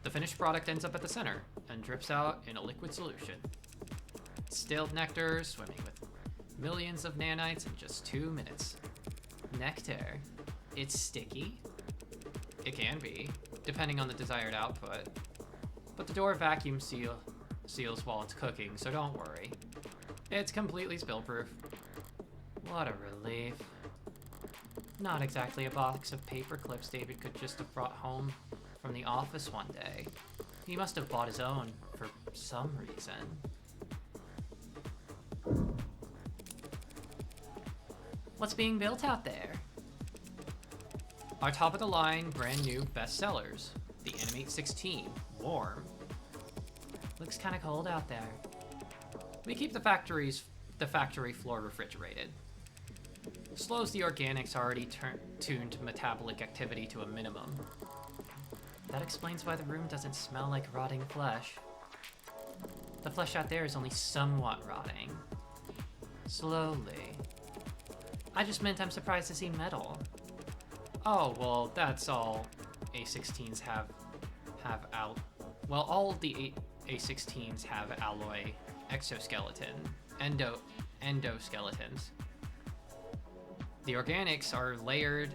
S1: The finished product ends up at the center and drips out in a liquid solution. Distilled nectar swimming with millions of nanites in just 2 minutes. Nectar. It's sticky? It can be, depending on the desired output. But the door vacuum seals while it's cooking, so don't worry. It's completely spill-proof. What a relief. Not exactly a box of paper clips David could just have brought home from the office one day. He must have bought his own for some reason. What's being built out there? Our top-of-the-line, brand-new bestsellers. The Animate 16, Warm. Looks kinda cold out there. We keep the factory floor refrigerated. Slows the organics already tuned metabolic activity to a minimum. That explains why the room doesn't smell like rotting flesh. The flesh out there is only somewhat rotting. Slowly. I just meant I'm surprised to see metal. Oh, well, that's all A16s have out. Well, all of the A16s have alloy exoskeleton, endoskeletons. The organics are layered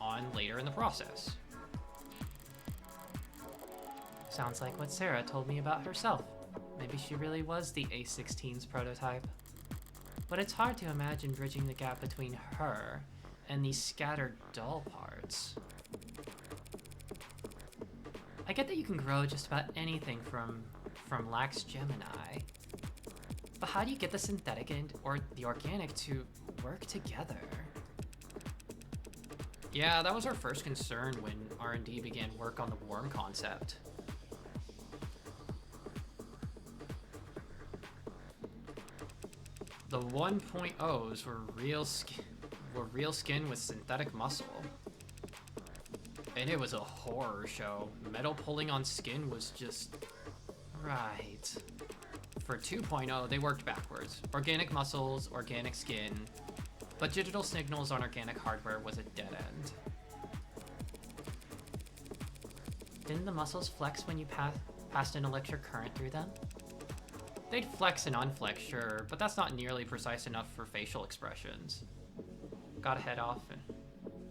S1: on later in the process. Sounds like what Sarah told me about herself. Maybe she really was the A16's prototype. But it's hard to imagine bridging the gap between her and these scattered doll parts. I get that you can grow just about anything from lax Gemini. But how do you get the synthetic or the organic to work together? Yeah, that was our first concern when R&D began work on the worm concept. The 1.0s were real skin with synthetic muscle. And it was a horror show. Metal pulling on skin was just... right. For 2.0, they worked backwards. Organic muscles, organic skin. But digital signals on organic hardware was a dead end. Didn't the muscles flex when you passed an electric current through them? They'd flex and unflex, sure, but that's not nearly precise enough for facial expressions. Gotta head off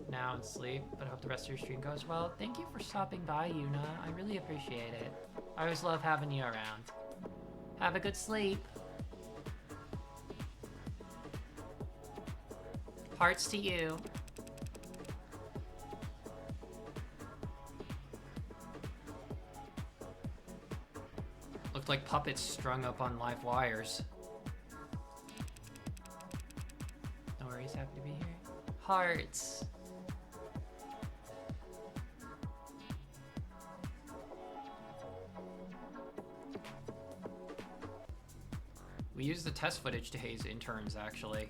S1: now and sleep, but I hope the rest of your stream goes well. Thank you for stopping by, Yuna. I really appreciate it. I always love having you around. Have a good sleep. Hearts to you. Looked like puppets strung up on live wires. No worries, happy to be here. Hearts. We used the test footage to haze interns, actually.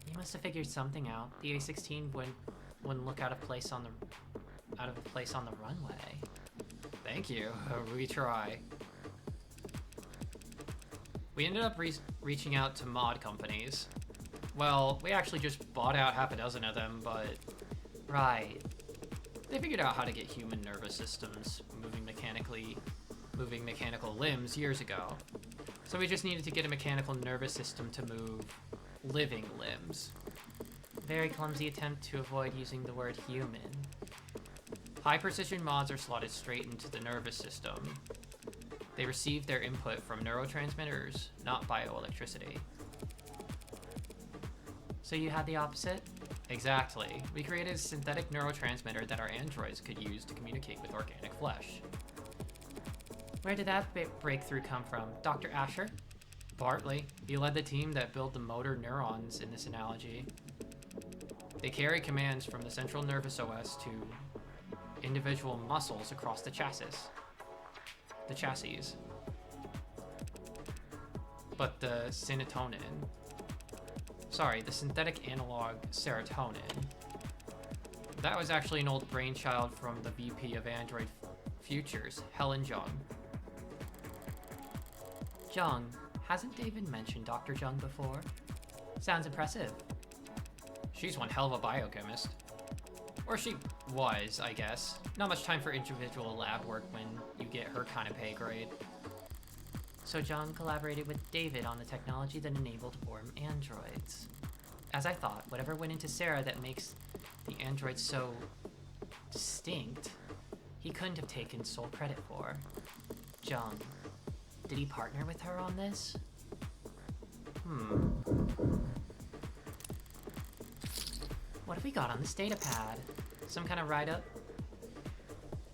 S1: You must have figured something out. The A16 wouldn't look out of place on the runway. Thank you. We try. We ended up reaching out to mod companies. Well, we actually just bought out half a dozen of them, but... right. They figured out how to get human nervous systems moving mechanical limbs years ago. So we just needed to get a mechanical nervous system to move living limbs. Very clumsy attempt to avoid using the word human. High precision mods are slotted straight into the nervous system. They receive their input from neurotransmitters, not bioelectricity. So you had the opposite? Exactly. We created a synthetic neurotransmitter that our androids could use to communicate with organic flesh. Where did that breakthrough come from? Dr. Asher? Partly. He led the team that built the motor neurons in this analogy. They carry commands from the central nervous OS to individual muscles across the chassis. But the synthetic analog serotonin. That was actually an old brainchild from the VP of Android Futures, Helen Jung. Jung, hasn't David mentioned Dr. Jung before? Sounds impressive. She's one hell of a biochemist. Or she was, I guess. Not much time for individual lab work when you get her kind of pay grade. So Jung collaborated with David on the technology that enabled worm androids. As I thought, whatever went into Sarah that makes the androids so distinct, he couldn't have taken sole credit for. Jung, did he partner with her on this? What have we got on this data pad? Some kind of write-up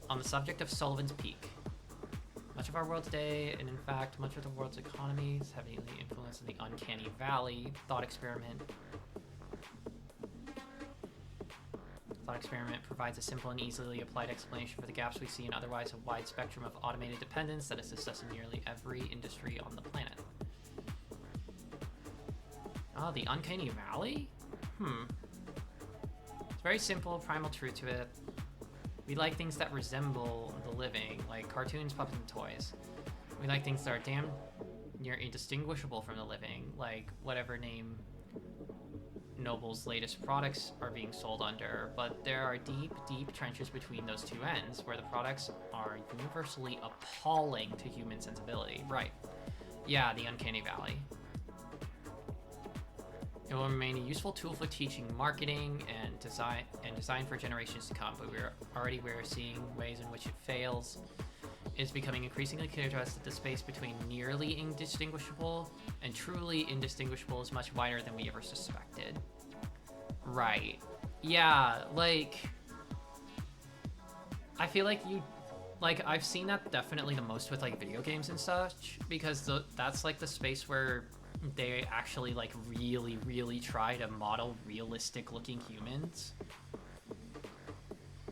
S1: on the subject of Sullivan's Peak. Much of our world today, and in fact, much of the world's economy is heavily influenced in the uncanny valley. Thought experiment provides a simple and easily applied explanation for the gaps we see in otherwise a wide spectrum of automated dependence that assists us in nearly every industry on the planet. Oh, the uncanny valley? It's very simple, primal truth to it. We like things that resemble the living, like cartoons, puppets, and toys. We like things that are damn near indistinguishable from the living, like whatever name Noble's latest products are being sold under, but there are deep, deep trenches between those two ends where the products are universally appalling to human sensibility. Right. Yeah, the uncanny valley. It will remain a useful tool for teaching marketing and design for generations to come, but we're seeing ways in which it fails. It's becoming increasingly clear to us that the space between nearly indistinguishable and truly indistinguishable is much wider than we ever suspected. Right. Yeah, like, I feel like I've seen that definitely the most with like video games and such, because that's like the space where they actually like really, really try to model realistic looking humans.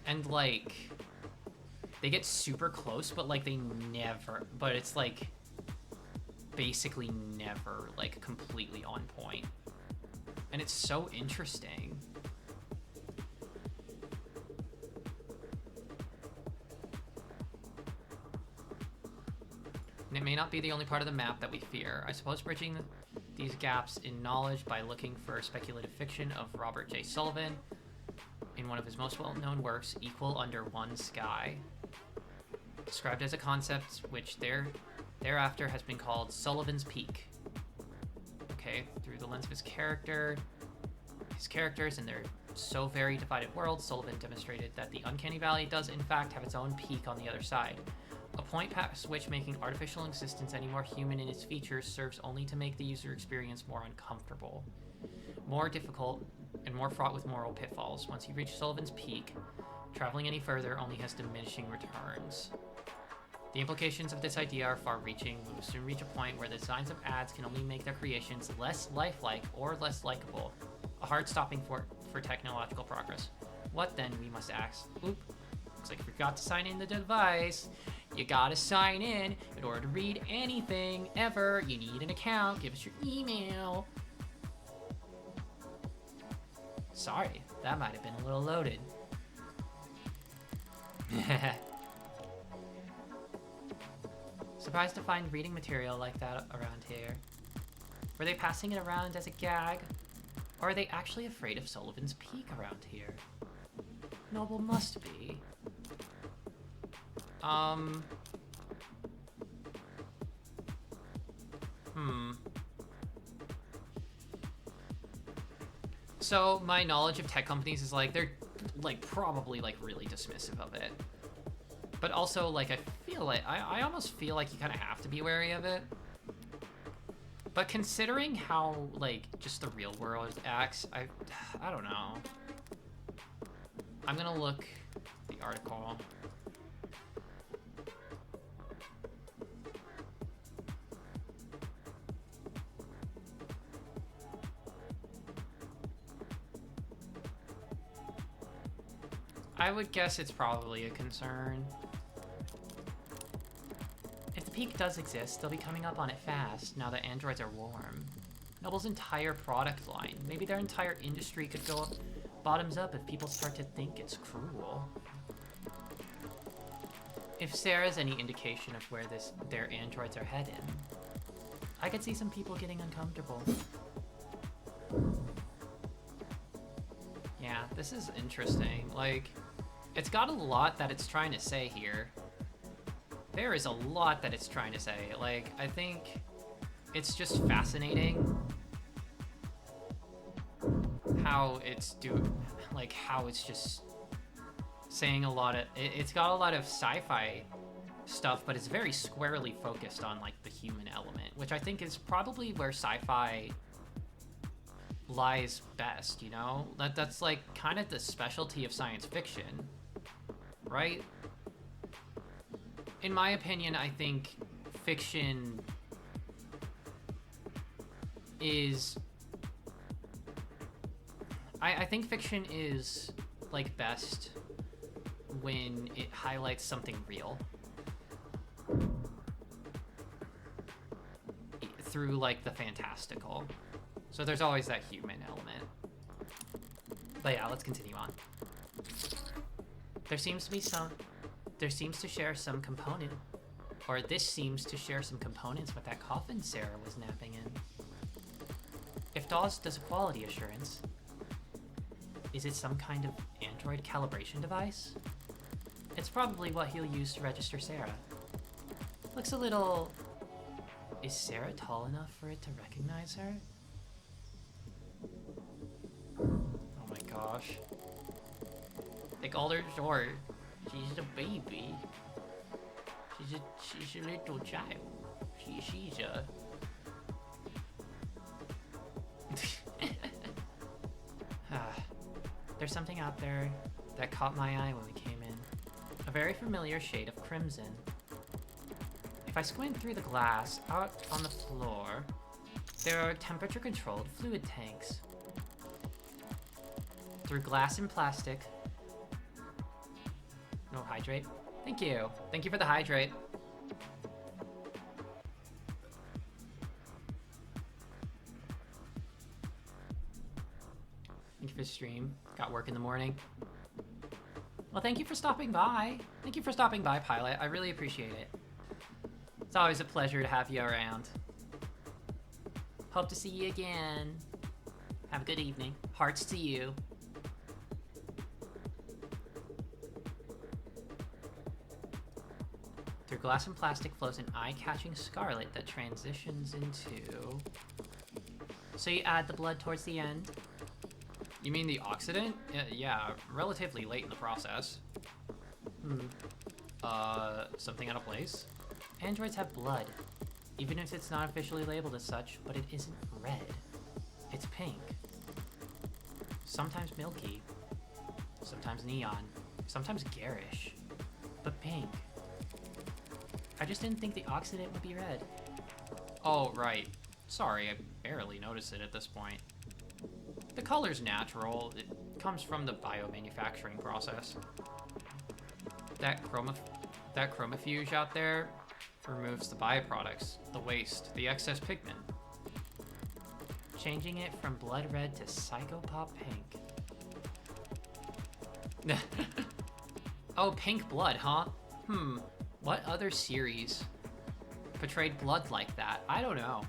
S1: And like, they get super close, but like but it's like basically never like completely on point. And it's so interesting. And it may not be the only part of the map that we fear. I suppose bridging these gaps in knowledge by looking for speculative fiction of Robert J. Sullivan in one of his most well-known works, Equal Under One Sky, described as a concept which thereafter has been called Sullivan's Peak. Okay, through the lens of his characters and their so very divided world, Sullivan demonstrated that the uncanny valley does in fact have its own peak on the other side. A point past which making artificial existence any more human in its features serves only to make the user experience more uncomfortable, more difficult, and more fraught with moral pitfalls. Once you reach Sullivan's Peak, traveling any further only has diminishing returns. The implications of this idea are far-reaching. We will soon reach a point where the designs of ads can only make their creations less lifelike or less likable, a hard stopping for technological progress. What then, we must ask? Oop, looks like we forgot to sign in the device. You gotta sign in order to read anything ever. You need an account. Give us your email. Sorry, that might have been a little loaded. Surprised to find reading material like that around here. Were they passing it around as a gag? Or are they actually afraid of Sullivan's Peak around here? Noble must be. So my knowledge of tech companies is like, they're like probably like really dismissive of it. But also like, I feel like, I almost feel like you kind of have to be wary of it. But considering how like just the real world acts, I don't know. I'm gonna look the article. I would guess it's probably a concern. If the peak does exist, they'll be coming up on it fast now that androids are warm. Noble's entire product line, maybe their entire industry could go up, bottoms up if people start to think it's cruel. If Sarah's any indication of where their androids are headed, I could see some people getting uncomfortable. Yeah, this is interesting. Like, it's got a lot that it's trying to say here. There is a lot that it's trying to say. Like, I think it's just fascinating how it's how it's just saying a lot of, it's got a lot of sci-fi stuff, but it's very squarely focused on like the human element, which I think is probably where sci-fi lies best, you know? That's like kind of the specialty of science fiction, right? In my opinion, I think fiction is... I think fiction is, like, best when it highlights something real. Through, like, the fantastical. So there's always that human element. But yeah, let's continue on. There seems to share some component, or this seems to share some components with that coffin Sarah was napping in. If Dawes does a quality assurance, is it some kind of android calibration device? It's probably what he'll use to register Sarah. Looks a little... Is Sarah tall enough for it to recognize her? Oh my gosh. They called her short. She's a baby. She's a little child. She's a... There's something out there that caught my eye when we came in. A very familiar shade of crimson. If I squint through the glass, out on the floor, there are temperature-controlled fluid tanks. Through glass and plastic... No, hydrate. Thank you. Thank you for the hydrate. Thank you for the stream. Got work in the morning. Well, thank you for stopping by. Thank you for stopping by, Pilot. I really appreciate it. It's always a pleasure to have you around. Hope to see you again. Have a good evening. Hearts to you. Through glass and plastic flows an eye-catching scarlet that transitions into... So you add the blood towards the end? You mean the oxidant? Yeah, relatively late in the process. Something out of place? Androids have blood, even if it's not officially labeled as such, but it isn't red. It's pink. Sometimes milky. Sometimes neon. Sometimes garish. But pink. I just didn't think the oxidant would be red. Oh, right. Sorry, I barely noticed it at this point. The color's natural. It comes from the biomanufacturing process. That chromofuge out there removes the byproducts, the waste, the excess pigment. Changing it from blood red to psychopop pink. Oh, pink blood, huh? What other series portrayed blood like that? I don't know.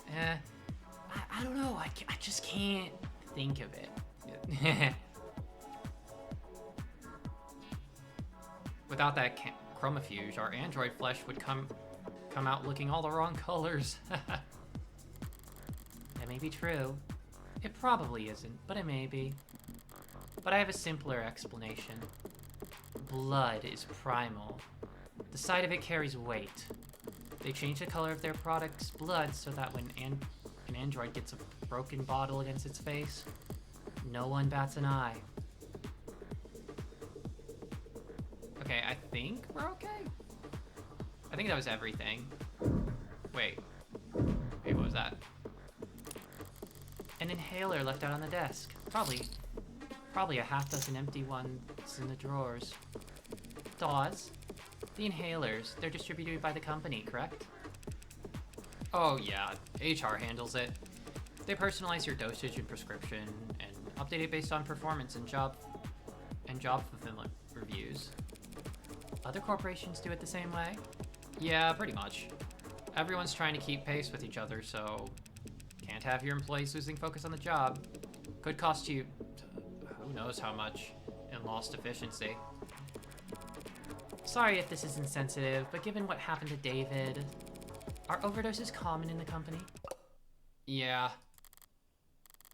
S1: I don't know. I just can't think of it. Without that chromofuge, our android flesh would come out looking all the wrong colors. That may be true. It probably isn't, but it may be. But I have a simpler explanation. Blood is primal. The sight of it carries weight. They change the color of their product's blood so that when an android gets a broken bottle against its face, no one bats an eye. Okay, I think we're okay. I think that was everything. Wait, what was that? An inhaler left out on the desk. Probably a half dozen empty ones in the drawers. Dawes, the inhalers, they're distributed by the company, correct? Oh yeah, HR handles it. They personalize your dosage and prescription and update it based on performance and job fulfillment reviews. Other corporations do it the same way? Yeah, pretty much. Everyone's trying to keep pace with each other, so can't have your employees losing focus on the job. Could cost you who knows how much in lost efficiency. Sorry if this is insensitive, but given what happened to David, are overdoses common in the company? Yeah.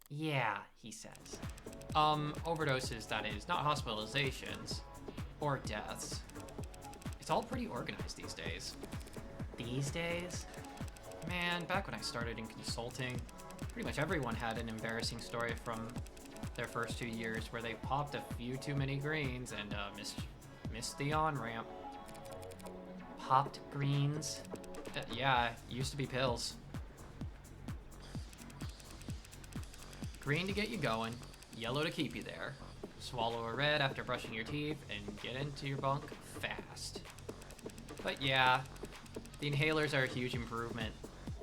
S1: Yeah, he says. Overdoses, that is, not hospitalizations. Or deaths. It's all pretty organized these days. These days? Man, back when I started in consulting, Pretty much everyone had an embarrassing story from their first 2 years where they popped a few too many greens and missed the on-ramp. Popped greens? Yeah, used to be pills. Green to get you going, yellow to keep you there. Swallow a red after brushing your teeth and get into your bunk fast. But yeah, the inhalers are a huge improvement,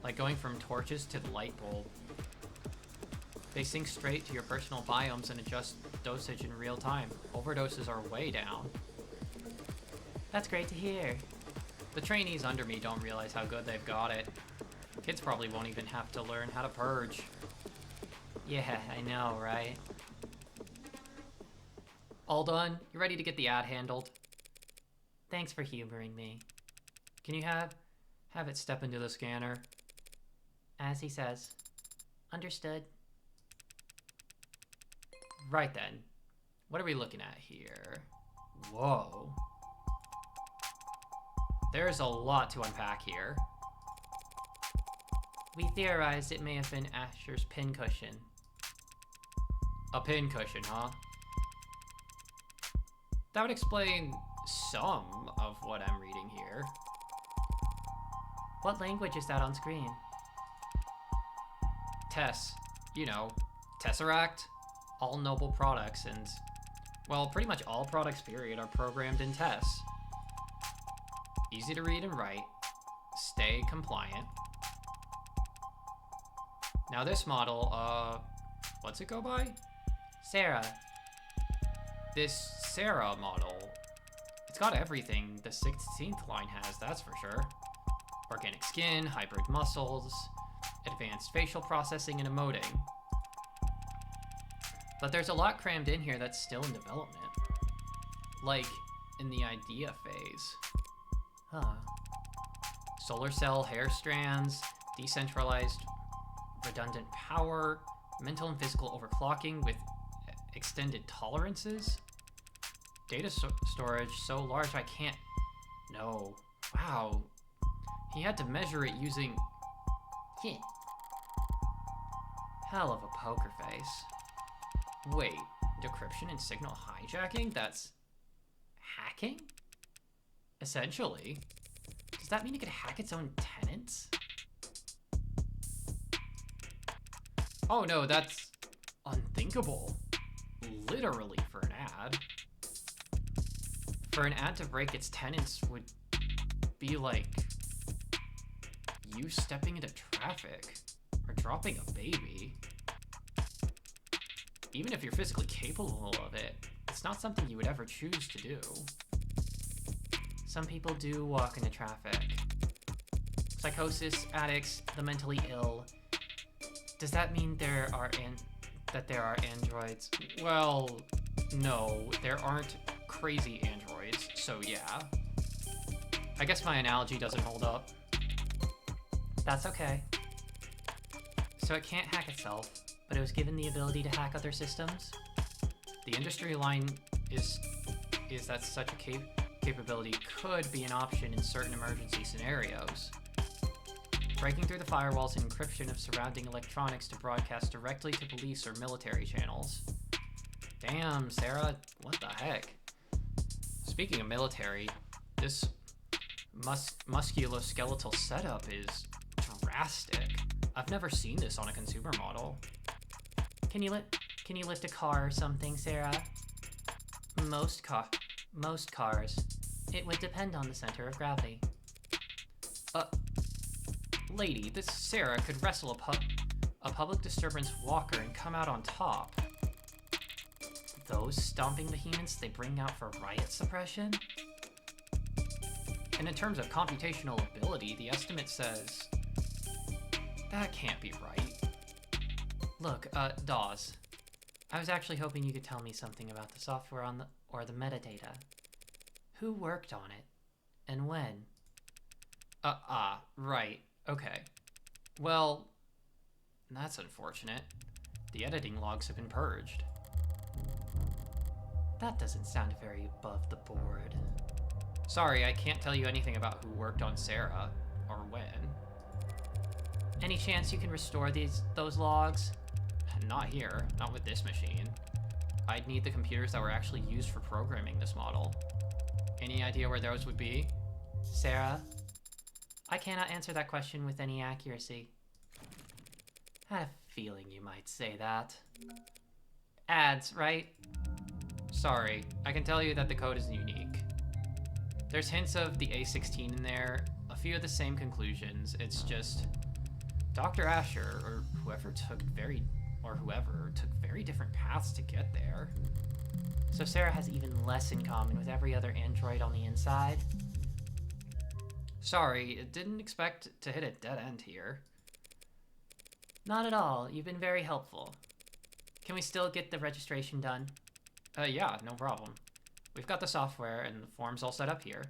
S1: like going from torches to the light bulb. They sync straight to your personal biomes and adjust dosage in real time. Overdoses are way down. That's great to hear. The trainees under me don't realize how good they've got it. Kids probably won't even have to learn how to purge. Yeah, I know, right? All done? You ready to get the ad handled? Thanks for humoring me. Can you have it step into the scanner? As he says. Understood. Right then. What are we looking at here? Whoa. There's a lot to unpack here. We theorized it may have been Asher's pincushion. A pincushion, huh? That would explain some of what I'm reading here. What language is that on screen? Tess. You know, Tesseract. All noble products and, well, pretty much all products, period, are programmed in Tess. Easy to read and write. Stay compliant. Now this model, what's it go by? Sarah. This Sarah model, it's got everything the 16th line has, that's for sure. Organic skin, hybrid muscles, advanced facial processing, and emoting. But there's a lot crammed in here that's still in development. Like, in the idea phase. Huh. Solar cell hair strands, decentralized redundant power, mental and physical overclocking with extended tolerances. Data storage so large I can't... No. Wow. He had to measure it using... Hell of a poker face. Wait, decryption and signal hijacking? That's... hacking? Essentially. Does that mean it could hack its own tenants? Oh no, that's unthinkable. Literally for an ad. For an ad to break its tenants would be like you stepping into traffic or dropping a baby. Even if you're physically capable of it, it's not something you would ever choose to do. Some people do walk into traffic. Psychosis, addicts, the mentally ill. Does that mean there are androids? Well, no, there aren't crazy androids, so yeah. I guess my analogy doesn't hold up. That's okay. So it can't hack itself, but it was given the ability to hack other systems? The industry line is that such a capability could be an option in certain emergency scenarios. Breaking through the firewalls and encryption of surrounding electronics to broadcast directly to police or military channels. Damn, Sarah, what the heck? Speaking of military, this musculoskeletal setup is drastic. I've never seen this on a consumer model. Can you lift a car or something, Sarah? Most cars. It would depend on the center of gravity. Lady, this Sarah could wrestle a public disturbance walker and come out on top. Those stomping behemoths they bring out for riot suppression? And in terms of computational ability, the estimate says... That can't be right. Look, Dawes. I was actually hoping you could tell me something about the software or the metadata. Who worked on it? And when? Right. Okay. Well, that's unfortunate. The editing logs have been purged. That doesn't sound very above the board. Sorry, I can't tell you anything about who worked on Sarah, or when. Any chance you can restore those logs?
S2: Not here. Not with this machine. I'd need the computers that were actually used for programming this model. Any idea where those would be?
S1: Sarah, I cannot answer that question with any accuracy. I had a feeling you might say that. Ads, right?
S2: Sorry, I can tell you that the code is unique. There's hints of the A16 in there, a few of the same conclusions. It's just Dr. Asher or whoever took very different paths to get there.
S1: So Sarah has even less in common with every other android on the inside?
S2: Sorry, didn't expect to hit a dead end here.
S1: Not at all. You've been very helpful. Can we still get the registration done?
S2: Yeah, no problem. We've got the software and the forms all set up here.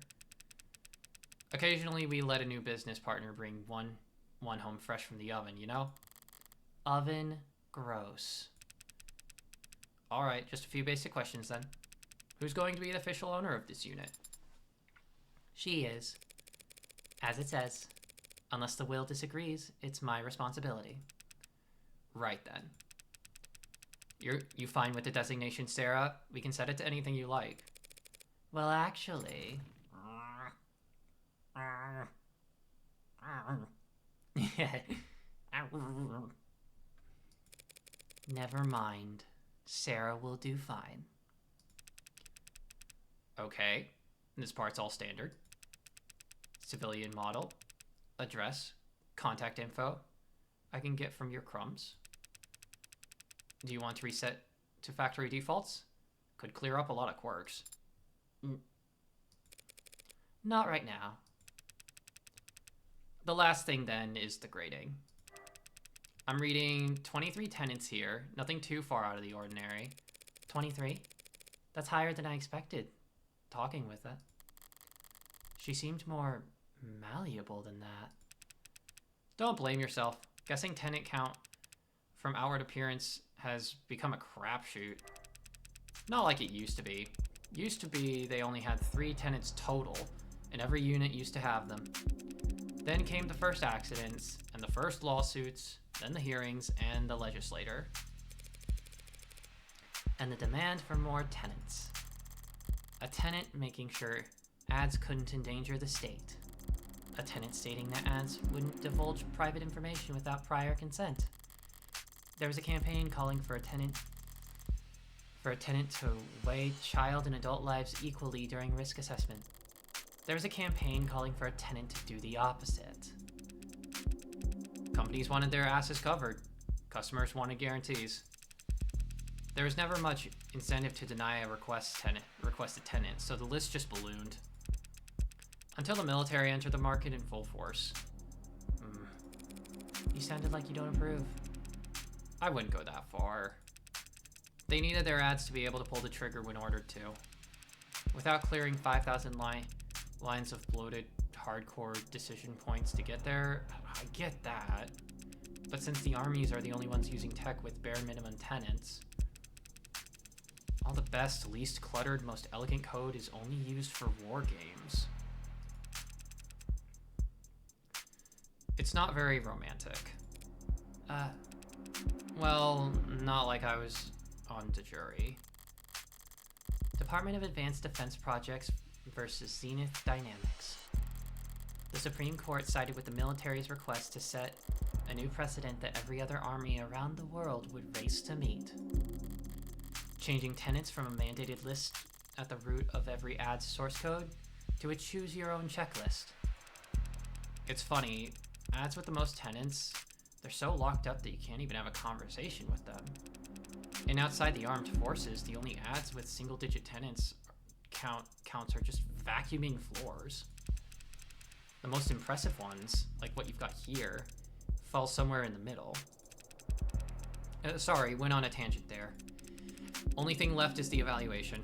S2: Occasionally, we let a new business partner bring one home fresh from the oven, you know?
S1: Oven, gross.
S2: All right, just a few basic questions then. Who's going to be the official owner of this unit?
S1: She is. As it says. Unless the will disagrees, it's my responsibility.
S2: Right then. You fine with the designation, Sarah? We can set it to anything you like.
S1: Well, actually... Never mind. Sarah will do fine.
S2: Okay. This part's all standard. Civilian model. Address. Contact info. I can get from your crumbs. Do you want to reset to factory defaults? Could clear up a lot of quirks.
S1: Not right now.
S2: The last thing then is the grading. I'm reading 23 tenants here, nothing too far out of the ordinary.
S1: 23? That's higher than I expected, talking with it. She seemed more malleable than that.
S2: Don't blame yourself. Guessing tenant count from outward appearance has become a crapshoot. Not like it used to be. Used to be they only had 3 tenants total, and every unit used to have them. Then came the first accidents, and the first lawsuits, then the hearings, and the legislator.
S1: And the demand for more tenants. A tenant making sure ads couldn't endanger the state. A tenant stating that ads wouldn't divulge private information without prior consent. There was a campaign calling for a tenant to weigh child and adult lives equally during risk assessment. There was a campaign calling for a tenant to do the opposite.
S2: Companies wanted their asses covered. Customers wanted guarantees. There was never much incentive to deny a requested tenant, so the list just ballooned. Until the military entered the market in full force.
S1: You sounded like you don't approve.
S2: I wouldn't go that far. They needed their ads to be able to pull the trigger when ordered to. Without clearing 5,000 lines of bloated, hardcore decision points to get there, I get that. But since the armies are the only ones using tech with bare minimum tenants, all the best, least cluttered, most elegant code is only used for war games. It's not very romantic. Well, not like I was on the jury.
S1: Department of Advanced Defense Projects versus Zenith Dynamics. The Supreme Court sided with the military's request to set a new precedent that every other army around the world would race to meet. Changing tenants from a mandated list at the root of every ad's source code to a choose-your-own checklist. It's funny, ads with the most tenants, they're so locked up that you can't even have a conversation with them. And outside the armed forces, the only ads with single-digit tenants counts are just vacuuming floors. The most impressive ones, like what you've got here, fall somewhere in the middle. Sorry, went on a tangent there. Only thing left is the evaluation.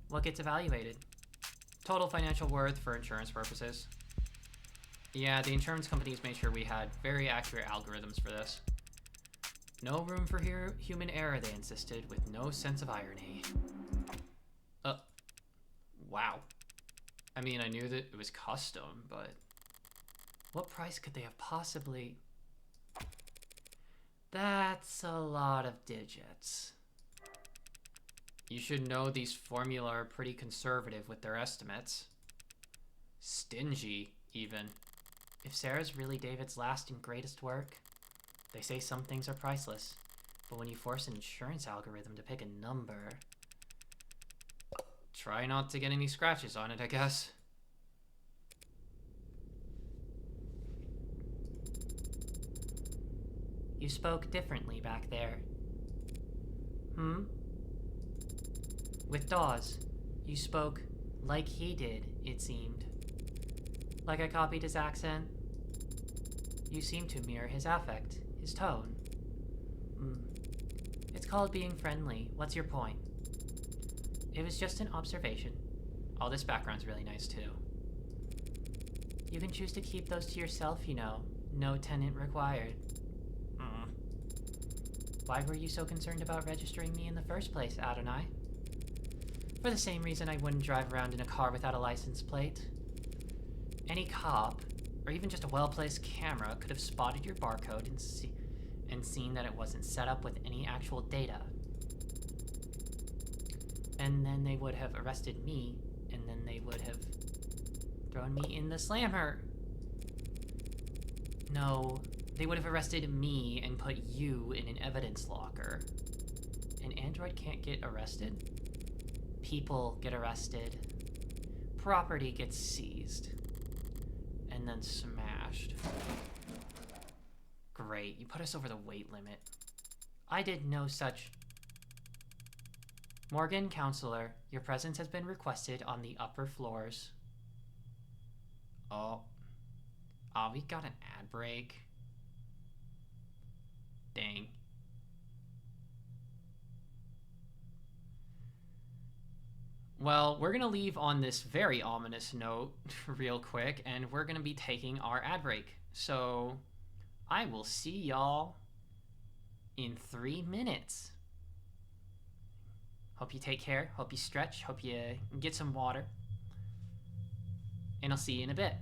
S1: What gets evaluated?
S2: Total financial worth for insurance purposes. Yeah, the insurance companies made sure we had very accurate algorithms for this. No room for human error, they insisted, with no sense of irony. Wow. I mean, I knew that it was custom, but...
S1: What price could they have possibly... That's a lot of digits.
S2: You should know these formula are pretty conservative with their estimates. Stingy, even.
S1: If Sarah's really David's last and greatest work, they say some things are priceless. But when you force an insurance algorithm to pick a number...
S2: Try not to get any scratches on it, I guess.
S1: You spoke differently back there. Hmm? With Dawes, you spoke like he did, it seemed. Like I copied his accent. You seemed to mirror his affect, his tone. It's called being friendly. What's your point? It was just an observation.
S2: All this background's really nice, too.
S1: You can choose to keep those to yourself, you know. No tenant required. Why were you so concerned about registering me in the first place, Adonai? For the same reason I wouldn't drive around in a car without a license plate. Any cop, or even just a well-placed camera, could have spotted your barcode and seen that it wasn't set up with any actual data. And then they would have arrested me, and then they would have thrown me in the slammer. No, they would have arrested me and put you in an evidence locker. An android can't get arrested? People get arrested. Property gets seized. And then smashed.
S2: Great, you put us over the weight limit.
S1: I did no such... Morgan, counselor, your presence has been requested on the upper floors.
S2: Oh, we got an ad break. Dang. Well, we're gonna leave on this very ominous note real quick, and we're gonna be taking our ad break. So, I will see y'all in 3 minutes. Hope you take care, hope you stretch, hope you get some water. And I'll see you in a bit.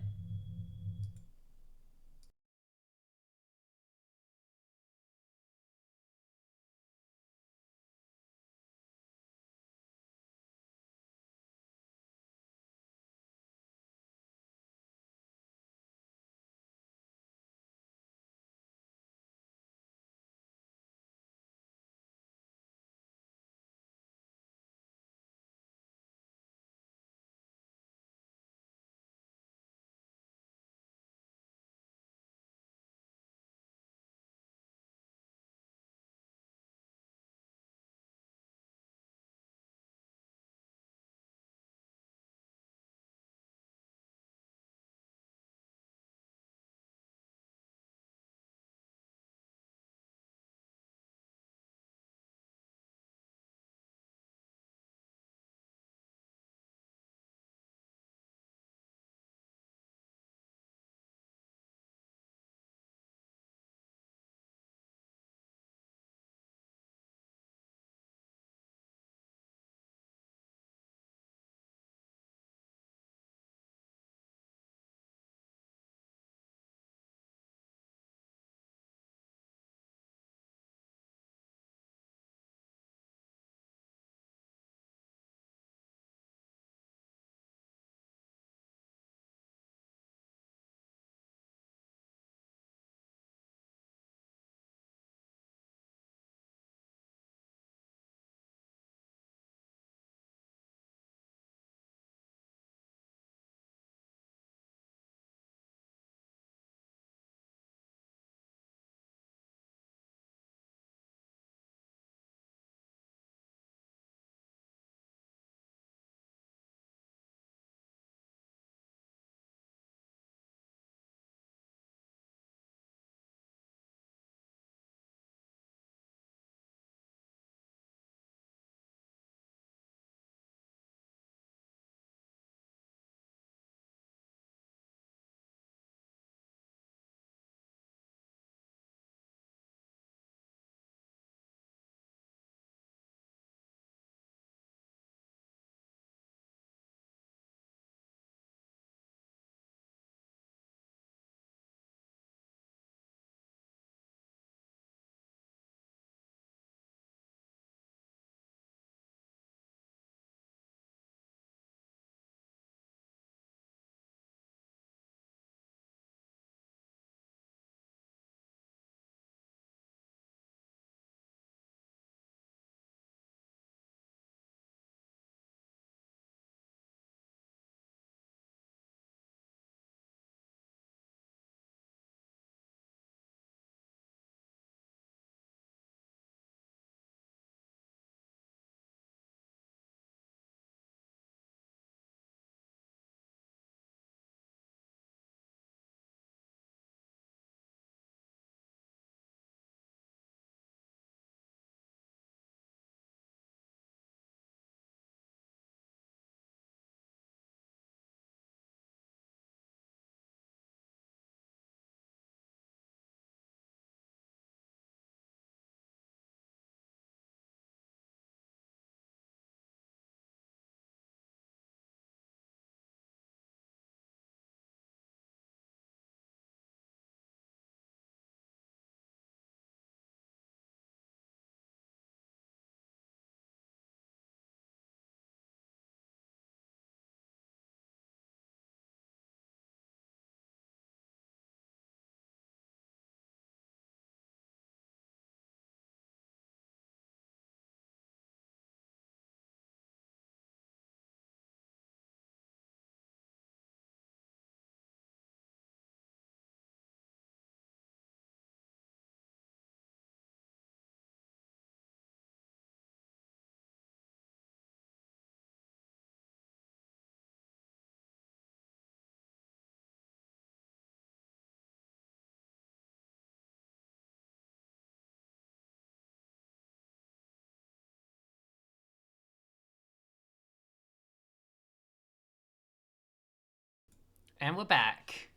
S1: And we're back.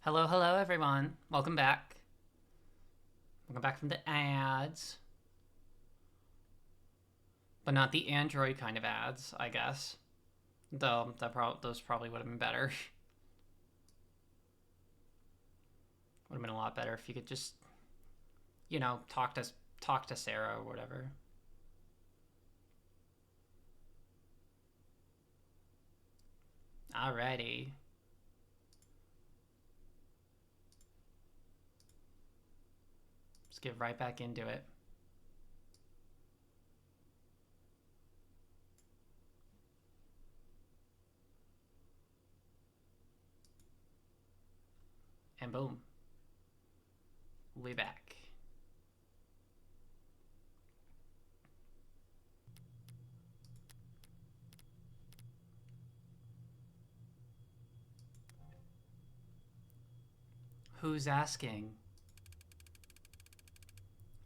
S1: Hello, hello, everyone. Welcome back. Welcome back from the ads. But not the Android kind of ads, I guess. Though, those probably would have been better. Would have been a lot better if you could just, you know, talk to Sarah or whatever. Alrighty. Let's get right back into it. And boom. We're back. Who's asking?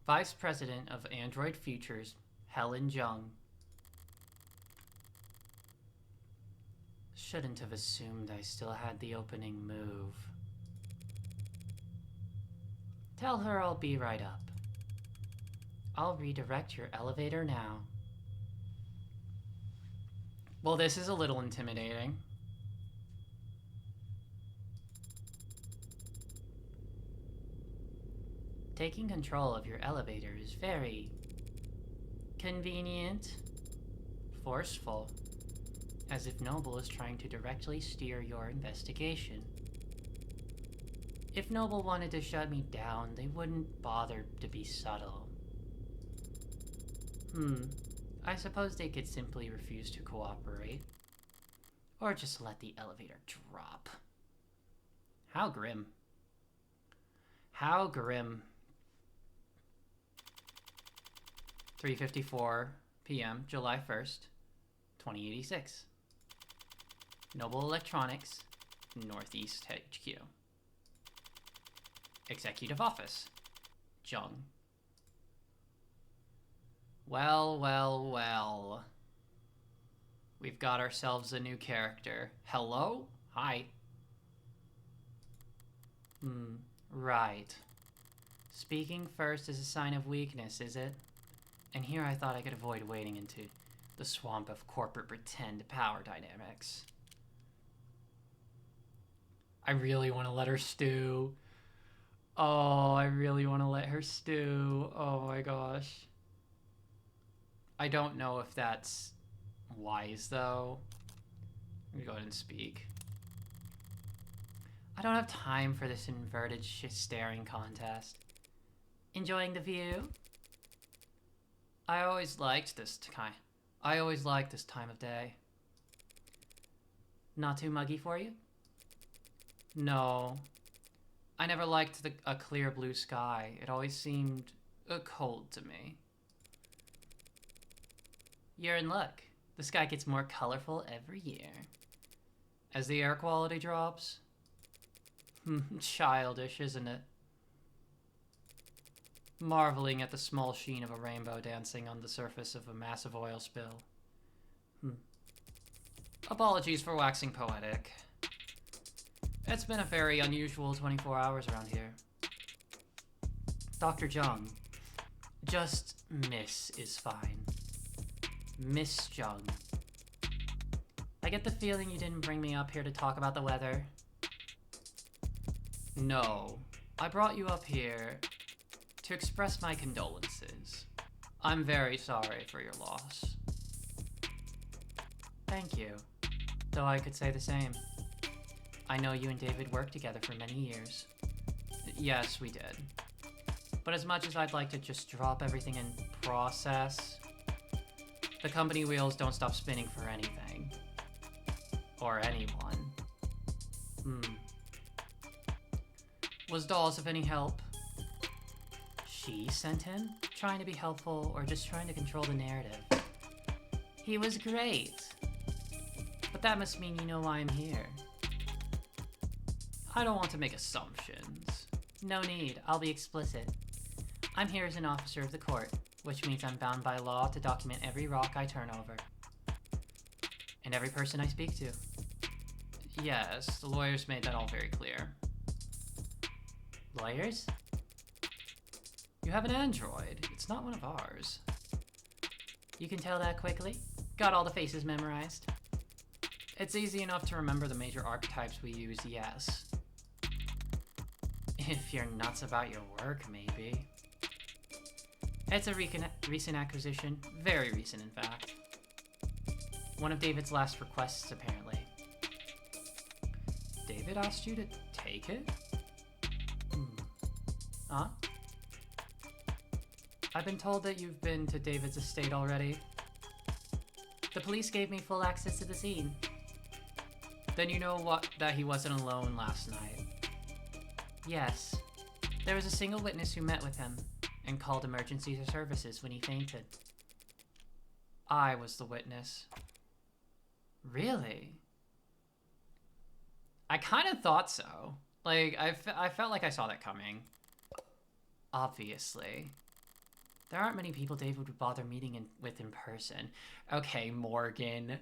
S1: Vice President of Android Futures, Helen Jung. Shouldn't have assumed I still had the opening move. Tell her I'll be right up. I'll redirect your elevator now. Well, this is a little intimidating. Taking control of your elevator is very convenient, forceful, as if Noble is trying to directly steer your investigation. If Noble wanted to shut me down, they wouldn't bother to be subtle. I suppose they could simply refuse to cooperate. Or just let the elevator drop. How grim. How grim. 3:54 p.m., July 1st, 2086. Noble Electronics, Northeast HQ. Executive Office, Jung. Well, well, well. We've got ourselves a new character. Hello? Hi. Right. Speaking first is a sign of weakness, is it? And here I thought I could avoid wading into the swamp of corporate pretend power dynamics. I really want to let her stew. Oh, I really want to let her stew. Oh my gosh. I don't know if that's wise, though. Let me go ahead and speak. I don't have time for this inverted staring contest. Enjoying the view? I always liked this time of day. Not too muggy for you? No. I never liked a clear blue sky. It always seemed cold to me. You're in luck. The sky gets more colorful every year. As the air quality drops? Childish, isn't it? Marveling at the small sheen of a rainbow dancing on the surface of a massive oil spill. Apologies for waxing poetic. It's been a very unusual 24 hours around here. Dr. Jung. Just Miss is fine. Miss Jung. I get the feeling you didn't bring me up here to talk about the weather. No. I brought you up here to express my condolences. I'm very sorry for your loss. Thank you. Though I could say the same. I know you and David worked together for many years. Yes, we did. But as much as I'd like to just drop everything and process, the company wheels don't stop spinning for anything. Or anyone. Was Dawes of any help? She sent him? Trying to be helpful or just trying to control the narrative? He was great. But that must mean you know why I'm here. I don't want to make assumptions. No need, I'll be explicit. I'm here as an officer of the court, which means I'm bound by law to document every rock I turn over. And every person I speak to.
S2: Yes, the lawyers made that all very clear.
S1: Lawyers?
S2: You have an android. It's not one of ours.
S1: You can tell that quickly? Got all the faces memorized?
S2: It's easy enough to remember the major archetypes we use, yes.
S1: If you're nuts about your work, maybe. It's a recent acquisition. Very recent, in fact. One of David's last requests, apparently.
S2: David asked you to take it?
S1: Huh?
S2: I've been told that you've been to David's estate already.
S1: The police gave me full access to the scene.
S2: Then you know that he wasn't alone last night.
S1: Yes. There was a single witness who met with him and called emergency services when he fainted.
S2: I was the witness.
S1: Really?
S2: I kind of thought so. Like, I felt like I saw that coming.
S1: Obviously. There aren't many people David would bother meeting with in person.
S2: Okay, Morgan.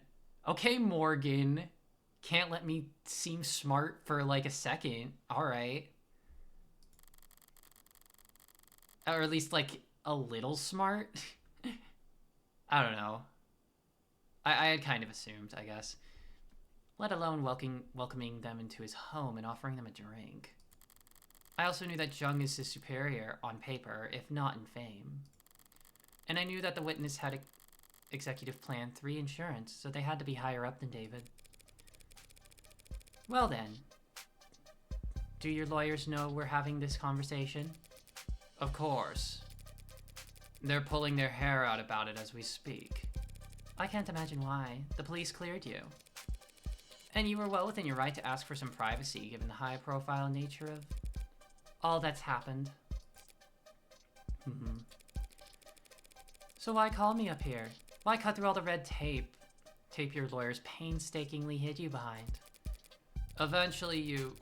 S2: Can't let me seem smart for like a second. Alright. Or at least like a little smart. I don't know. I had kind of assumed, I guess.
S1: Let alone welcoming them into his home and offering them a drink.
S2: I also knew that Jung is his superior on paper, if not in fame.
S1: And I knew that the witness had Executive Plan 3 insurance, so they had to be higher up than David. Well then, do your lawyers know we're having this conversation?
S2: Of course. They're pulling their hair out about it as we speak.
S1: I can't imagine why. The police cleared you. And you were well within your right to ask for some privacy, given the high-profile nature of all that's happened. So why call me up here? Why cut through all the red tape your lawyers painstakingly hid you behind?
S2: Eventually you,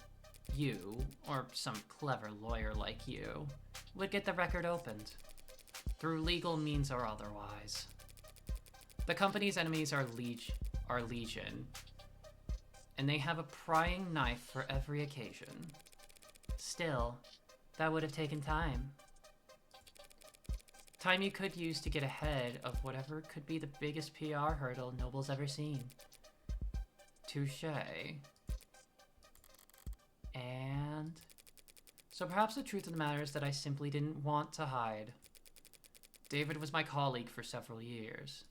S2: or some clever lawyer like you,
S1: would get the record opened, through legal means or otherwise.
S2: The company's enemies are legion, and they have a prying knife for every occasion.
S1: Still, that would have taken time. Time you could use to get ahead of whatever could be the biggest PR hurdle Noble's ever seen.
S2: Touché.
S1: And so perhaps the truth of the matter is that I simply didn't want to hide.
S2: David was my colleague for several years.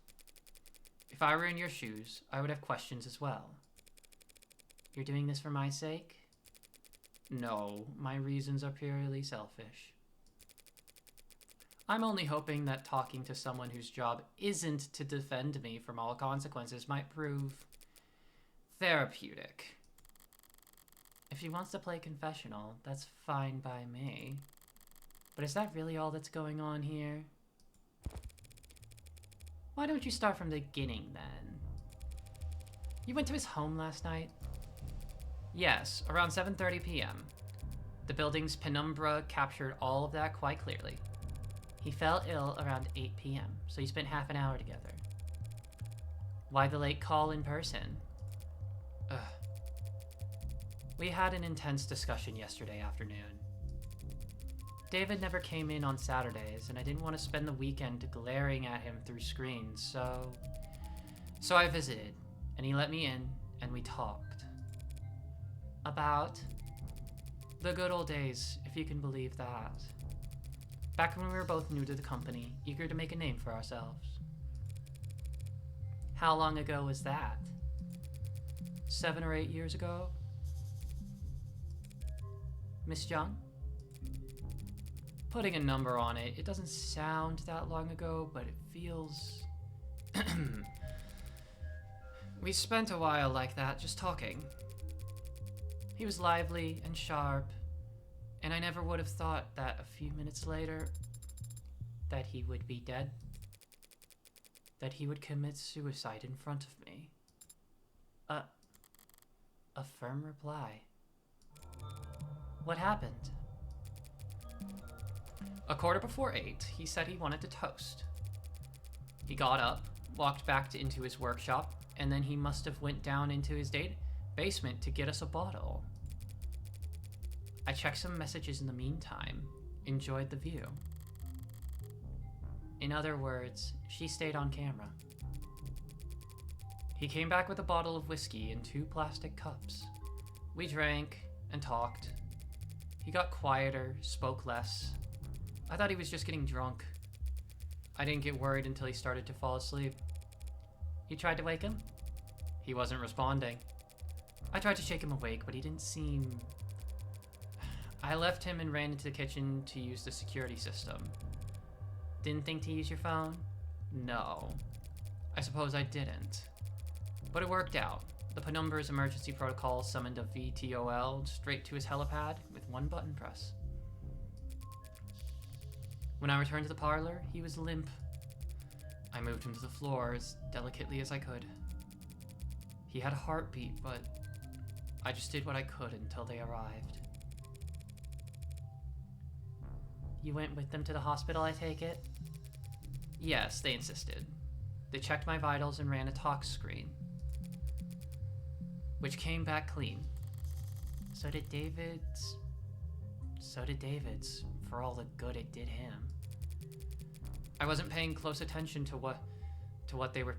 S2: If I were in your shoes, I would have questions as well.
S1: You're doing this for my sake?
S2: No, my reasons are purely selfish. I'm only hoping that talking to someone whose job isn't to defend me from all consequences might prove therapeutic.
S1: If he wants to play confessional, that's fine by me. But is that really all that's going on here? Why don't you start from the beginning, then? You went to his home last night?
S2: Yes, around 7:30 p.m. The building's penumbra captured all of that quite clearly.
S1: He fell ill around 8 p.m., so you spent half an hour together. Why the late call in person?
S2: We had an intense discussion yesterday afternoon.
S1: David never came in on Saturdays, and I didn't want to spend the weekend glaring at him through screens,
S2: So I visited, and he let me in, and we talked.
S1: About?
S2: The good old days, if you can believe that.
S1: Back when we were both new to the company, eager to make a name for ourselves. How long ago was that?
S2: 7 or 8 years ago?
S1: Miss Jung?
S2: Putting a number on it, it doesn't sound that long ago, but it feels... We spent a while like that, just talking. He was lively and sharp, and I never would have thought that a few minutes later
S1: that he would be dead.
S2: That he would commit suicide in front of me.
S1: A firm reply. What happened?
S2: 8:15, he said he wanted to toast. He got up, walked back into his workshop, and then he must have went down into his basement to get us a bottle. I checked some messages in the meantime, enjoyed the view. In other words, she stayed on camera. He came back with a bottle of whiskey and 2 plastic cups. We drank and talked. He got quieter, spoke less. I thought he was just getting drunk. I didn't get worried until he started to fall asleep. You tried to wake him? He wasn't responding. I tried to shake him awake, but he didn't seem... I left him and ran into the kitchen to use the security system. Didn't think to use your phone? No. I suppose I didn't. But it worked out. The Penumbra's emergency protocol summoned a VTOL straight to his helipad with 1 button press. When I returned to the parlor, he was limp. I moved him to the floor as delicately as I could. He had a heartbeat, but I just did what I could until they arrived. You went with them to the hospital, I take it? Yes, they insisted. They checked my vitals and ran a tox screen, which came back clean. So did David's, for all the good it did him. I wasn't paying close attention to what they were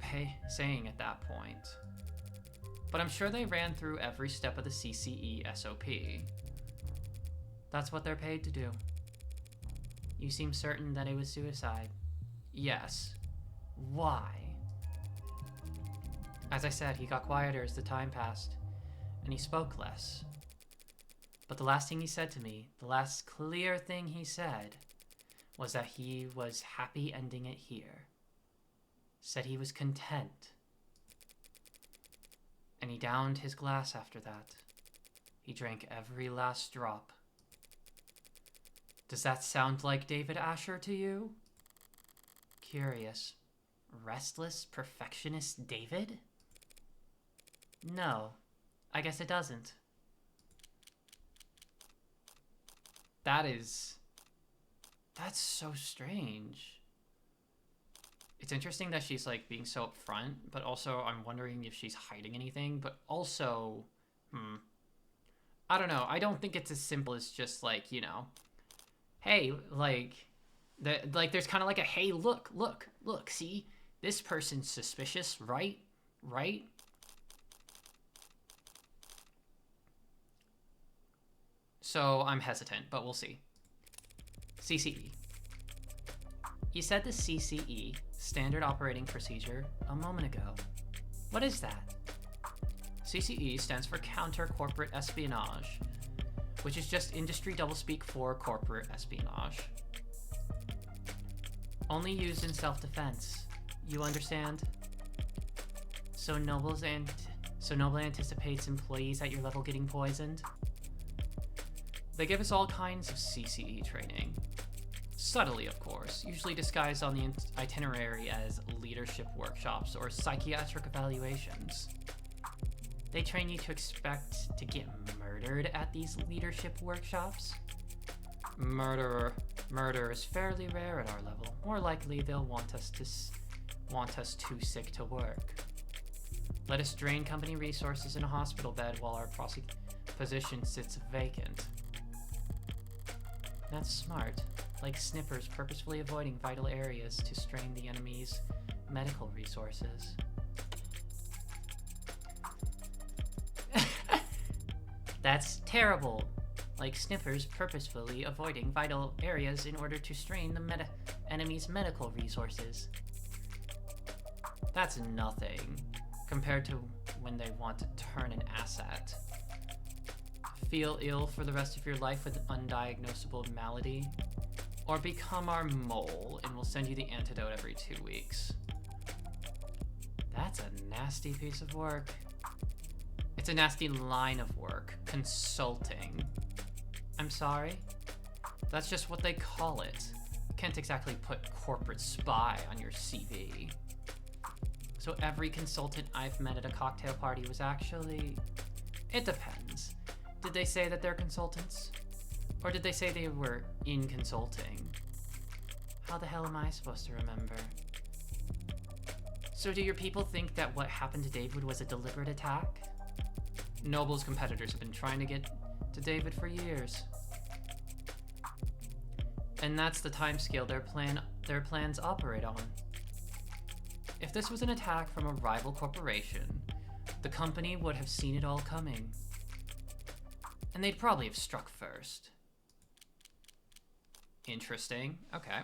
S2: saying at that point. But I'm sure they ran through every step of the CCE SOP. That's what they're paid to do. You seem certain that it was suicide. Yes. Why? As I said, he got quieter as the time passed, and he spoke less. But the last thing he said to me, the last clear thing he said, was that he was happy ending it here. Said he was content. And he downed his glass after that. He drank every last drop. Does that sound like David Asher to you? Curious. Restless, perfectionist David? No, I guess it doesn't. That's so strange. It's interesting that she's like being so upfront, but also I'm wondering if she's hiding anything, but also, I don't know. I don't think it's as simple as just like, you know, hey, there's kind of like a, hey, look, see, this person's suspicious, right? So I'm hesitant, but we'll see. CCE. You said the CCE, Standard Operating Procedure, a moment ago. What is that? CCE stands for Counter Corporate Espionage, which is just industry doublespeak for corporate espionage. Only used in self-defense. You understand? So Noble anticipates employees at your level getting poisoned? They give us all kinds of CCE training. Subtly, of course, usually disguised on the itinerary as leadership workshops or psychiatric evaluations. They train you to expect to get murdered at these leadership workshops. Murder is fairly rare at our level. More likely, they'll want us too sick to work. Let us drain company resources in a hospital bed while our position sits vacant. That's smart. Like snippers purposefully avoiding vital areas to strain the enemy's medical resources. That's terrible. Like snippers purposefully avoiding vital areas in order to strain the enemy's medical resources. That's nothing compared to when they want to turn an asset. Feel ill for the rest of your life with an undiagnosable malady, or become our mole and we'll send you the antidote every 2 weeks. That's a nasty piece of work. It's a nasty line of work. Consulting. I'm sorry? That's just what they call it. You can't exactly put corporate spy on your CV. So every consultant I've met at a cocktail party was actually... It depends. Did they say that they're consultants? Or did they say they were in consulting? How the hell am I supposed to remember? So do your people think that what happened to David was a deliberate attack? Noble's competitors have been trying to get to David for years. And that's the timescale their plans operate on. If this was an attack from a rival corporation, the company would have seen it all coming. And they'd probably have struck first. Interesting. Okay.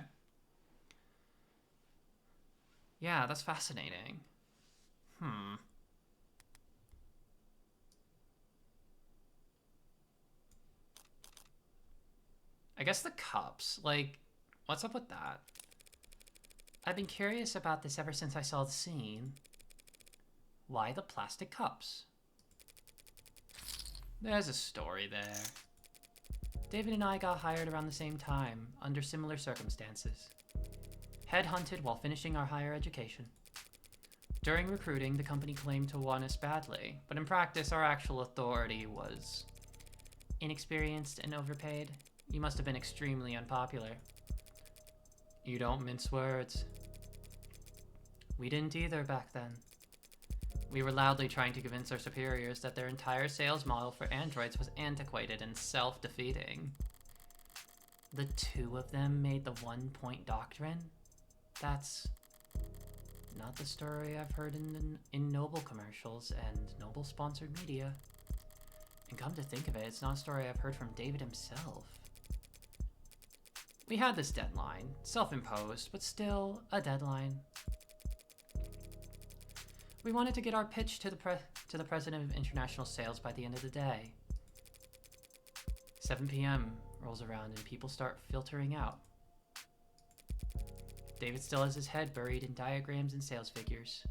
S2: Yeah, that's fascinating. I guess the cups, like, what's up with that? I've been curious about this ever since I saw the scene. Why the plastic cups? There's a story there. David and I got hired around the same time, under similar circumstances. Headhunted while finishing our higher education. During recruiting, the company claimed to want us badly, but in practice, our actual authority was inexperienced and overpaid. You must have been extremely unpopular. You don't mince words. We didn't either back then. We were loudly trying to convince our superiors that their entire sales model for androids was antiquated and self-defeating. The two of them made the one-point doctrine? That's not the story I've heard in Noble commercials and Noble-sponsored media. And come to think of it, it's not a story I've heard from David himself. We had this deadline, self-imposed, but still a deadline. We wanted to get our pitch to the president of international sales by the end of the day. 7 p.m. rolls around and people start filtering out. David still has his head buried in diagrams and sales figures.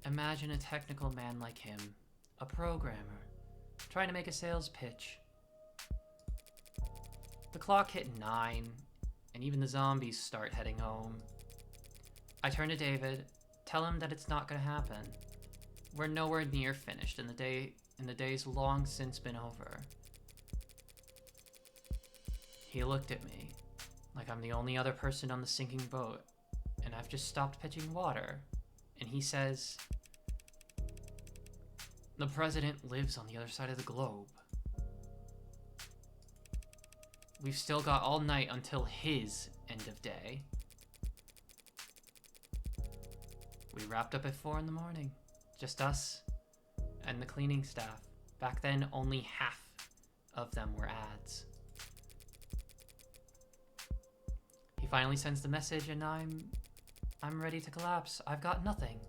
S2: Imagine a technical man like him, a programmer, trying to make a sales pitch. The clock hit 9, and even the zombies start heading home. I turn to David, tell him that it's not going to happen. We're nowhere near finished, and the day's long since been over. He looked at me, like I'm the only other person on the sinking boat, and I've just stopped pitching water. And he says, "The president lives on the other side of the globe. We've still got all night until his end of day." We wrapped up at 4 in the morning. Just us and the cleaning staff. Back then, only half of them were ads. He finally sends the message and I'm ready to collapse. I've got nothing.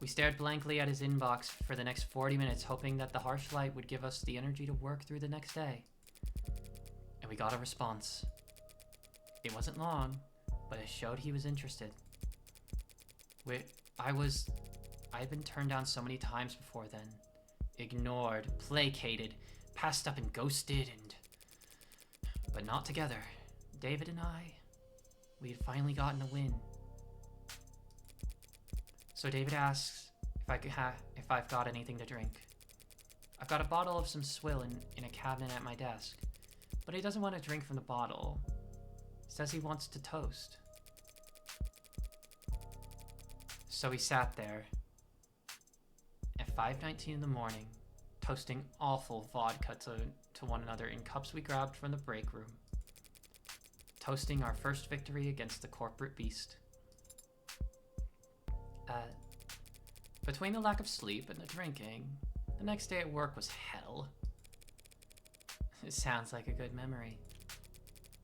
S2: We stared blankly at his inbox for the next 40 minutes, hoping that the harsh light would give us the energy to work through the next day. And we got a response. It wasn't long, but it showed he was interested. I'd been turned down so many times before then. Ignored, placated, passed up and ghosted, but not together. David and we had finally gotten a win. So David asks if I've got anything to drink. I've got a bottle of some swill in a cabinet at my desk, but he doesn't want to drink from the bottle. He says he wants to toast. So we sat there at 5:19 in the morning, toasting awful vodka to one another in cups we grabbed from the break room. Toasting our first victory against the corporate beast. Between the lack of sleep and the drinking, the next day at work was hell. It sounds like a good memory.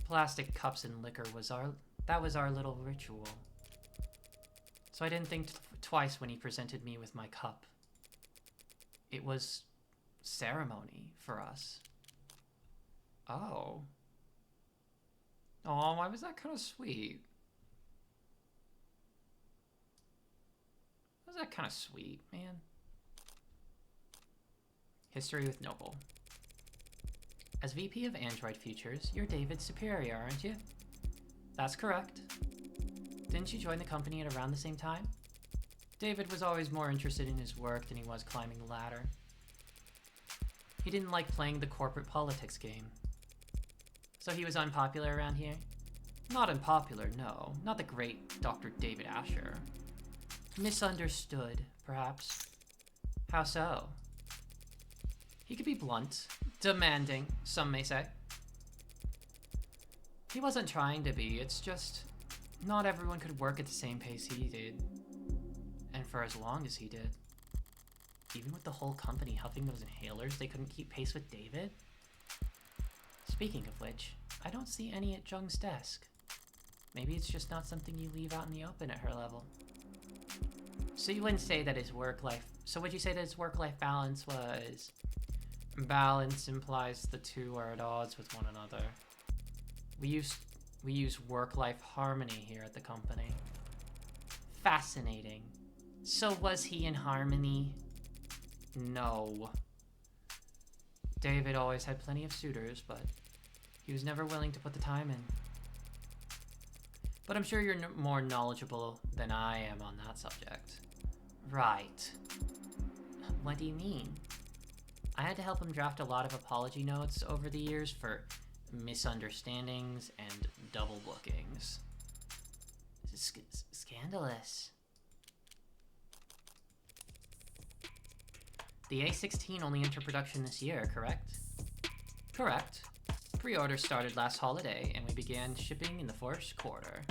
S2: Plastic cups and liquor was our little ritual. So I didn't think twice when he presented me with my cup. It was ceremony for us. Oh. Oh, why was that kind of sweet? Why was that kind of sweet, man? History with Noble. As VP of Android Features, you're David's superior, aren't you? That's correct. Didn't you join the company at around the same time? David was always more interested in his work than he was climbing the ladder. He didn't like playing the corporate politics game. So he was unpopular around here? Not unpopular, no. Not the great Dr. David Asher. Misunderstood, perhaps. How so? He could be blunt, demanding, some may say. He wasn't trying to be, it's just not everyone could work at the same pace he did. And for as long as he did. Even with the whole company huffing those inhalers, they couldn't keep pace with David? Speaking of which, I don't see any at Jung's desk. Maybe it's just not something you leave out in the open at her level. So you wouldn't say that his work-life... So would you say that his work-life balance was... Balance implies the two are at odds with one another. We use work-life harmony here at the company. Fascinating. So was he in harmony? No. David always had plenty of suitors, but he was never willing to put the time in. But I'm sure you're more knowledgeable than I am on that subject. Right. What do you mean? I had to help him draft a lot of apology notes over the years for misunderstandings and double bookings. Scandalous. The A16 only entered production this year, correct? Correct. Pre-order started last holiday, and we began shipping in the first quarter.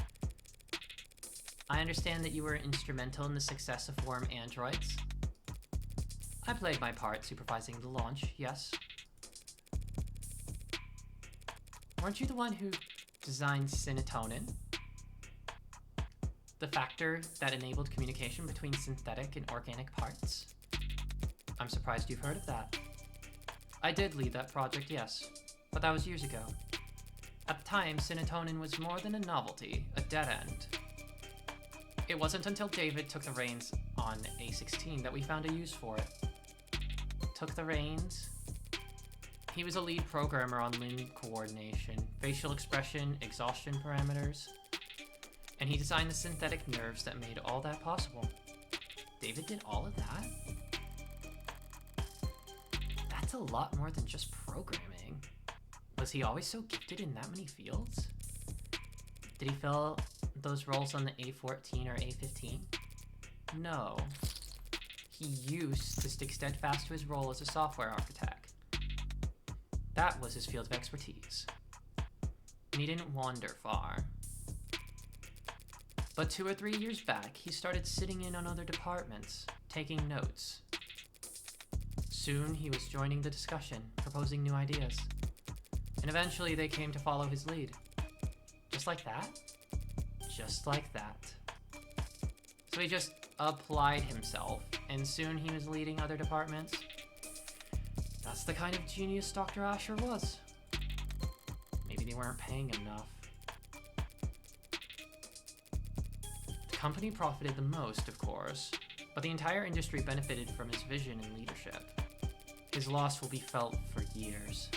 S2: I understand that you were instrumental in the success of Worm androids. I played my part supervising the launch, yes. Weren't you the one who designed Synatonin? The factor that enabled communication between synthetic and organic parts? I'm surprised you've heard of that. I did lead that project, yes, but that was years ago. At the time, Synatonin was more than a novelty, a dead end. It wasn't until David took the reins on A16 that we found a use for it. Took the reins? He was a lead programmer on limb coordination, facial expression, exhaustion parameters, and he designed the synthetic nerves that made all that possible. David did all of that? That's a lot more than just programming. Was he always so gifted in that many fields? Did he fill those roles on the A14 or A15? No. He used to stick steadfast to his role as a software architect. That was his field of expertise. And he didn't wander far. But 2 or 3 years back, he started sitting in on other departments, taking notes. Soon, he was joining the discussion, proposing new ideas. And eventually, they came to follow his lead. Just like that? Just like that. So he just applied himself, and soon he was leading other departments. That's the kind of genius Dr. Asher was. Maybe they weren't paying him enough. The company profited the most, of course, but the entire industry benefited from his vision and leadership. His loss will be felt for years.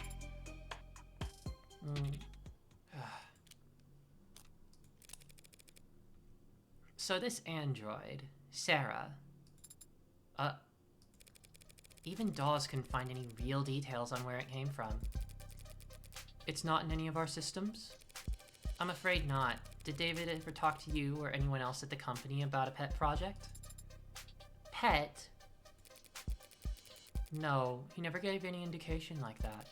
S2: So this android, Sarah, even Dawes couldn't find any real details on where it came from. It's not in any of our systems? I'm afraid not. Did David ever talk to you or anyone else at the company about a pet project? Pet? No, he never gave any indication like that.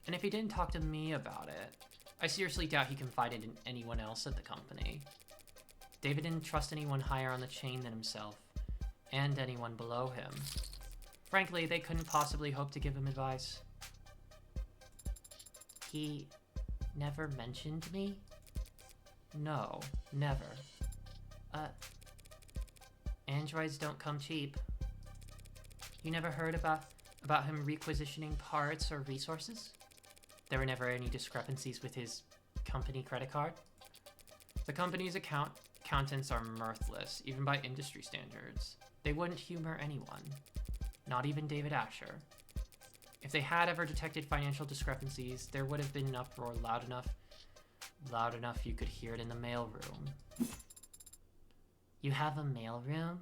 S2: And if he didn't talk to me about it, I seriously doubt he confided in anyone else at the company. David didn't trust anyone higher on the chain than himself, and anyone below him. Frankly, they couldn't possibly hope to give him advice. He never mentioned me? No, never. Androids don't come cheap. You never heard about him requisitioning parts or resources? There were never any discrepancies with his company credit card? The company's accountants are mirthless, even by industry standards. They wouldn't humor anyone. Not even David Asher. If they had ever detected financial discrepancies, there would have been an uproar loud enough you could hear it in the mailroom. You have a mailroom?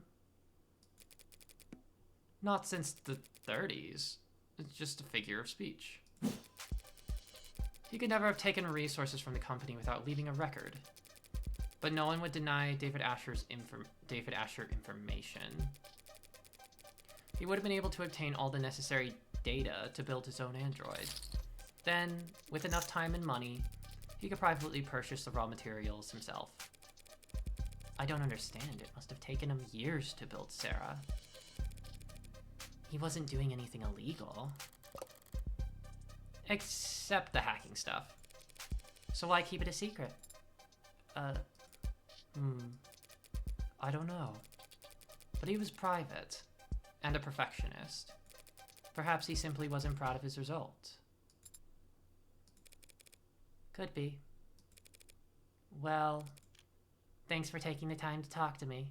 S2: Not since the 30s. It's just a figure of speech. He could never have taken resources from the company without leaving a record. But no one would deny David Asher information. he would have been able to obtain all the necessary data to build his own android. Then, with enough time and money, he could privately purchase the raw materials himself. I don't understand. It must have taken him years to build Sarah. He wasn't doing anything illegal. Except the hacking stuff. So why keep it a secret? I don't know. But he was private, and a perfectionist. Perhaps he simply wasn't proud of his results. Could be. Well, thanks for taking the time to talk to me.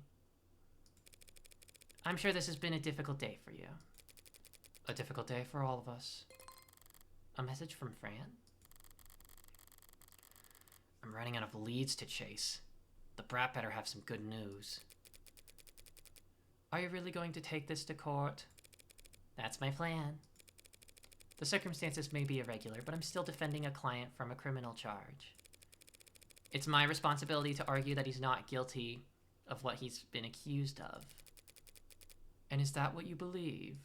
S2: I'm sure this has been a difficult day for you. A difficult day for all of us. A message from Fran? I'm running out of leads to chase. The brat better have some good news. Are you really going to take this to court? That's my plan. The circumstances may be irregular, but I'm still defending a client from a criminal charge. It's my responsibility to argue that he's not guilty of what he's been accused of. And is that what you believe?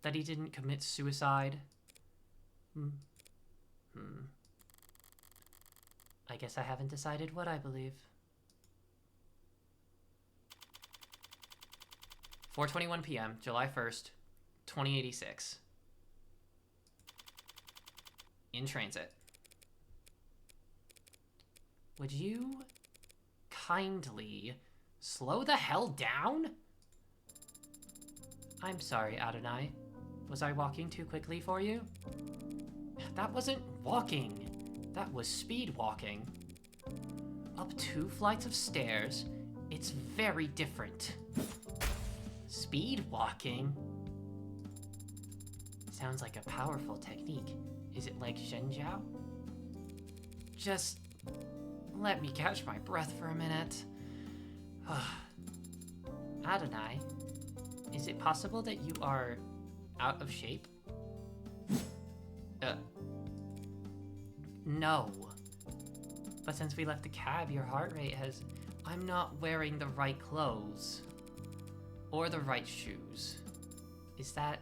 S2: That he didn't commit suicide? I guess I haven't decided what I believe. 4:21 p.m., July 1st, 2086. In transit. Would you kindly slow the hell down? I'm sorry, Adonai. Was I walking too quickly for you? That wasn't walking. That was speed walking. Up 2 flights of stairs. It's very different. Speed walking? Sounds like a powerful technique. Is it like Zhenjiao? Just let me catch my breath for a minute. Adonai, is it possible that you are out of shape? No. But since we left the cab, your heart rate has... I'm not wearing the right clothes. Or the right shoes. Is that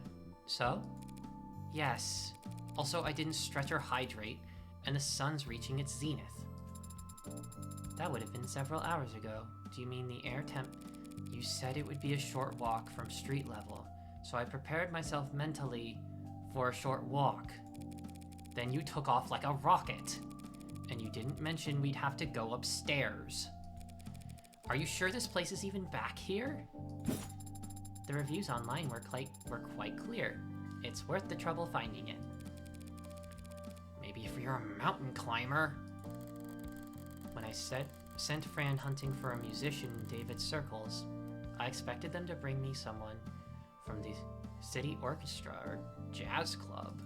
S2: so? Yes. Also, I didn't stretch or hydrate, and the sun's reaching its zenith. That would have been several hours ago. Do you mean the air temp? You said it would be a short walk from street level, so I prepared myself mentally for a short walk. Then you took off like a rocket, and you didn't mention we'd have to go upstairs. Are you sure this place is even back here? The reviews online were quite clear. It's worth the trouble finding it. Maybe if you're a mountain climber. When I sent Fran hunting for a musician in David's circles, I expected them to bring me someone from the city orchestra or jazz club.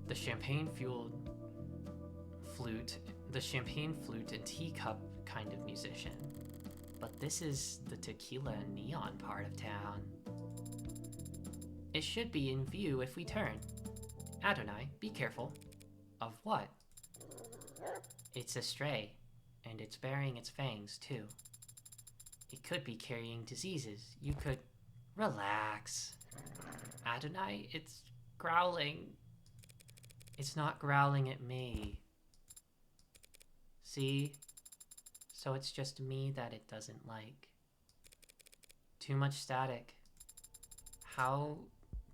S2: The champagne flute and teacup kind of musician. But this is the tequila and neon part of town. It should be in view if we turn. Adonai, be careful. Of what? It's a stray, and it's bearing its fangs too. It could be carrying diseases. You could... Relax. Adonai, it's growling. It's not growling at me. See? So it's just me that it doesn't like. Too much static. How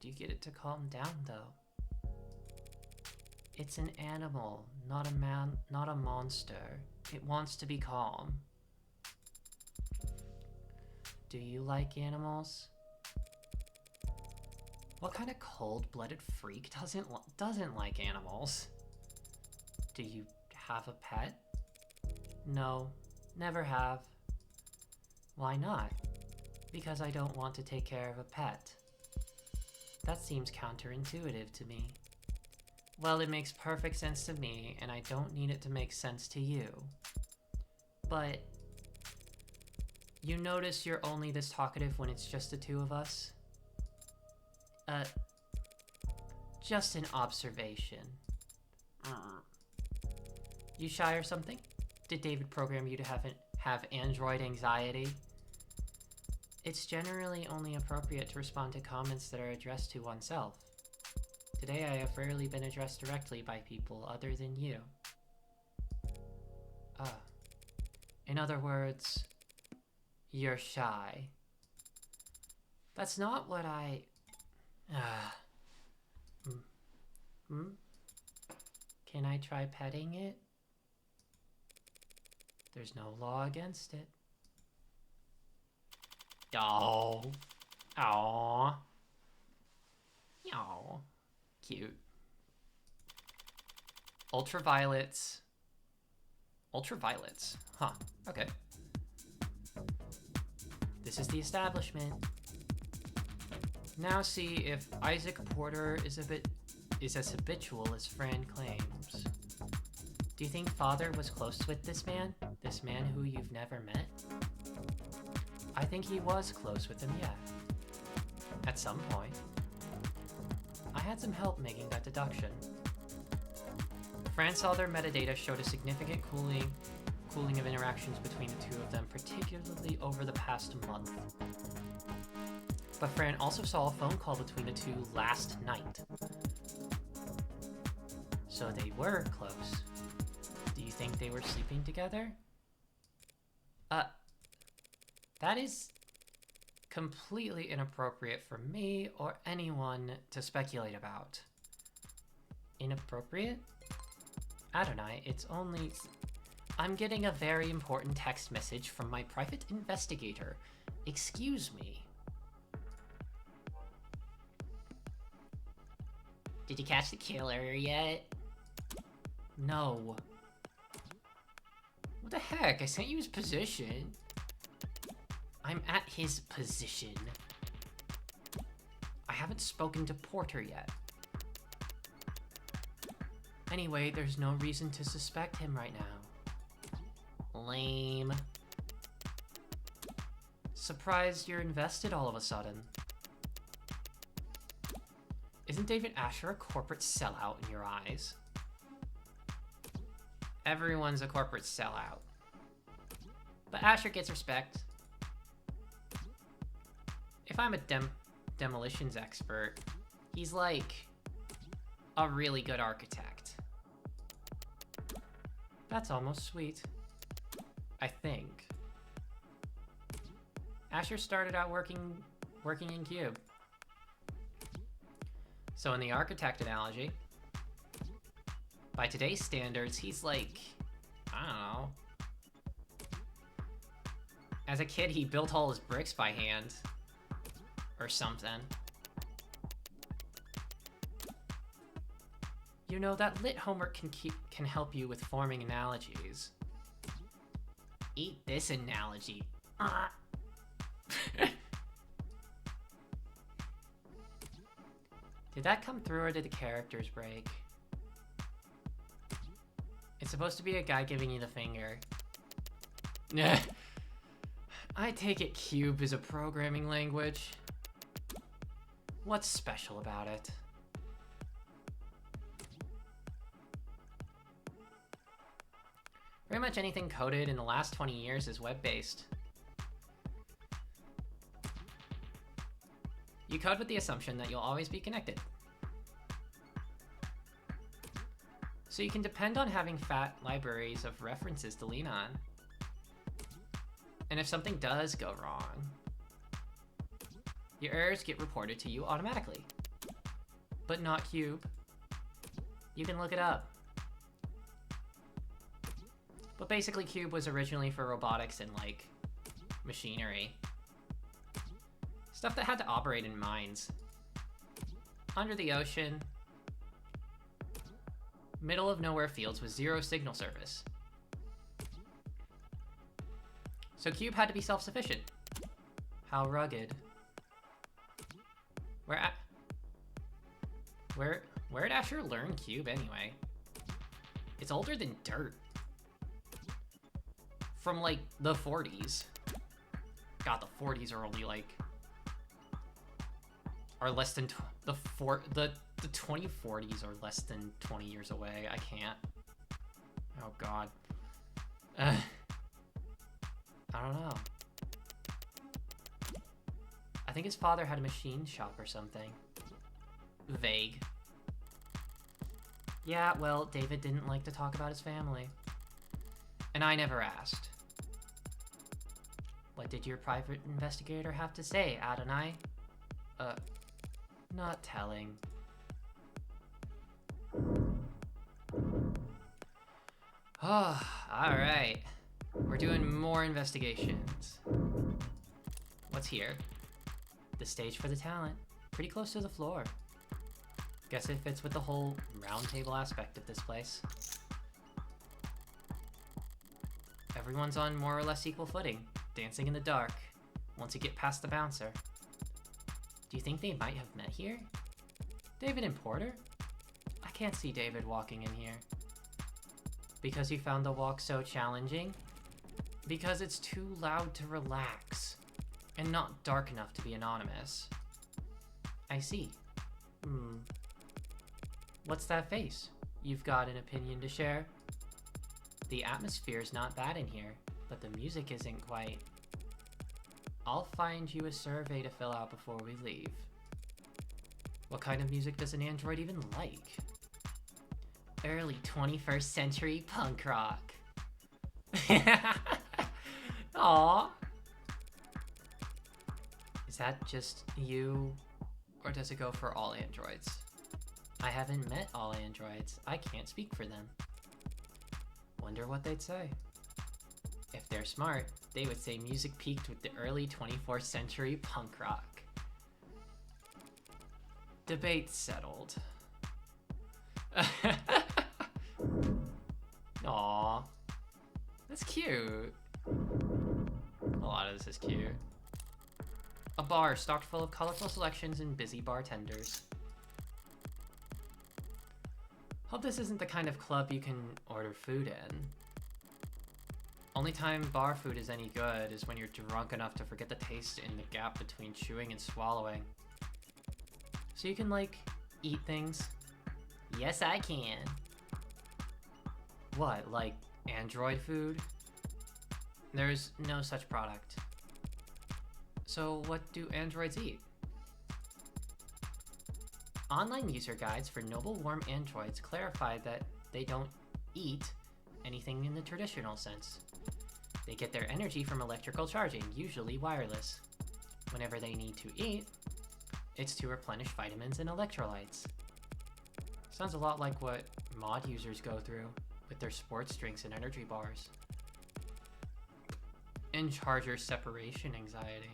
S2: do you get it to calm down, though? It's an animal, not a monster. It wants to be calm. Do you like animals? What kind of cold-blooded freak doesn't like animals? Do you have a pet? No, never have. Why not? Because I don't want to take care of a pet. That seems counterintuitive to me. Well, it makes perfect sense to me, and I don't need it to make sense to you. But you notice you're only this talkative when it's just the two of us? Just an observation. You shy or something? Did David program you to have android anxiety?
S1: It's generally only appropriate to respond to comments that are addressed to oneself. Today I have rarely been addressed directly by people other than you. In other words, you're shy. That's not what I... Can I try petting it? There's no law against it. Oh. Aww. Aww. Cute. Ultraviolets. Ultraviolets. Huh. Okay. This is the establishment. Now see if Isaac Porter is as habitual as Fran claims. Do you think Father was close with this man? This man who you've never met? I think he was close with him, yeah. At some point. I had some help making that deduction. Fran saw their metadata showed a significant cooling of interactions between the two of them, particularly over the past month. But Fran also saw a phone call between the two last night. So they were close. Do you think they were sleeping together? That is completely inappropriate for me or anyone to speculate about. Inappropriate? Adonai, it's only... I'm getting a very important text message from my private investigator. Excuse me. Did you catch the killer yet? No. What the heck? I sent you his position. I'm at his position. I haven't spoken to Porter yet. Anyway, there's no reason to suspect him right now. Lame. Surprised you're invested all of a sudden. Isn't David Asher a corporate sellout in your eyes? Everyone's a corporate sellout. But Asher gets respect. If I'm a demolitions expert, he's like a really good architect. That's almost sweet. I think. Asher started out working in Cube. So in the architect analogy, by today's standards, he's like, I don't know. As a kid, he built all his bricks by hand. Or something. You know, that lit homework can help you with forming analogies. Eat this analogy. Did that come through or did the characters break? It's supposed to be a guy giving you the finger. I take it Cube is a programming language. What's special about it? Pretty much anything coded in the last 20 years is web-based. You code with the assumption that you'll always be connected. So you can depend on having fat libraries of references to lean on. And if something does go wrong, your errors get reported to you automatically. But not Cube. You can look it up. But basically Cube was originally for robotics and like machinery. Stuff that had to operate in mines. Under the ocean. Middle of nowhere fields with zero signal service. So Cube had to be self-sufficient. How rugged. Where'd Asher learn Cube anyway? It's older than dirt. From like the 40s. God, the 40s are only like are less than the 2040s are less than 20 years away. I can't. Oh God. I don't know. I think his father had a machine shop or something. Vague. Yeah, well, David didn't like to talk about his family. And I never asked. What did your private investigator have to say, Adonai? Not telling. Oh, alright. We're doing more investigations. What's here? The stage for the talent. Pretty close to the floor. Guess it fits with the whole round table aspect of this place. Everyone's on more or less equal footing, dancing in the dark, once you get past the bouncer. Do you think they might have met here? David and Porter? I can't see David walking in here. Because you found the walk so challenging? Because it's too loud to relax, and not dark enough to be anonymous. I see. What's that face? You've got an opinion to share? The atmosphere's not bad in here, but the music isn't quite. I'll find you a survey to fill out before we leave. What kind of music does an android even like? Early 21st century punk rock. Aww. Is that just you, or does it go for all androids? I haven't met all androids. I can't speak for them. Wonder what they'd say. If they're smart, they would say music peaked with the early 24th century punk rock. Debate settled. Aww. That's cute. A lot of this is cute. A bar stocked full of colorful selections and busy bartenders. Hope this isn't the kind of club you can order food in. Only time bar food is any good is when you're drunk enough to forget the taste in the gap between chewing and swallowing. So you can, like, eat things? Yes, I can. What, like android food? There's no such product. So what do androids eat? Online user guides for noble warm androids clarify that they don't eat anything in the traditional sense. They get their energy from electrical charging, usually wireless. Whenever they need to eat, it's to replenish vitamins and electrolytes. Sounds a lot like what mod users go through with their sports drinks and energy bars. And charger separation anxiety.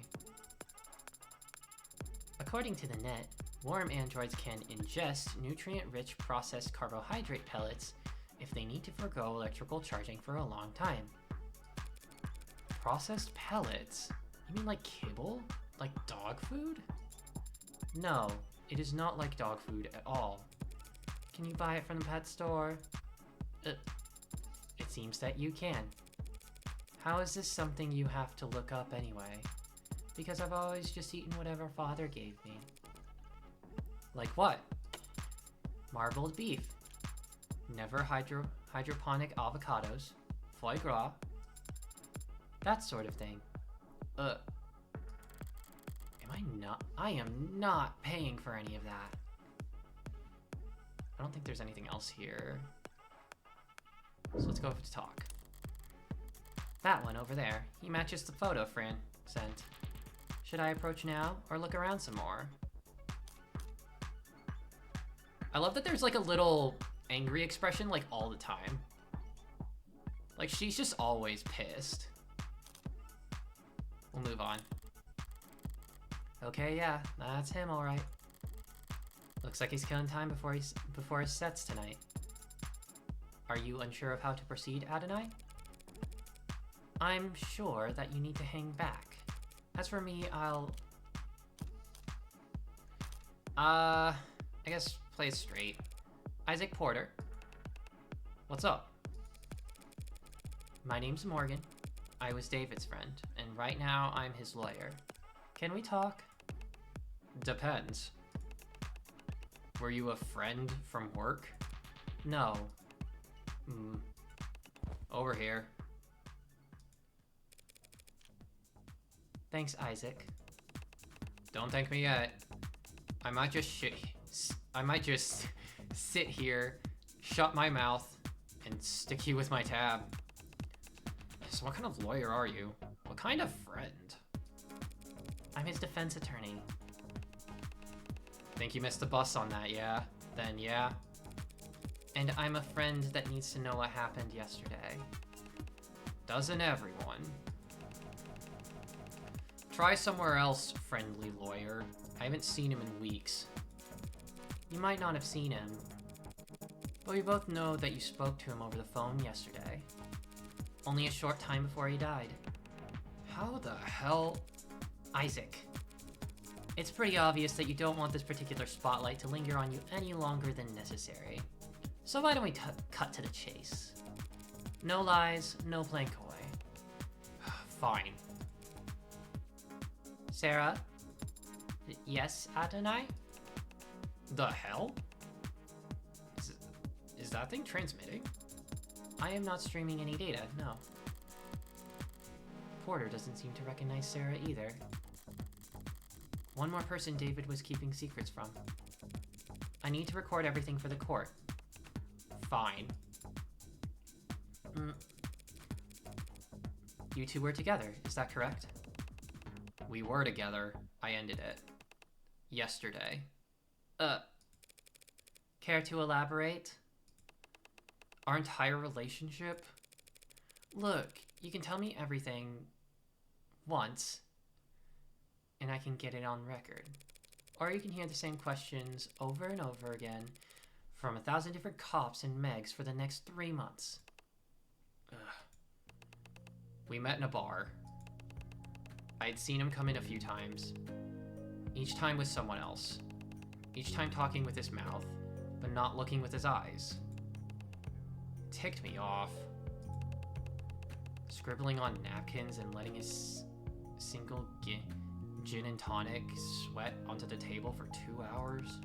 S1: According to the net, warm androids can ingest nutrient-rich processed carbohydrate pellets if they need to forgo electrical charging for a long time. Processed pellets? You mean like kibble? Like dog food? No, it is not like dog food at all. Can you buy it from the pet store? It seems that you can. How is this something you have to look up anyway? Because I've always just eaten whatever father gave me. Like what? Marbled beef. Never hydroponic avocados. Foie gras. That sort of thing. I am not paying for any of that. I don't think there's anything else here. So let's go to talk. That one over there. He matches the photo Fran sent. Should I approach now or look around some more? I love that there's like a little angry expression like all the time. Like she's just always pissed. We'll move on. Okay, yeah, that's him all right. Looks like he's killing time before his sets tonight. Are you unsure of how to proceed, Adonai? I'm sure that you need to hang back. As for me, I guess play it straight. Isaac Porter. What's up? My name's Morgan. I was David's friend, and right now I'm his lawyer. Can we talk? Depends. Were you a friend from work? No. Over here. Thanks, Isaac.
S2: Don't thank me yet. I might just sit here, shut my mouth, and stick you with my tab. So what kind of lawyer are you? What kind of friend?
S1: I'm his defense attorney.
S2: Think you missed the bus on that, yeah? Then yeah.
S1: And I'm a friend that needs to know what happened yesterday.
S2: Doesn't everyone? Try somewhere else, friendly lawyer. I haven't seen him in weeks.
S1: You might not have seen him, but we both know that you spoke to him over the phone yesterday. Only a short time before he died.
S2: How the hell?
S1: Isaac, it's pretty obvious that you don't want this particular spotlight to linger on you any longer than necessary. So why don't we cut to the chase? No lies, no playing coy.
S2: Fine.
S1: Sarah? Yes, Adonai?
S2: The hell? Is that thing transmitting?
S1: I am not streaming any data, no. Porter doesn't seem to recognize Sarah either. One more person David was keeping secrets from. I need to record everything for the court.
S2: Fine.
S1: You two were together, is that correct?
S2: We were together. I ended it. Yesterday.
S1: Care to elaborate?
S2: Our entire relationship?
S1: Look, you can tell me everything once, and I can get it on record. Or you can hear the same questions over and over again from 1,000 different cops and Megs for the next 3 months.
S2: We met in a bar. I had seen him come in a few times. Each time with someone else. Each time talking with his mouth, but not looking with his eyes. Ticked me off. Scribbling on napkins and letting his single gin and tonic sweat onto the table for 2 hours.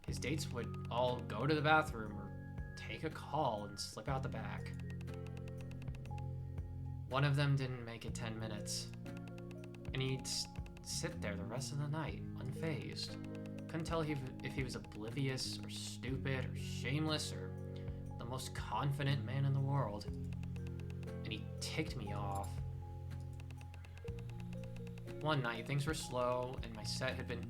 S2: His dates would all go to the bathroom or take a call and slip out the back. One of them didn't make it 10 minutes. And he'd sit there the rest of the night, unfazed. Couldn't tell if he was oblivious or stupid or shameless or the most confident man in the world. And he ticked me off. One night, things were slow and my set had been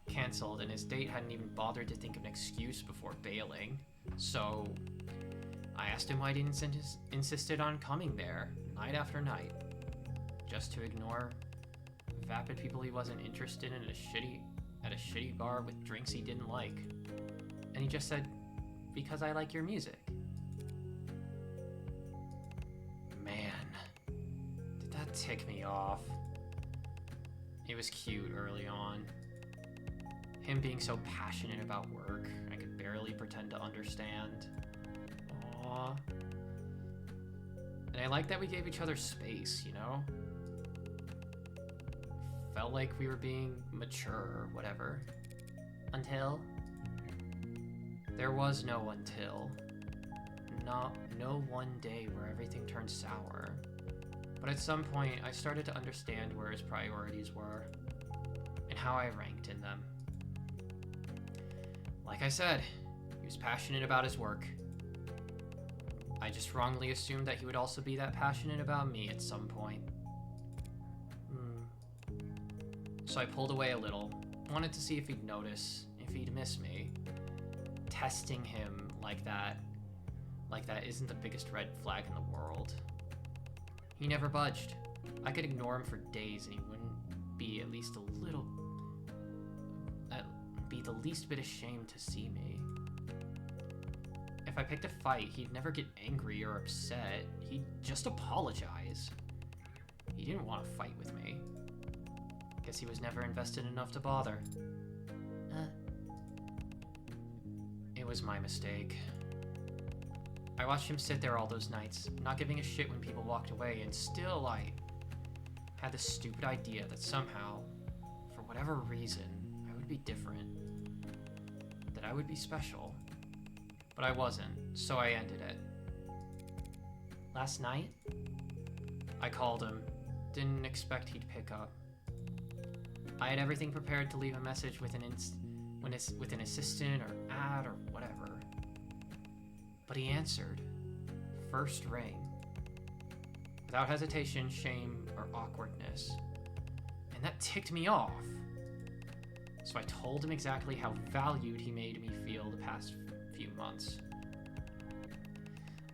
S2: canceled and his date hadn't even bothered to think of an excuse before bailing. So I asked him why he didn't insisted on coming there night after night, just to ignore vapid people he wasn't interested in at a shitty bar with drinks he didn't like. And he just said, because I like your music. Man, did that tick me off. It was cute early on. Him being so passionate about work, I could barely pretend to understand. Aww. And I like that we gave each other space, you know? Felt like we were being mature or whatever.
S1: Until?
S2: There was no until. No one day where everything turned sour. But at some point, I started to understand where his priorities were and how I ranked in them. Like I said, he was passionate about his work. I just wrongly assumed that he would also be that passionate about me at some point. So I pulled away a little, wanted to see if he'd notice, if he'd miss me. Testing him like that isn't the biggest red flag in the world. He never budged. I could ignore him for days and he wouldn't be at least a little... be the least bit ashamed to see me. If I picked a fight, he'd never get angry or upset. He'd just apologize. He didn't want to fight with me. Guess he was never invested enough to bother. It was my mistake. I watched him sit there all those nights, not giving a shit when people walked away, and still I had this stupid idea that somehow, for whatever reason, I would be different. That I would be special. But I wasn't, so I ended it.
S1: Last night?
S2: I called him. Didn't expect he'd pick up. I had everything prepared to leave a message with an assistant or ad or whatever. But he answered. First ring. Without hesitation, shame, or awkwardness. And that ticked me off. So I told him exactly how valued he made me feel the past few months.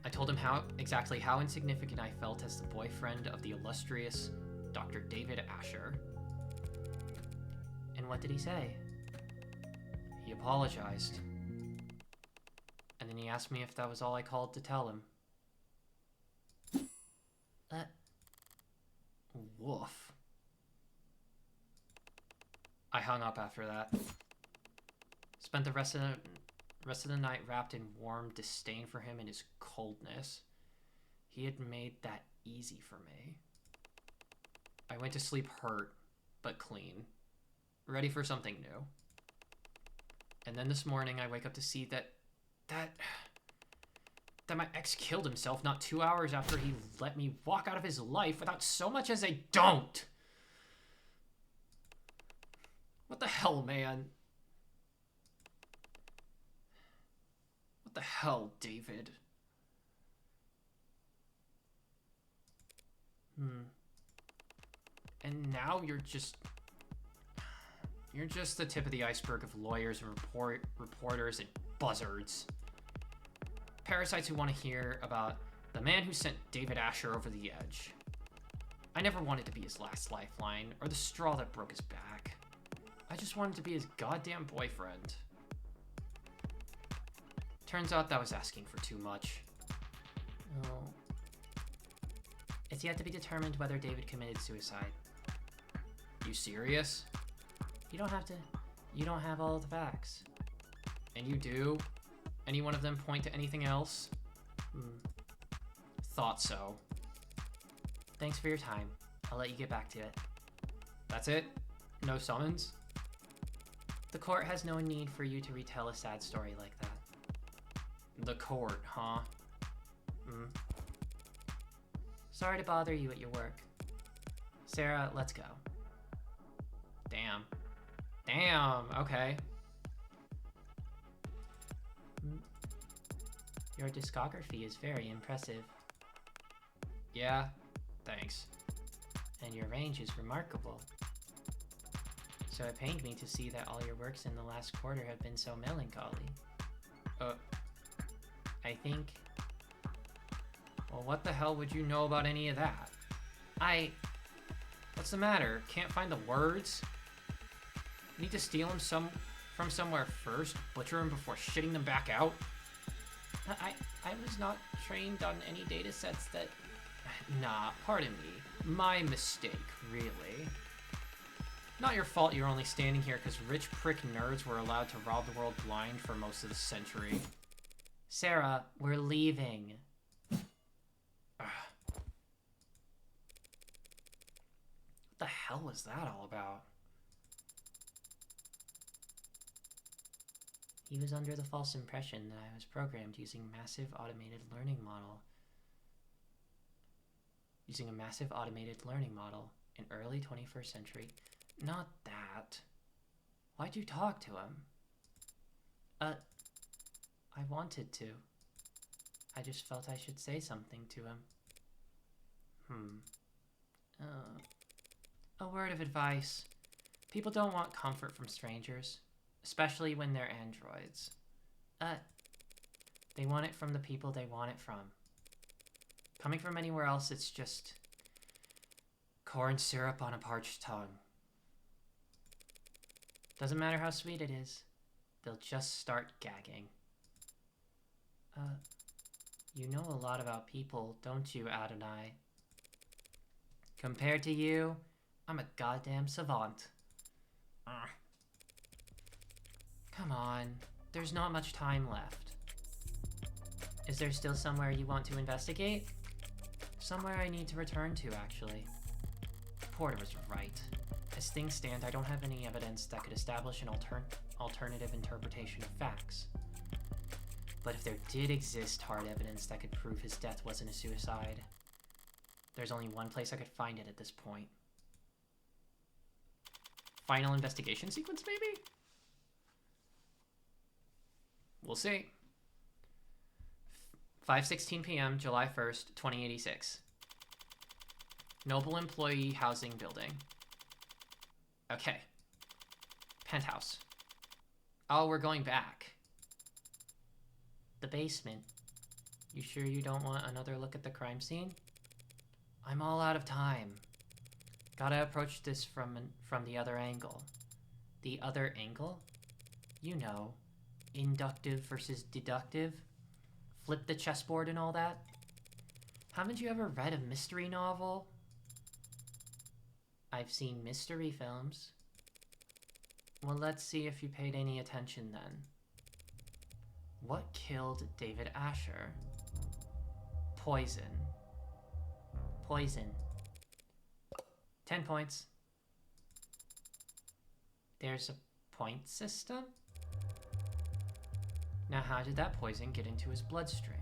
S2: I told him exactly how insignificant I felt as the boyfriend of the illustrious Dr. David Asher. And what did he say? He apologized. And then he asked me if that was all I called to tell him. Woof. I hung up after that. Spent the rest of the night wrapped in warm disdain for him and his coldness. He had made that easy for me. I went to sleep hurt, but clean. Ready for something new. And then this morning I wake up to see that my ex killed himself not 2 hours after he let me walk out of his life without so much as a don't. What the hell, man? What the hell, David? And now you're just the tip of the iceberg of lawyers and reporters and buzzards. Parasites who want to hear about the man who sent David Asher over the edge. I never wanted to be his last lifeline or the straw that broke his back. I just wanted to be his goddamn boyfriend. Turns out that was asking for too much. Oh. It's yet to be determined whether David committed suicide. You serious? You don't have all the facts. And you do? Any one of them point to anything else? Thought so. Thanks for your time. I'll let you get back to it. That's it? No summons? The court has no need for you to retell a sad story like that. The court, huh? Sorry to bother you at your work. Sarah, let's go. Damn. Okay. Your discography is very impressive. Yeah, thanks. And your range is remarkable. So it pained me to see that all your works in the last quarter have been so melancholy. I think... Well, what the hell would you know about any of that? What's the matter? Can't find the words? Need to steal them from somewhere first, butcher them before shitting them back out? I was not trained on any data sets that... Nah, pardon me. My mistake, really. Not your fault you're only standing here because rich prick nerds were allowed to rob the world blind for most of the century. Sarah, we're leaving. What the hell was that all about? He was under the false impression that I was programmed using a massive automated learning model in early 21st century. Not that. Why'd you talk to him? I wanted to. I just felt I should say something to him. A word of advice. People don't want comfort from strangers, especially when they're androids. They want it from the people they want it from. Coming from anywhere else, it's just corn syrup on a parched tongue. Doesn't matter how sweet it is, they'll just start gagging. You know a lot about people, don't you, Adonai? Compared to you, I'm a goddamn savant. Come on, there's not much time left. Is there still somewhere you want to investigate? Somewhere I need to return to, actually. Porter was right. As things stand, I don't have any evidence that could establish an alternative interpretation of facts. But if there did exist hard evidence that could prove his death wasn't a suicide, there's only one place I could find it at this point. final investigation sequence, maybe? We'll see. 5:16 p.m., July 1st, 2086. Noble Employee Housing Building. Okay. Penthouse. Oh, we're going back. The basement. You sure you don't want another look at the crime scene? I'm all out of time. Gotta approach this from the other angle. The other angle? You know, inductive versus deductive. Flip the chessboard and all that. Haven't you ever read a mystery novel? I've seen mystery films. Well, let's see if you paid any attention then. What killed David Asher? Poison. Poison. 10 points. There's a point system? Now how did that poison get into his bloodstream?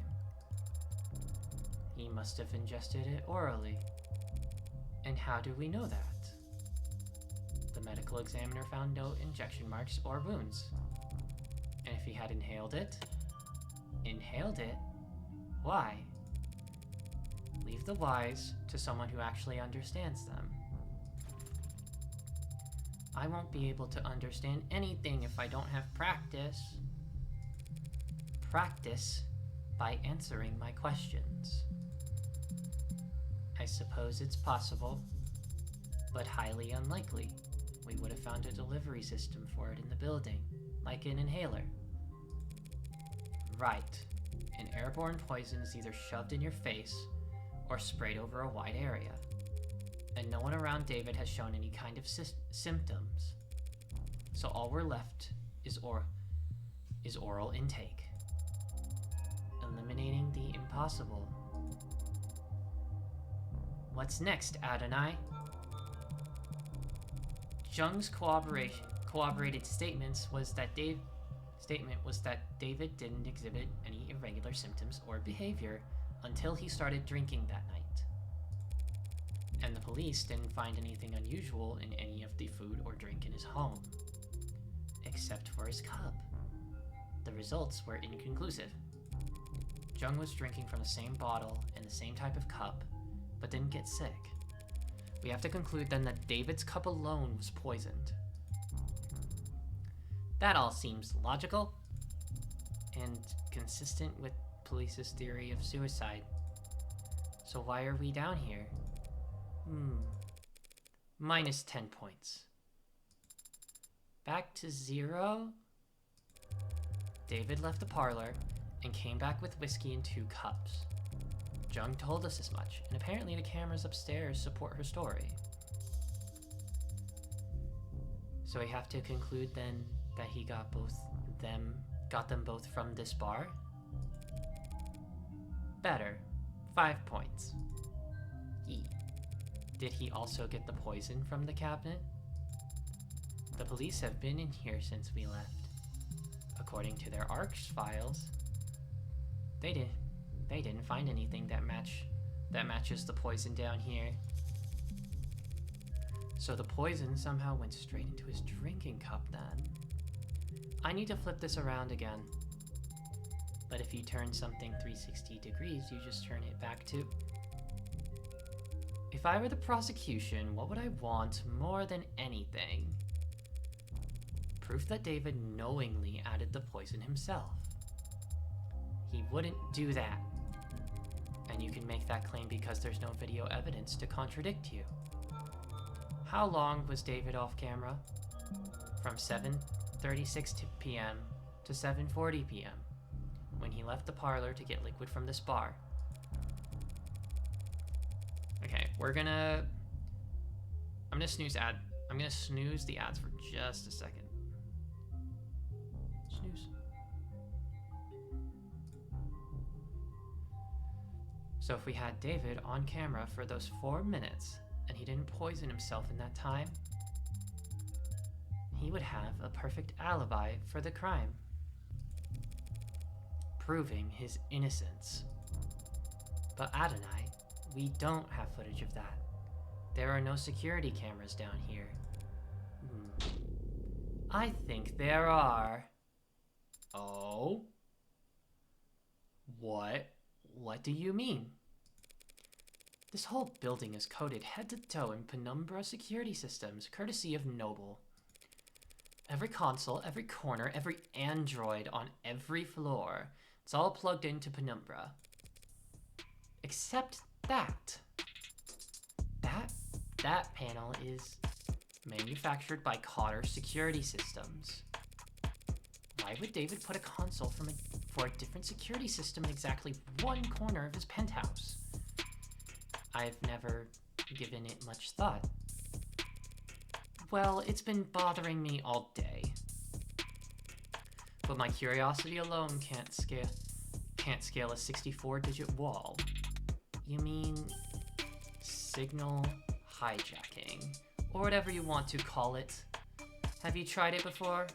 S2: He must have ingested it orally. And how do we know that? The medical examiner found no injection marks or wounds. And if he had inhaled it? Inhaled it? Why? Leave the whys to someone who actually understands them. I won't be able to understand anything if I don't have practice. Practice by answering my questions. I suppose it's possible, but highly unlikely. We would have found a delivery system for it in the building, like an inhaler. Right. An airborne poison is either shoved in your face or sprayed over a wide area. And no one around David has shown any kind of symptoms. So all we're left is oral intake. Eliminating the impossible. What's next, Adonai? Jung's corroborated statement was that David didn't exhibit any irregular symptoms or behavior until he started drinking that night. And the police didn't find anything unusual in any of the food or drink in his home, except for his cup. The results were inconclusive. Jung was drinking from the same bottle and the same type of cup, but didn't get sick. We have to conclude then that David's cup alone was poisoned. That all seems logical and consistent with police's theory of suicide. So why are we down here? Minus 10 points. Back to 0? David left the parlor and came back with whiskey in 2 cups. Jung told us as much, and apparently the cameras upstairs support her story. So we have to conclude then that he got them both from this bar? Better. 5 points. E. Did he also get the poison from the cabinet? The police have been in here since we left. According to their ARCS files, they didn't find anything that matches the poison down here. So the poison somehow went straight into his drinking cup then. I need to flip this around again. But if you turn something 360 degrees, you just turn it back too. If I were the prosecution, what would I want more than anything? Proof that David knowingly added the poison himself. He wouldn't do that. And you can make that claim because there's no video evidence to contradict you. How long was David off camera? From 7:36 p.m. to 7:40 p.m. when he left the parlor to get liquid from this bar. Okay, I'm gonna snooze the ads for just a second. Snooze. So if we had David on camera for those 4 minutes and he didn't poison himself in that time, he would have a perfect alibi for the crime, proving his innocence. But Adonai, we don't have footage of that. There are no security cameras down here.
S1: I think there are. Oh? What? What do you mean? This whole building is coated head to toe in Penumbra security systems, courtesy of Noble. Every console, every corner, every android on every floor, it's all plugged into Penumbra. Except that. That panel is manufactured by Cotter Security Systems. Why would David put a console for a different security system in exactly one corner of his penthouse? I've never given it much thought. Well, it's been bothering me all day. But my curiosity alone can't scale a 64-digit wall. You mean signal hijacking, or whatever you want to call it. Have you tried it before?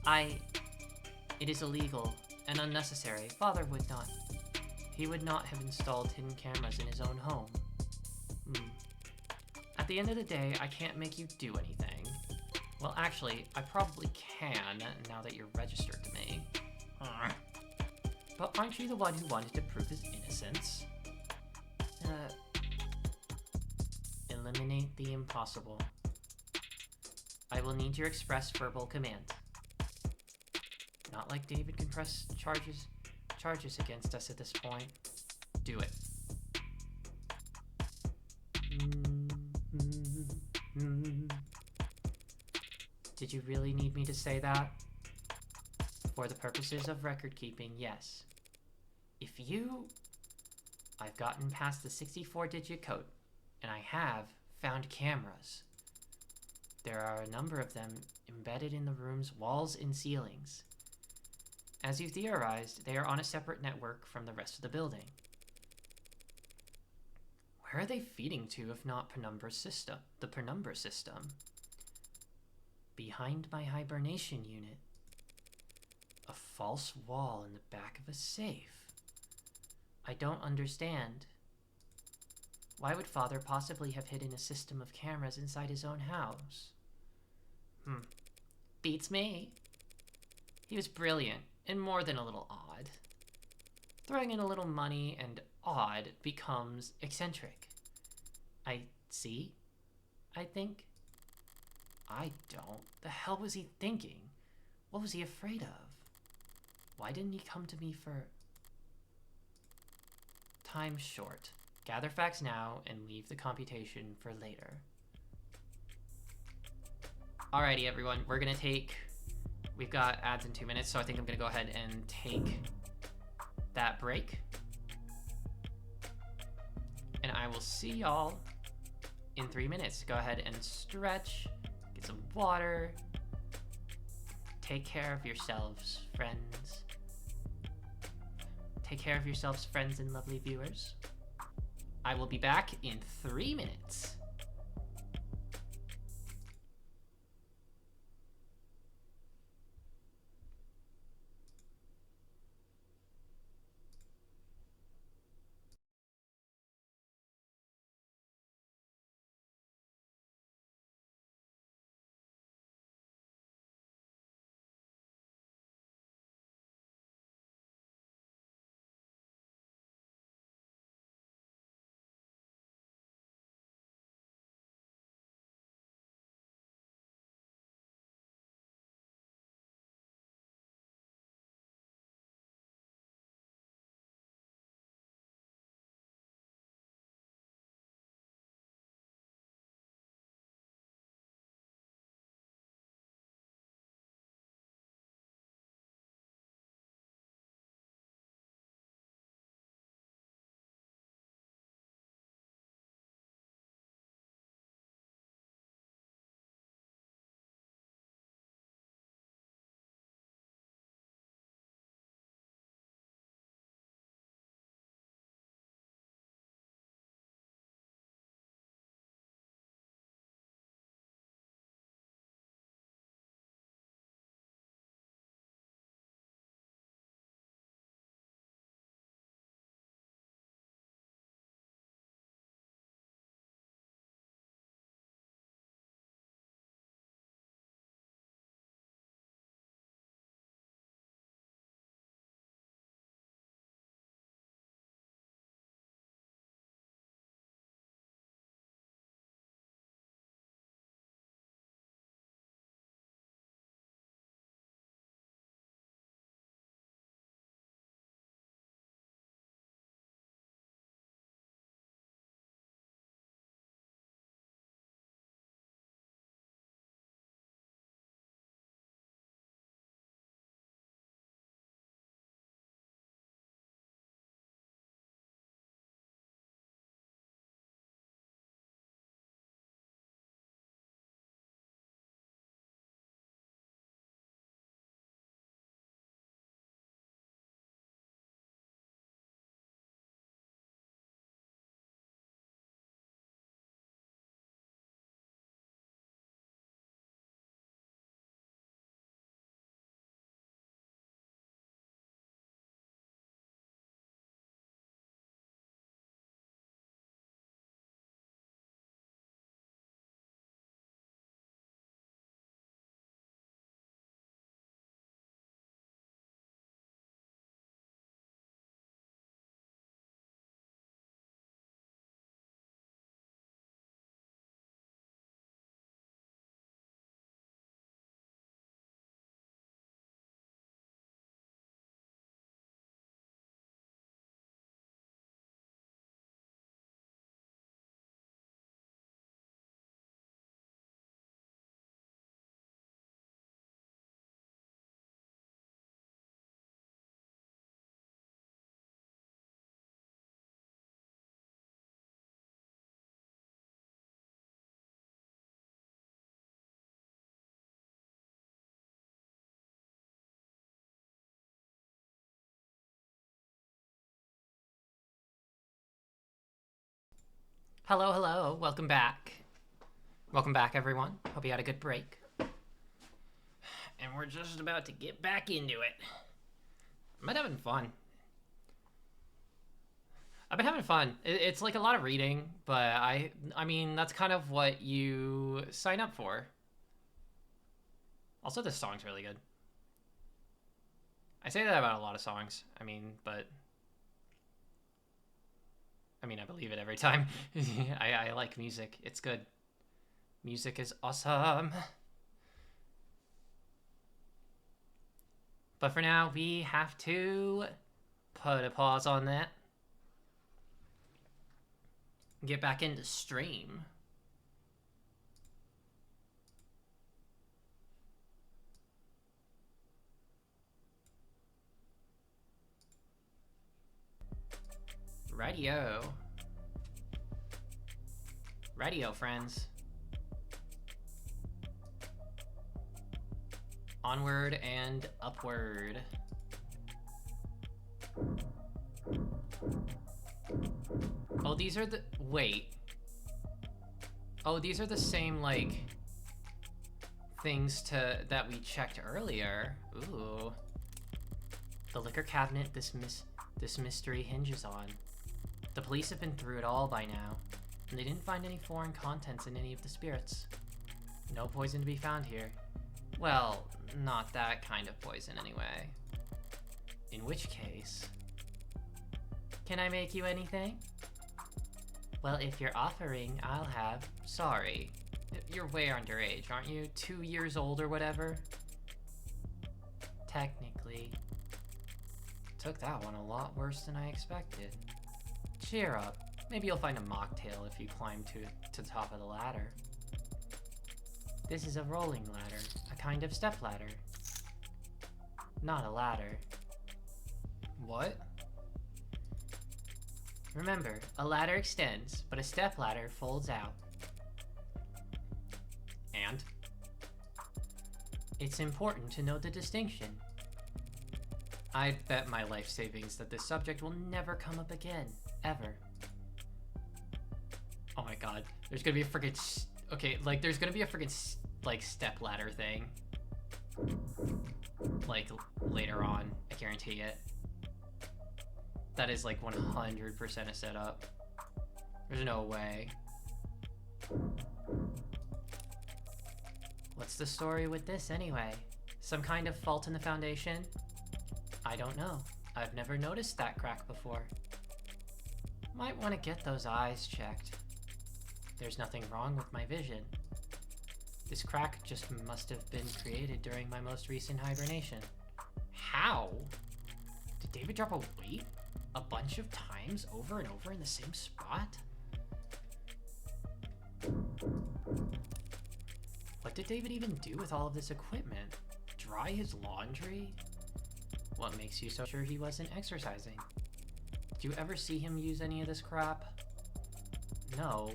S1: It is illegal and unnecessary. Father would not. He would not have installed hidden cameras in his own home. At the end of the day, I can't make you do anything. Well, actually, I probably can, now that you're registered to me. But aren't you the one who wanted to prove his innocence? Eliminate the impossible. I will need your express verbal command. Not like David can press charges against us at this point. Do it. Did you really need me to say that? For the purposes of record keeping, yes. I've gotten past the 64-digit code, and I have found cameras. There are a number of them embedded in the room's walls and ceilings. As you theorized, they are on a separate network from the rest of the building. Where are they feeding to if not the Penumbra system? Behind my hibernation unit. A false wall in the back of a safe. I don't understand. Why would Father possibly have hidden a system of cameras inside his own house? Beats me. He was brilliant, and more than a little odd. Throwing in a little money and odd becomes eccentric. I see, I think. I don't. The hell was he thinking? What was he afraid of? Why didn't he come to me for... Time's short. Gather facts now and leave the computation for later. Alrighty, everyone. We're gonna take... We've got ads in 2 minutes, so I think I'm gonna go ahead and take that break. And I will see y'all in 3 minutes. Go ahead and stretch, get some water. Take care of yourselves, friends. Take care of yourselves, friends and lovely viewers. I will be back in 3 minutes. Hello, hello. Welcome back. Welcome back, everyone. Hope you had a good break. And we're just about to get back into it. I've been having fun. It's like a lot of reading, but I mean, that's kind of what you sign up for. Also, this song's really good. I say that about a lot of songs. I believe it every time. I like music. It's good. Music is awesome. But for now, we have to put a pause on that. Get back into stream. Radio. Radio, friends. Onward and upward. Oh, these are the... Wait. Oh, these are the same, like... things that we checked earlier. Ooh. The liquor cabinet this mystery hinges on. The police have been through it all by now, and they didn't find any foreign contents in any of the spirits. No poison to be found here. Well, not that kind of poison anyway. In which case... Can I make you anything? Well, if you're offering, I'll have... Sorry. You're way underage, aren't you? 2 years old or whatever? Technically. Took that one a lot worse than I expected. Cheer up. Maybe you'll find a mocktail if you climb to the top of the ladder. This is a rolling ladder, a kind of step ladder. Not a ladder. What? Remember, a ladder extends, but a step ladder folds out. And? It's important to know the distinction. I'd bet my life savings that this subject will never come up again. Ever. Oh my god. There's gonna be a freaking... Okay, like, there's gonna be a freaking, like, step ladder thing. Like, later on. I guarantee it. That is, like, 100% a setup. There's no way. What's the story with this, anyway? Some kind of fault in the foundation? I don't know. I've never noticed that crack before. Might want to get those eyes checked. There's nothing wrong with my vision. This crack just must have been created during my most recent hibernation. How? Did David drop a weight a bunch of times over and over in the same spot? What did David even do with all of this equipment? Dry his laundry? What makes you so sure he wasn't exercising? Did you ever see him use any of this crap? No,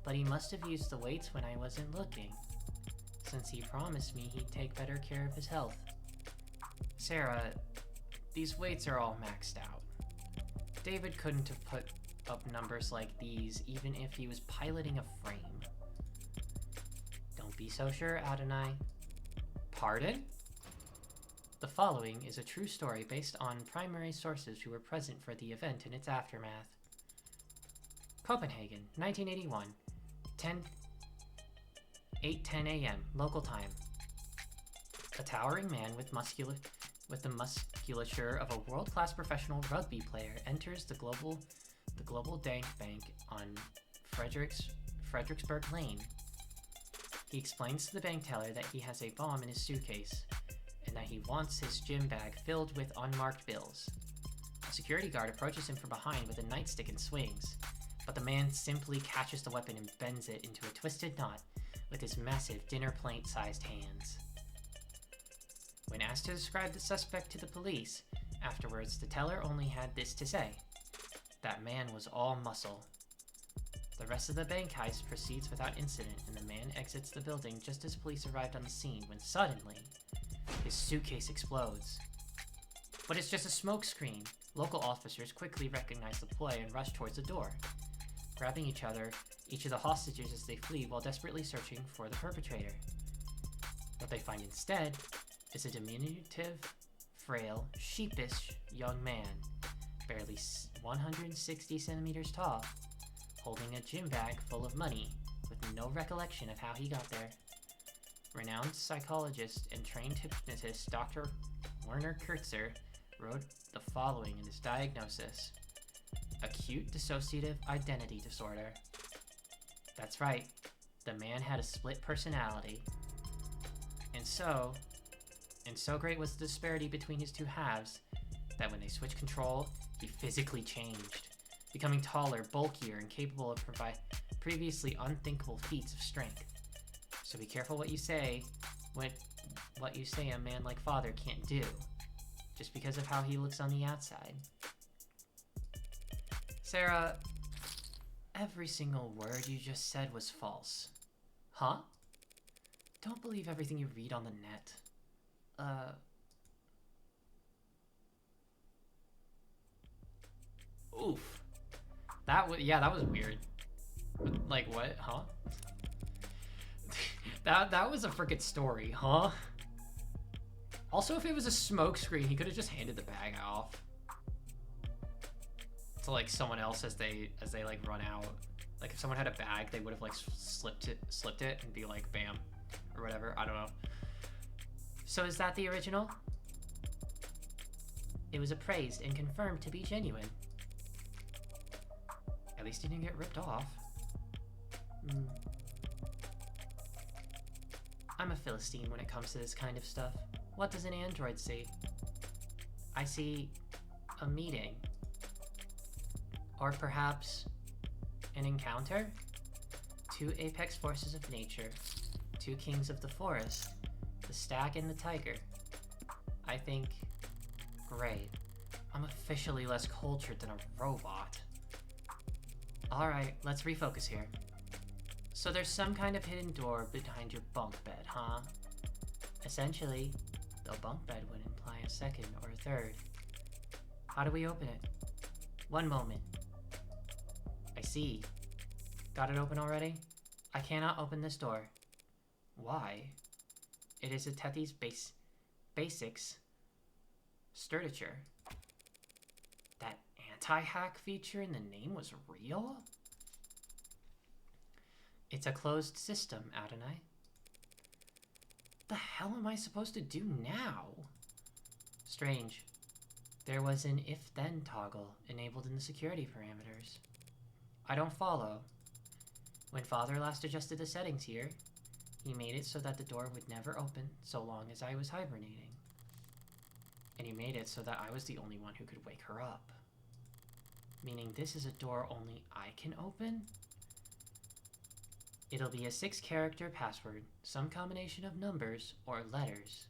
S1: but he must have used the weights when I wasn't looking, since he promised me he'd take better care of his health. Sarah, these weights are all maxed out. David couldn't have put up numbers like these even if he was piloting a frame. Don't be so sure, Adonai. Pardon? The following is a true story based on primary sources who were present for the event and its aftermath. Copenhagen, 1981, 8:10 a.m. local time. A towering man with the musculature of a world-class professional rugby player enters the global dank bank on Fredericksburg Lane. He explains to the bank teller that he has a bomb in his suitcase, and that he wants his gym bag filled with unmarked bills. A security guard approaches him from behind with a nightstick and swings, but the man simply catches the weapon and bends it into a twisted knot with his massive dinner plate-sized hands. When asked to describe the suspect to the police, afterwards the teller only had this to say: that man was all muscle. The rest of the bank heist proceeds without incident, and the man exits the building just as police arrived on the scene when suddenly, his suitcase explodes. But it's just a smoke screen. Local officers quickly recognize the play and rush towards the door. grabbing each of the hostages as they flee while desperately searching for the perpetrator. What they find instead is a diminutive, frail, sheepish young man, barely 160 centimeters tall, holding a gym bag full of money with no recollection of how he got there. Renowned psychologist and trained hypnotist Dr. Werner Kurtzer wrote the following in his diagnosis: acute dissociative identity disorder. That's right, the man had a split personality. And so great was the disparity between his two halves that when they switched control, he physically changed, becoming taller, bulkier, and capable of previously unthinkable feats of strength. So be careful what you say a man like Father can't do, just because of how he looks on the outside. Sarah, every single word you just said was false. Huh? Don't believe everything you read on the net. Oof. That was weird. Like, what? Huh? That was a freaking story, huh? Also, if it was a smoke screen, he could have just handed the bag off to like someone else as they like run out. Like if someone had a bag, they would have like slipped it and be like bam or whatever. I don't know. So is that the original? It was appraised and confirmed to be genuine. At least he didn't get ripped off. I'm a Philistine when it comes to this kind of stuff. What does an android see? I see a meeting. Or perhaps an encounter? Two apex forces of nature. Two kings of the forest. The stag and the tiger. I think, great. I'm officially less cultured than a robot. Alright, let's refocus here. So there's some kind of hidden door behind your bunk bed, huh? Essentially, the bunk bed would imply a second or a third. How do we open it? One moment. I see. Got it open already? I cannot open this door. Why? It is a Tethy's basics Sturditure. That anti-hack feature in the name was real? It's a closed system, Adonai. The hell am I supposed to do now? Strange. There was an if-then toggle enabled in the security parameters. I don't follow. When Father last adjusted the settings here, he made it so that the door would never open so long as I was hibernating. And he made it so that I was the only one who could wake her up. Meaning this is a door only I can open? It'll be a 6-character password, some combination of numbers or letters.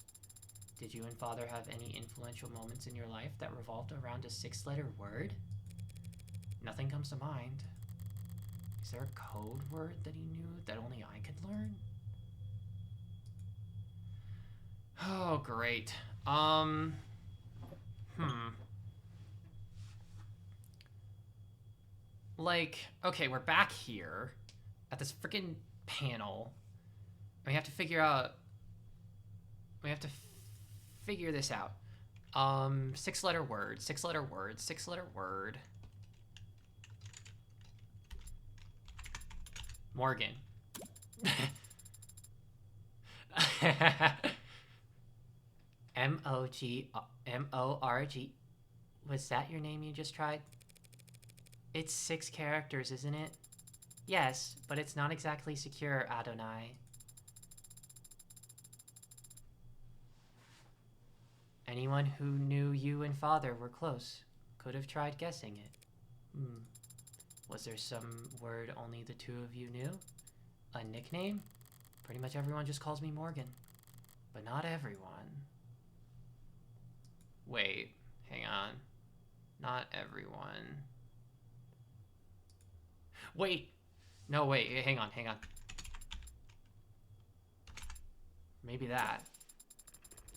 S1: Did you and Father have any influential moments in your life that revolved around a 6-letter word? Nothing comes to mind. Is there a code word that he knew that only I could learn? Oh, great. Like, okay, we're back here at this freaking panel. We have to figure this out. 6-letter word, 6-letter word, 6-letter word. Morgan. M-O-R-G. Was that your name you just tried? It's 6 characters, isn't it? Yes, but it's not exactly secure, Adonai. Anyone who knew you and Father were close could have tried guessing it. Was there some word only the two of you knew? A nickname? Pretty much everyone just calls me Morgan. But not everyone. Wait, hang on. Not everyone. Wait! No, wait, hang on. Maybe that.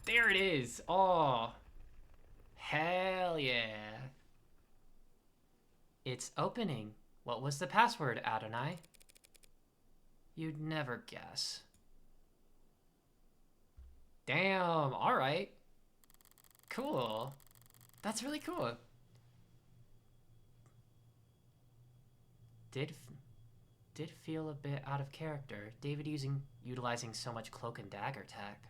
S1: There it is! Oh! Hell yeah! It's opening. What was the password, Adonai? You'd never guess. Damn, alright. Cool. That's really cool. Did feel a bit out of character. David utilizing so much cloak and dagger tech.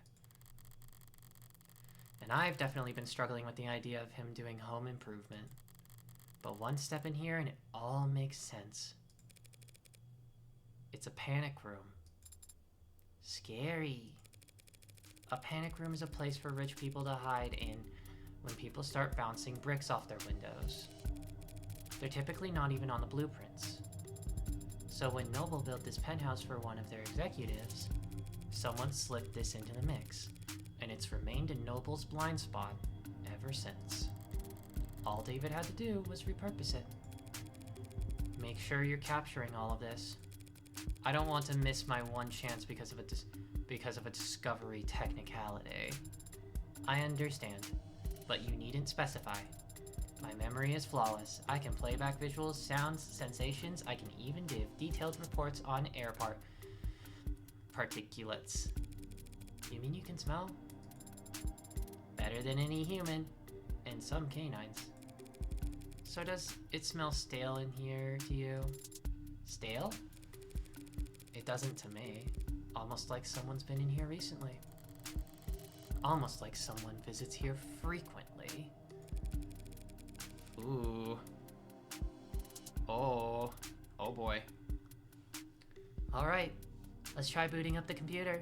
S1: And I've definitely been struggling with the idea of him doing home improvement. But one step in here and it all makes sense. It's a panic room. Scary. A panic room is a place for rich people to hide in when people start bouncing bricks off their windows. They're typically not even on the blueprints. So when Noble built this penthouse for one of their executives, someone slipped this into the mix, and it's remained in Noble's blind spot ever since. All David had to do was repurpose it. Make sure you're capturing all of this. I don't want to miss my one chance because of a discovery technicality. I understand, but you needn't specify. My memory is flawless. I can play back visuals, sounds, sensations. I can even give detailed reports on air particulates. You mean you can smell? Better than any human, and some canines. So does it smell stale in here to you? Stale? It doesn't to me. Almost like someone's been in here recently. Almost like someone visits here frequently. Ooh. Oh. Oh boy. Alright, let's try booting up the computer.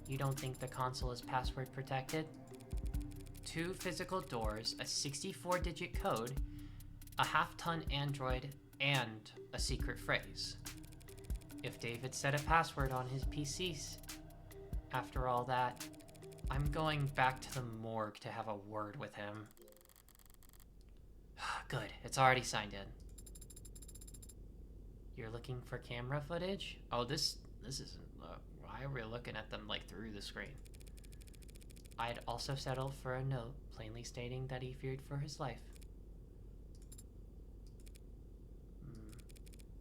S1: You don't think the console is password protected? 2 physical doors, a 64-digit code, a half-ton Android, and a secret phrase. If David set a password on his PCs, after all that, I'm going back to the morgue to have a word with him. Good, it's already signed in. You're looking for camera footage? Oh, this isn't... why are we looking at them, like, through the screen? I'd also settled for a note, plainly stating that he feared for his life.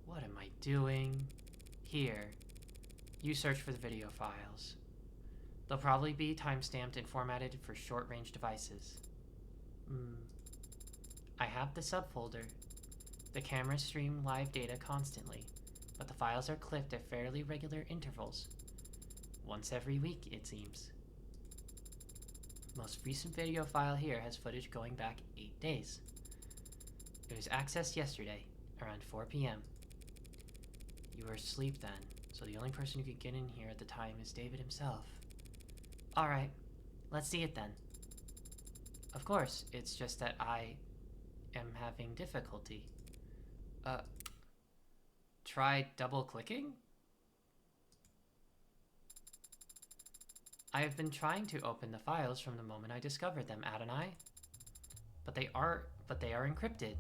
S1: What am I doing? Here. You search for the video files. They'll probably be timestamped and formatted for short-range devices. I have the subfolder. The cameras stream live data constantly, but the files are clipped at fairly regular intervals. Once every week, it seems. Most recent video file here has footage going back 8 days. It was accessed yesterday, around 4 p.m. You were asleep then, so the only person who could get in here at the time is David himself. Alright, let's see it then. Of course, it's just that I am having difficulty. Try double-clicking? I have been trying to open the files from the moment I discovered them, Adonai. But they are encrypted.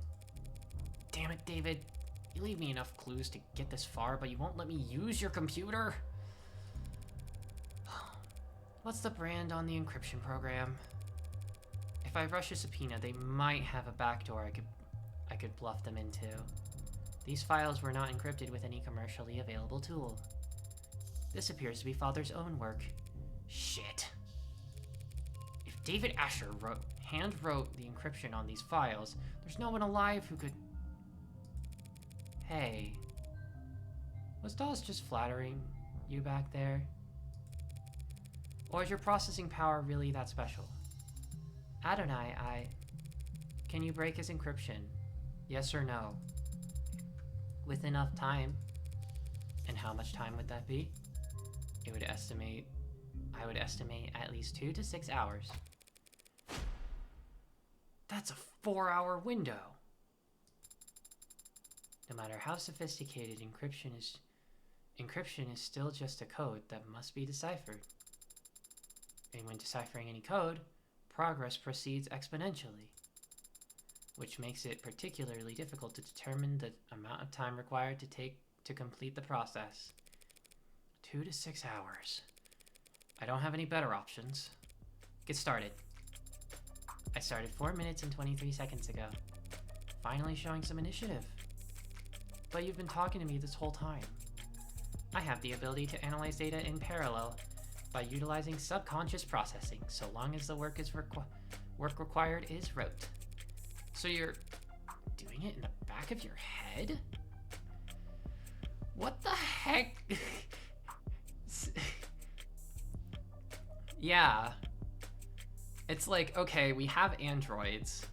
S1: Damn it, David. You leave me enough clues to get this far, but you won't let me use your computer? What's the brand on the encryption program? If I rush a subpoena, they might have a backdoor I could bluff them into. These files were not encrypted with any commercially available tool. This appears to be Father's own work. Shit. If David Asher hand-wrote the encryption on these files, there's no one alive who could... Hey. Was Dawes just flattering you back there? Or is your processing power really that special? Adonai, Can you break his encryption? Yes or no? With enough time. And how much time would that be? I would estimate at least 2 to 6 hours. That's a 4-hour window. No matter how sophisticated encryption is still just a code that must be deciphered. And when deciphering any code, progress proceeds exponentially, which makes it particularly difficult to determine the amount of time required to complete the process. 2 to 6 hours. I don't have any better options. Get started. I started 4 minutes and 23 seconds ago. Finally showing some initiative. But you've been talking to me this whole time. I have the ability to analyze data in parallel by utilizing subconscious processing, so long as the work required is rote. So you're doing it in the back of your head? What the heck? Yeah. It's like, okay, we have androids.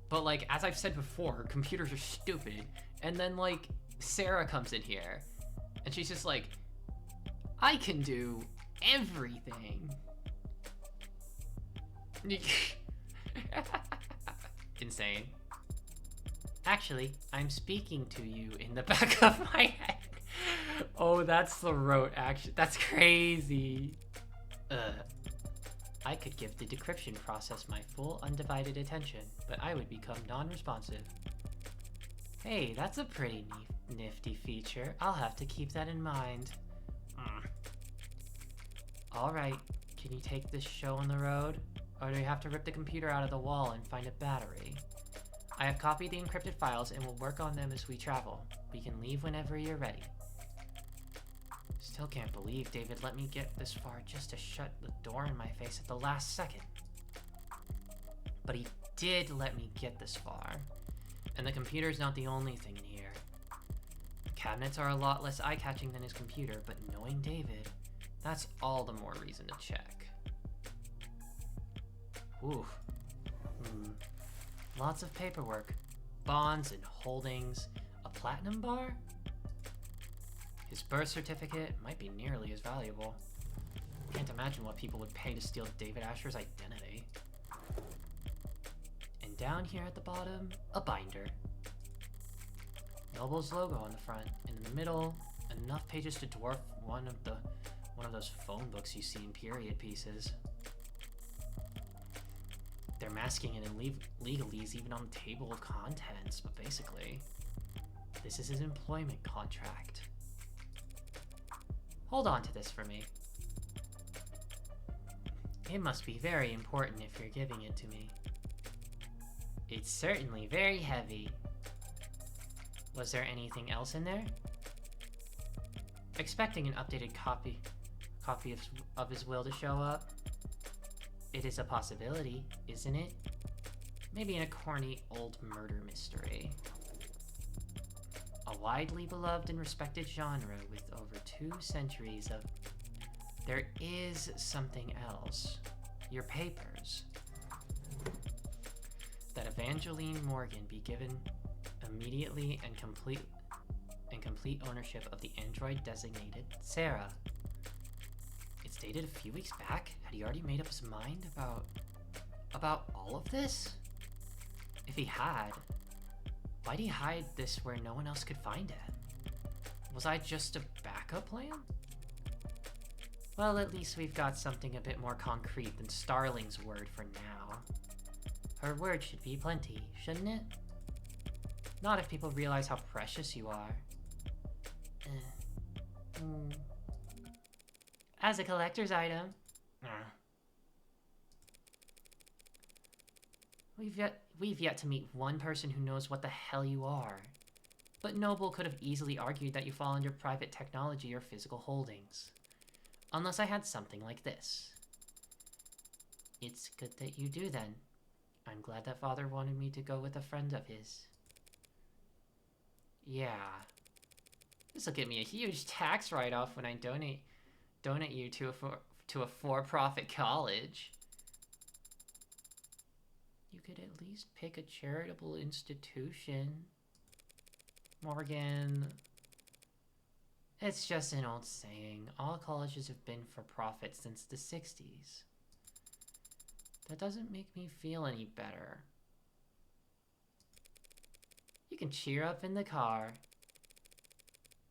S1: But like, as I've said before, computers are stupid. And then like, Sarah comes in here. And she's just like, I can do everything. Insane. Actually, I'm speaking to you in the back of my head. Oh, that's the rote action. That's crazy. I could give the decryption process my full undivided attention, but I would become non-responsive. Hey, that's a pretty nifty feature. I'll have to keep that in mind. Alright, can you take this show on the road? Or do we have to rip the computer out of the wall and find a battery? I have copied the encrypted files and will work on them as we travel. We can leave whenever you're ready. Still can't believe David let me get this far just to shut the door in my face at the last second. But he did let me get this far. And the computer's not the only thing in here. The cabinets are a lot less eye-catching than his computer, but knowing David, that's all the more reason to check. Ooh. Lots of paperwork. Bonds and holdings. A platinum bar? His birth certificate might be nearly as valuable. Can't imagine what people would pay to steal David Asher's identity. And down here at the bottom, a binder. Noble's logo on the front, and in the middle, enough pages to dwarf one of those phone books you see in period pieces. They're masking it in legalese even on the table of contents, but basically, this is his employment contract. Hold on to this for me. It must be very important if you're giving it to me. It's certainly very heavy. Was there anything else in there? Expecting an updated copy of his will to show up. It is a possibility, isn't it? Maybe in a corny old murder mystery. A widely beloved and respected genre with over 2 centuries of... There is something else. Your papers. That Evangeline Morgan be given immediately and complete ownership of the android designated Sarah. It's dated a few weeks back. Had he already made up his mind about all of this? If he had, why'd he hide this where no one else could find it? Was I just a backup plan? Well, at least we've got something a bit more concrete than Starling's word for now. Her word should be plenty, shouldn't it? Not if people realize how precious you are. As a collector's item. We've yet to meet one person who knows what the hell you are. But Noble could have easily argued that you fall under private technology or physical holdings. Unless I had something like this. It's good that you do then. I'm glad that Father wanted me to go with a friend of his. Yeah. This'll give me a huge tax write-off when I donate you to a for-profit college. You could at least pick a charitable institution. Morgan. It's just an old saying. All colleges have been for profit since the 60s. That doesn't make me feel any better. You can cheer up in the car.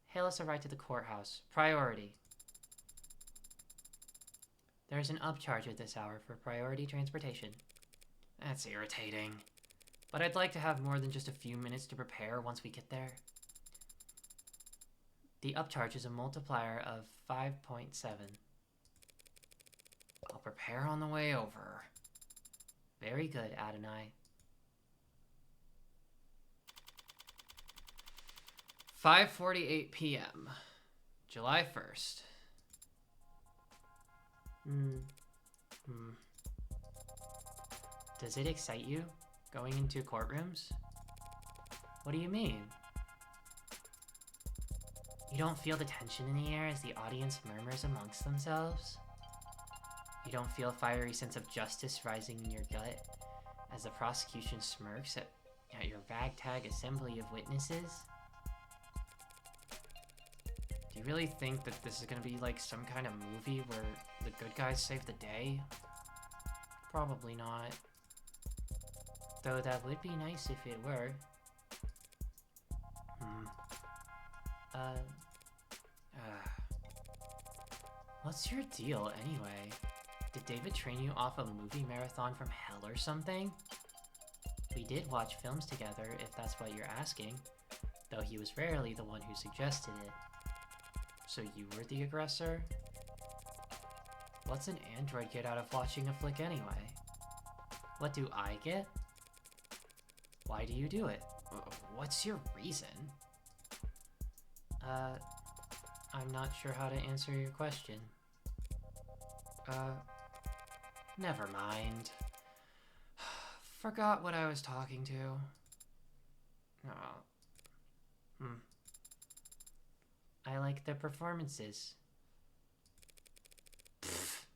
S1: Hail us a ride to the courthouse. Priority. There's an upcharge at this hour for priority transportation. That's irritating. But I'd like to have more than just a few minutes to prepare once we get there. The upcharge is a multiplier of 5.7. I'll prepare on the way over. Very good, Adonai.
S2: 5:48 p.m. July 1st.
S1: Does it excite you, going into courtrooms? What do you mean? You don't feel the tension in the air as the audience murmurs amongst themselves? You don't feel a fiery sense of justice rising in your gut as the prosecution smirks at your ragtag assembly of witnesses? Do you really think that this is gonna be like some kind of movie where the good guys save the day? Probably not. Though that would be nice if it were. What's your deal anyway? Did David train you off a movie marathon from hell or something? We did watch films together, if that's what you're asking, though he was rarely the one who suggested it. So you were the aggressor? What's an android get out of watching a flick anyway? What do I get? Why do you do it? What's your reason? I'm not sure how to answer your question. Never mind. Forgot what I was talking to. I like the performances.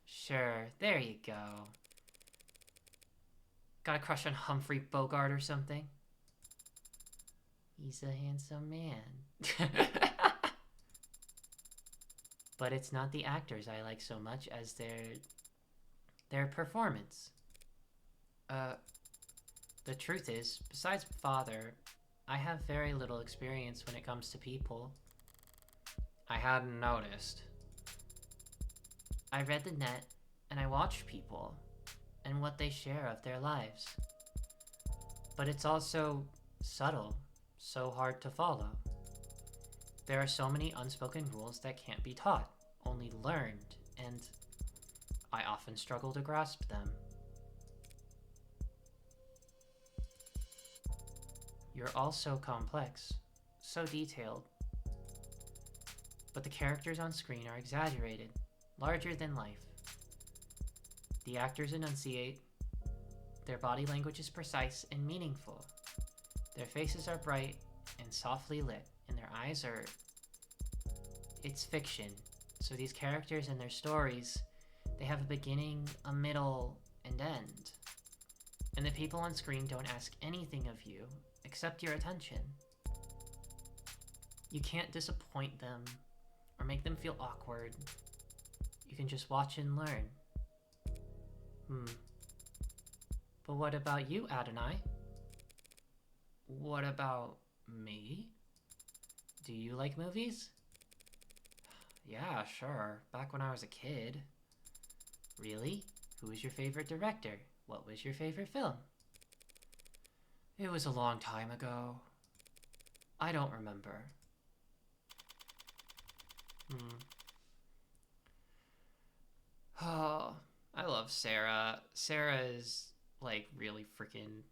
S1: Sure, there you go. Got a crush on Humphrey Bogart or something? He's a handsome man. But it's not the actors I like so much as their performance. The truth is, besides father, I have very little experience when it comes to people.
S2: I hadn't noticed.
S1: I read the net, and I watch people, and what they share of their lives. But it's also subtle, so hard to follow. There are so many unspoken rules that can't be taught, only learned, and I often struggle to grasp them. You're all so complex, so detailed. But the characters on screen are exaggerated, larger than life. The actors enunciate. Their body language is precise and meaningful. Their faces are bright and softly lit, and their eyes are... It's fiction, so these characters and their stories, they have a beginning, a middle, and end. And the people on screen don't ask anything of you, except your attention. You can't disappoint them, or make them feel awkward. You can just watch and learn. But what about you, Adonai? What about me? Do you like movies? Yeah, sure. Back when I was a kid. Really? Who was your favorite director? What was your favorite film? It was a long time ago. I don't remember.
S2: Oh, I love Sarah. Sarah is, like, really freaking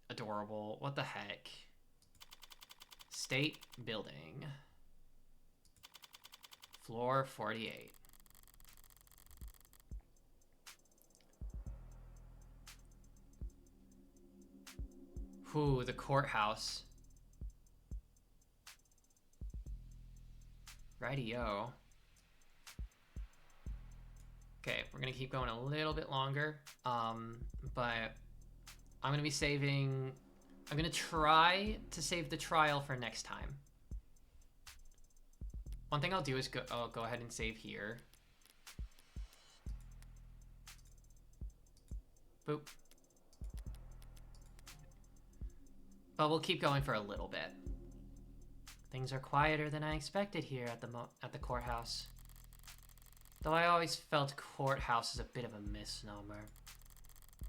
S2: adorable. What the heck? State building. Floor 48. Ooh, the courthouse. Rightio. Okay, we're gonna keep going a little bit longer. But I'm gonna be saving... I'm gonna try to save the trial for next time. One thing I'll do is I'll go ahead and save here. Boop. But we'll keep going for a little bit. Things are quieter than I expected here at the courthouse. Though I always felt courthouse is a bit of a misnomer.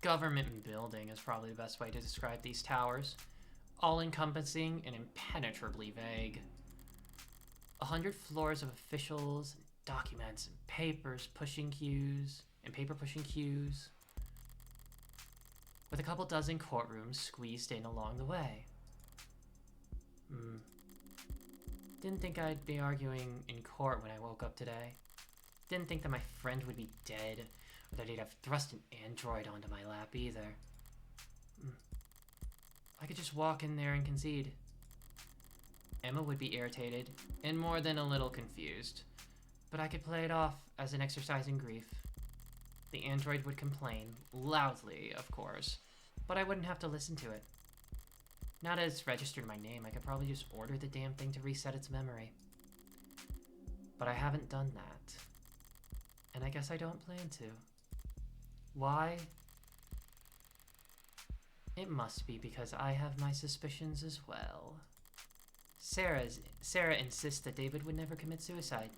S2: Government building is probably the best way to describe these towers. All-encompassing and impenetrably vague. 100 floors of officials, and documents, and paper pushing queues, with a couple dozen courtrooms squeezed in along the way.
S1: Didn't think I'd be arguing in court when I woke up today. Didn't think that my friend would be dead, or that he'd have thrust an android onto my lap either. I could just walk in there and concede. Emma would be irritated, and more than a little confused, but I could play it off as an exercise in grief. The android would complain, loudly, of course, but I wouldn't have to listen to it. Now that it's registered my name, I could probably just order the damn thing to reset its memory. But I haven't done that. And I guess I don't plan to. Why? It must be because I have my suspicions as well. Sarah insists that David would never commit suicide,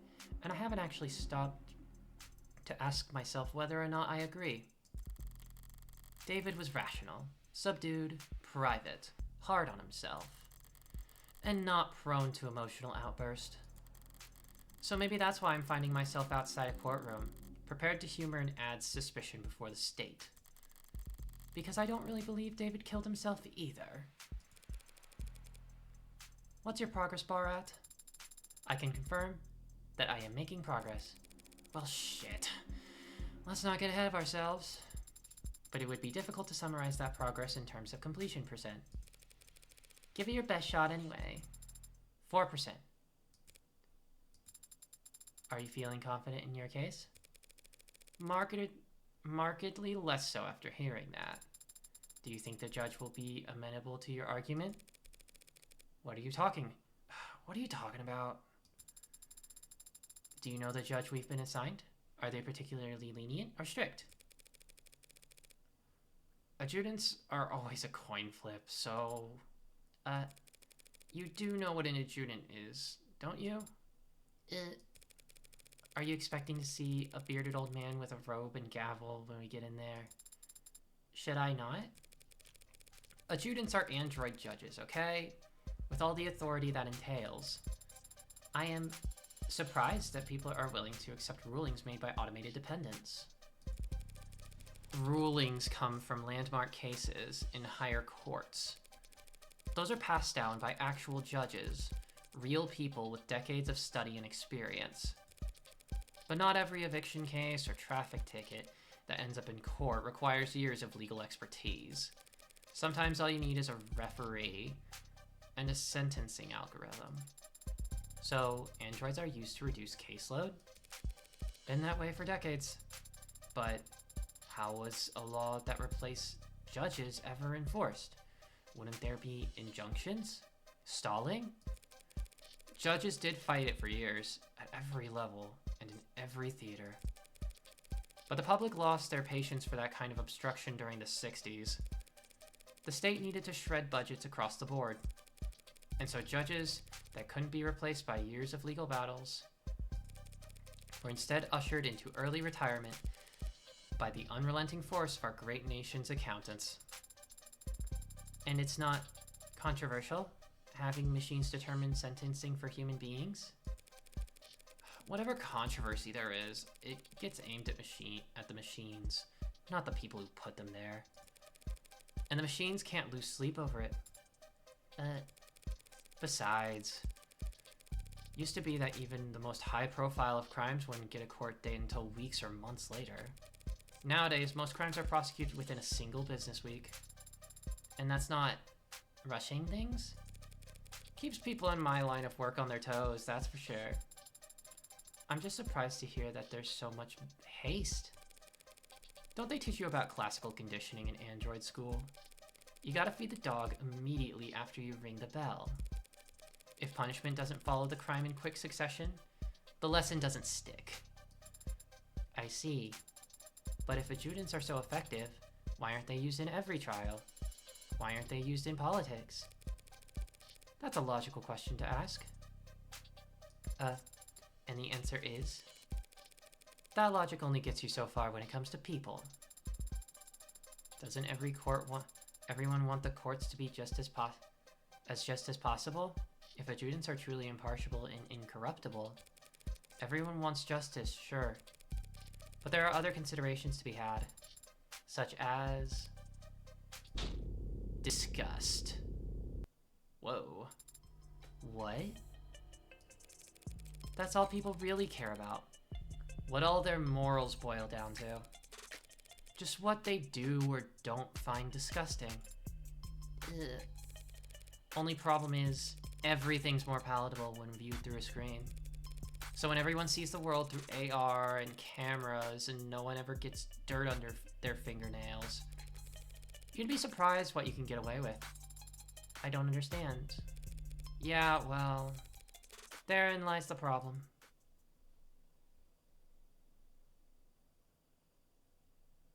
S1: and I haven't actually stopped to ask myself whether or not I agree. David was rational, subdued, private, hard on himself, and not prone to emotional outburst. So maybe that's why I'm finding myself outside a courtroom, prepared to humor an ad's suspicion before the state. Because I don't really believe David killed himself either. What's your progress bar at? I can confirm that I am making progress. Well, shit. Let's not get ahead of ourselves. But it would be difficult to summarize that progress in terms of completion percent. Give it your best shot anyway. 4%. Are you feeling confident in your case? Markedly less so after hearing that. Do you think the judge will be amenable to your argument? What are you talking about? Do you know the judge we've been assigned? Are they particularly lenient or strict? Adjudants are always a coin flip, so... you do know what an adjudant is, don't you? Are you expecting to see a bearded old man with a robe and gavel when we get in there? Should I not? Adjudants are android judges, okay? With all the authority that entails. I am surprised that people are willing to accept rulings made by automated dependents. Rulings come from landmark cases in higher courts. Those are passed down by actual judges, real people with decades of study and experience. But not every eviction case or traffic ticket that ends up in court requires years of legal expertise. Sometimes all you need is a referee and a sentencing algorithm. So, androids are used to reduce caseload? Been that way for decades. But how was a law that replaced judges ever enforced? Wouldn't there be injunctions? Stalling? Judges did fight it for years, at every level, and in every theater. But the public lost their patience for that kind of obstruction during the 60s. The state needed to shred budgets across the board. And so judges that couldn't be replaced by years of legal battles were instead ushered into early retirement by the unrelenting force of our great nation's accountants. And it's not controversial, having machines determine sentencing for human beings. Whatever controversy there is, it gets aimed at the machines, not the people who put them there. And the machines can't lose sleep over it. Besides, used to be that even the most high profile of crimes wouldn't get a court date until weeks or months later. Nowadays, most crimes are prosecuted within a single business week. And that's not rushing things. Keeps people in my line of work on their toes, that's for sure. I'm just surprised to hear that there's so much haste. Don't they teach you about classical conditioning in android school? You gotta feed the dog immediately after you ring the bell. If punishment doesn't follow the crime in quick succession, the lesson doesn't stick. I see. But if adjudants are so effective, why aren't they used in every trial? Why aren't they used in politics? That's a logical question to ask. And the answer is... that logic only gets you so far when it comes to people. Doesn't everyone want the courts to be just as possible? If adjudants are truly impartial and incorruptible, everyone wants justice, sure. But there are other considerations to be had, such as... disgust. Whoa. What? That's all people really care about. What all their morals boil down to. Just what they do or don't find disgusting. Ugh. Only problem is, everything's more palatable when viewed through a screen. So when everyone sees the world through AR and cameras and no one ever gets dirt under their fingernails, you'd be surprised what you can get away with. I don't understand. Yeah, well, therein lies the problem.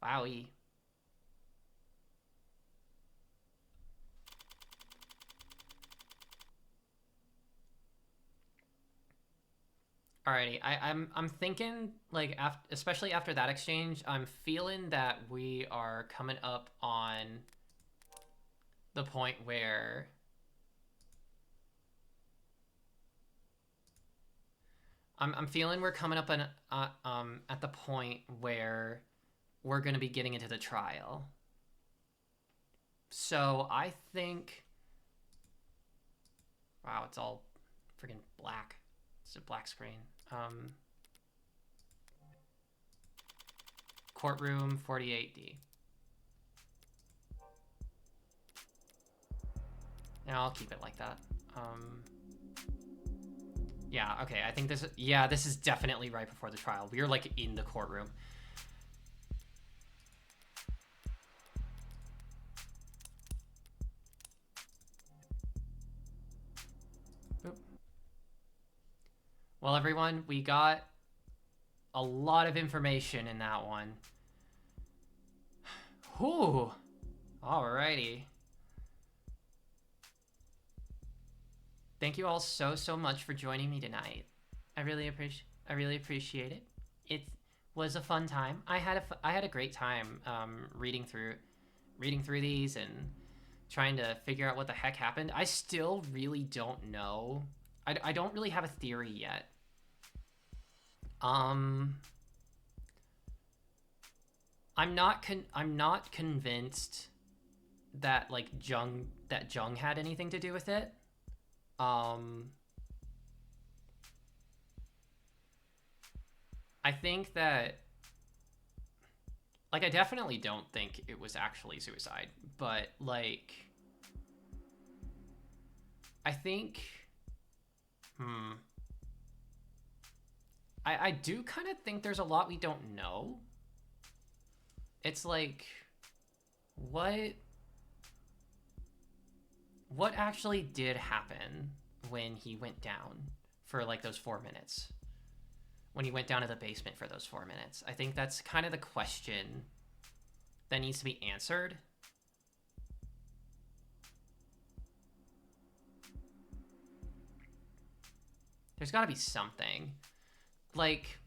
S1: Wowie. Alrighty, I'm thinking, like, especially after that exchange, I'm feeling that we are coming up on the point where I'm feeling we're coming up at the point where we're gonna be getting into the trial. So I think, wow, it's all freaking black. It's a black screen. Courtroom 48D. And I'll keep it like that. Yeah, okay, I think this is definitely right before the trial. We are, like, in the courtroom. Boop. Well, everyone, we got a lot of information in that one. Whew. Alrighty. Thank you all so much for joining me tonight. I really appreciate it. It was a fun time. I had a great time reading through these and trying to figure out what the heck happened. I still really don't know. I don't really have a theory yet. I'm not convinced that, like, Jung had anything to do with it. I think that, like, I definitely don't think it was actually suicide, but, like, I think, I do kind of think there's a lot we don't know. It's like, what actually did happen when he went down for, like, those 4 minutes? When he went down to the basement for those 4 minutes? I think that's kind of the question that needs to be answered. There's got to be something. Like,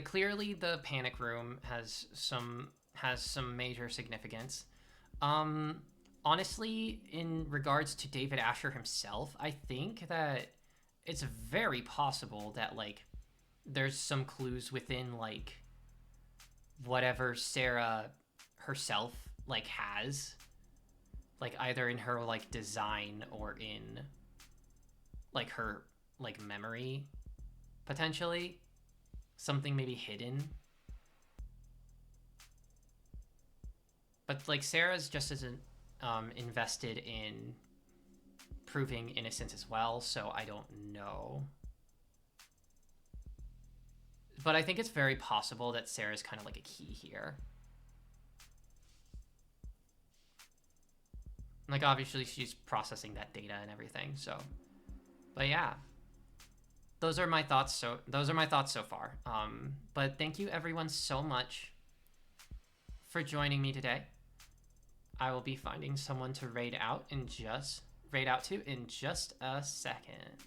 S1: clearly the panic room has some major significance. Honestly, in regards to David Asher himself, I think that it's very possible that, like, there's some clues within, like, whatever Sarah herself, like, has, like, either in her, like, design or in, like, her, like, memory, potentially. Something maybe hidden. But, like, Sarah's just as invested in proving innocence as well, so I don't know. But I think it's very possible that Sarah's kind of like a key here. Like, obviously she's processing that data and everything, so. But yeah. Those are my thoughts so far. But thank you everyone so much for joining me today. I will be finding someone to raid out to in just a second.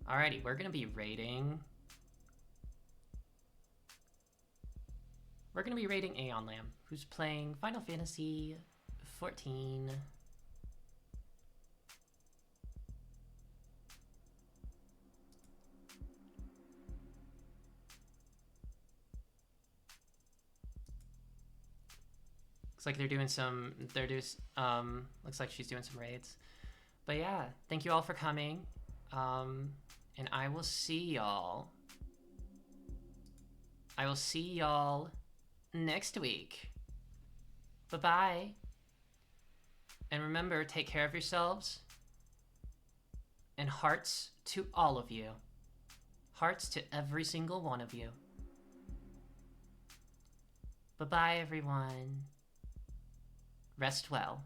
S1: Alrighty, we're gonna be rating. We're gonna be rating Aeon Lamb, who's playing Final Fantasy 14. Looks like they're doing some. Looks like she's doing some raids. But yeah, thank you all for coming. And I will see y'all. I will see y'all next week. Bye-bye. And remember, take care of yourselves. And hearts to all of you. Hearts to every single one of you. Bye-bye, everyone. Rest well.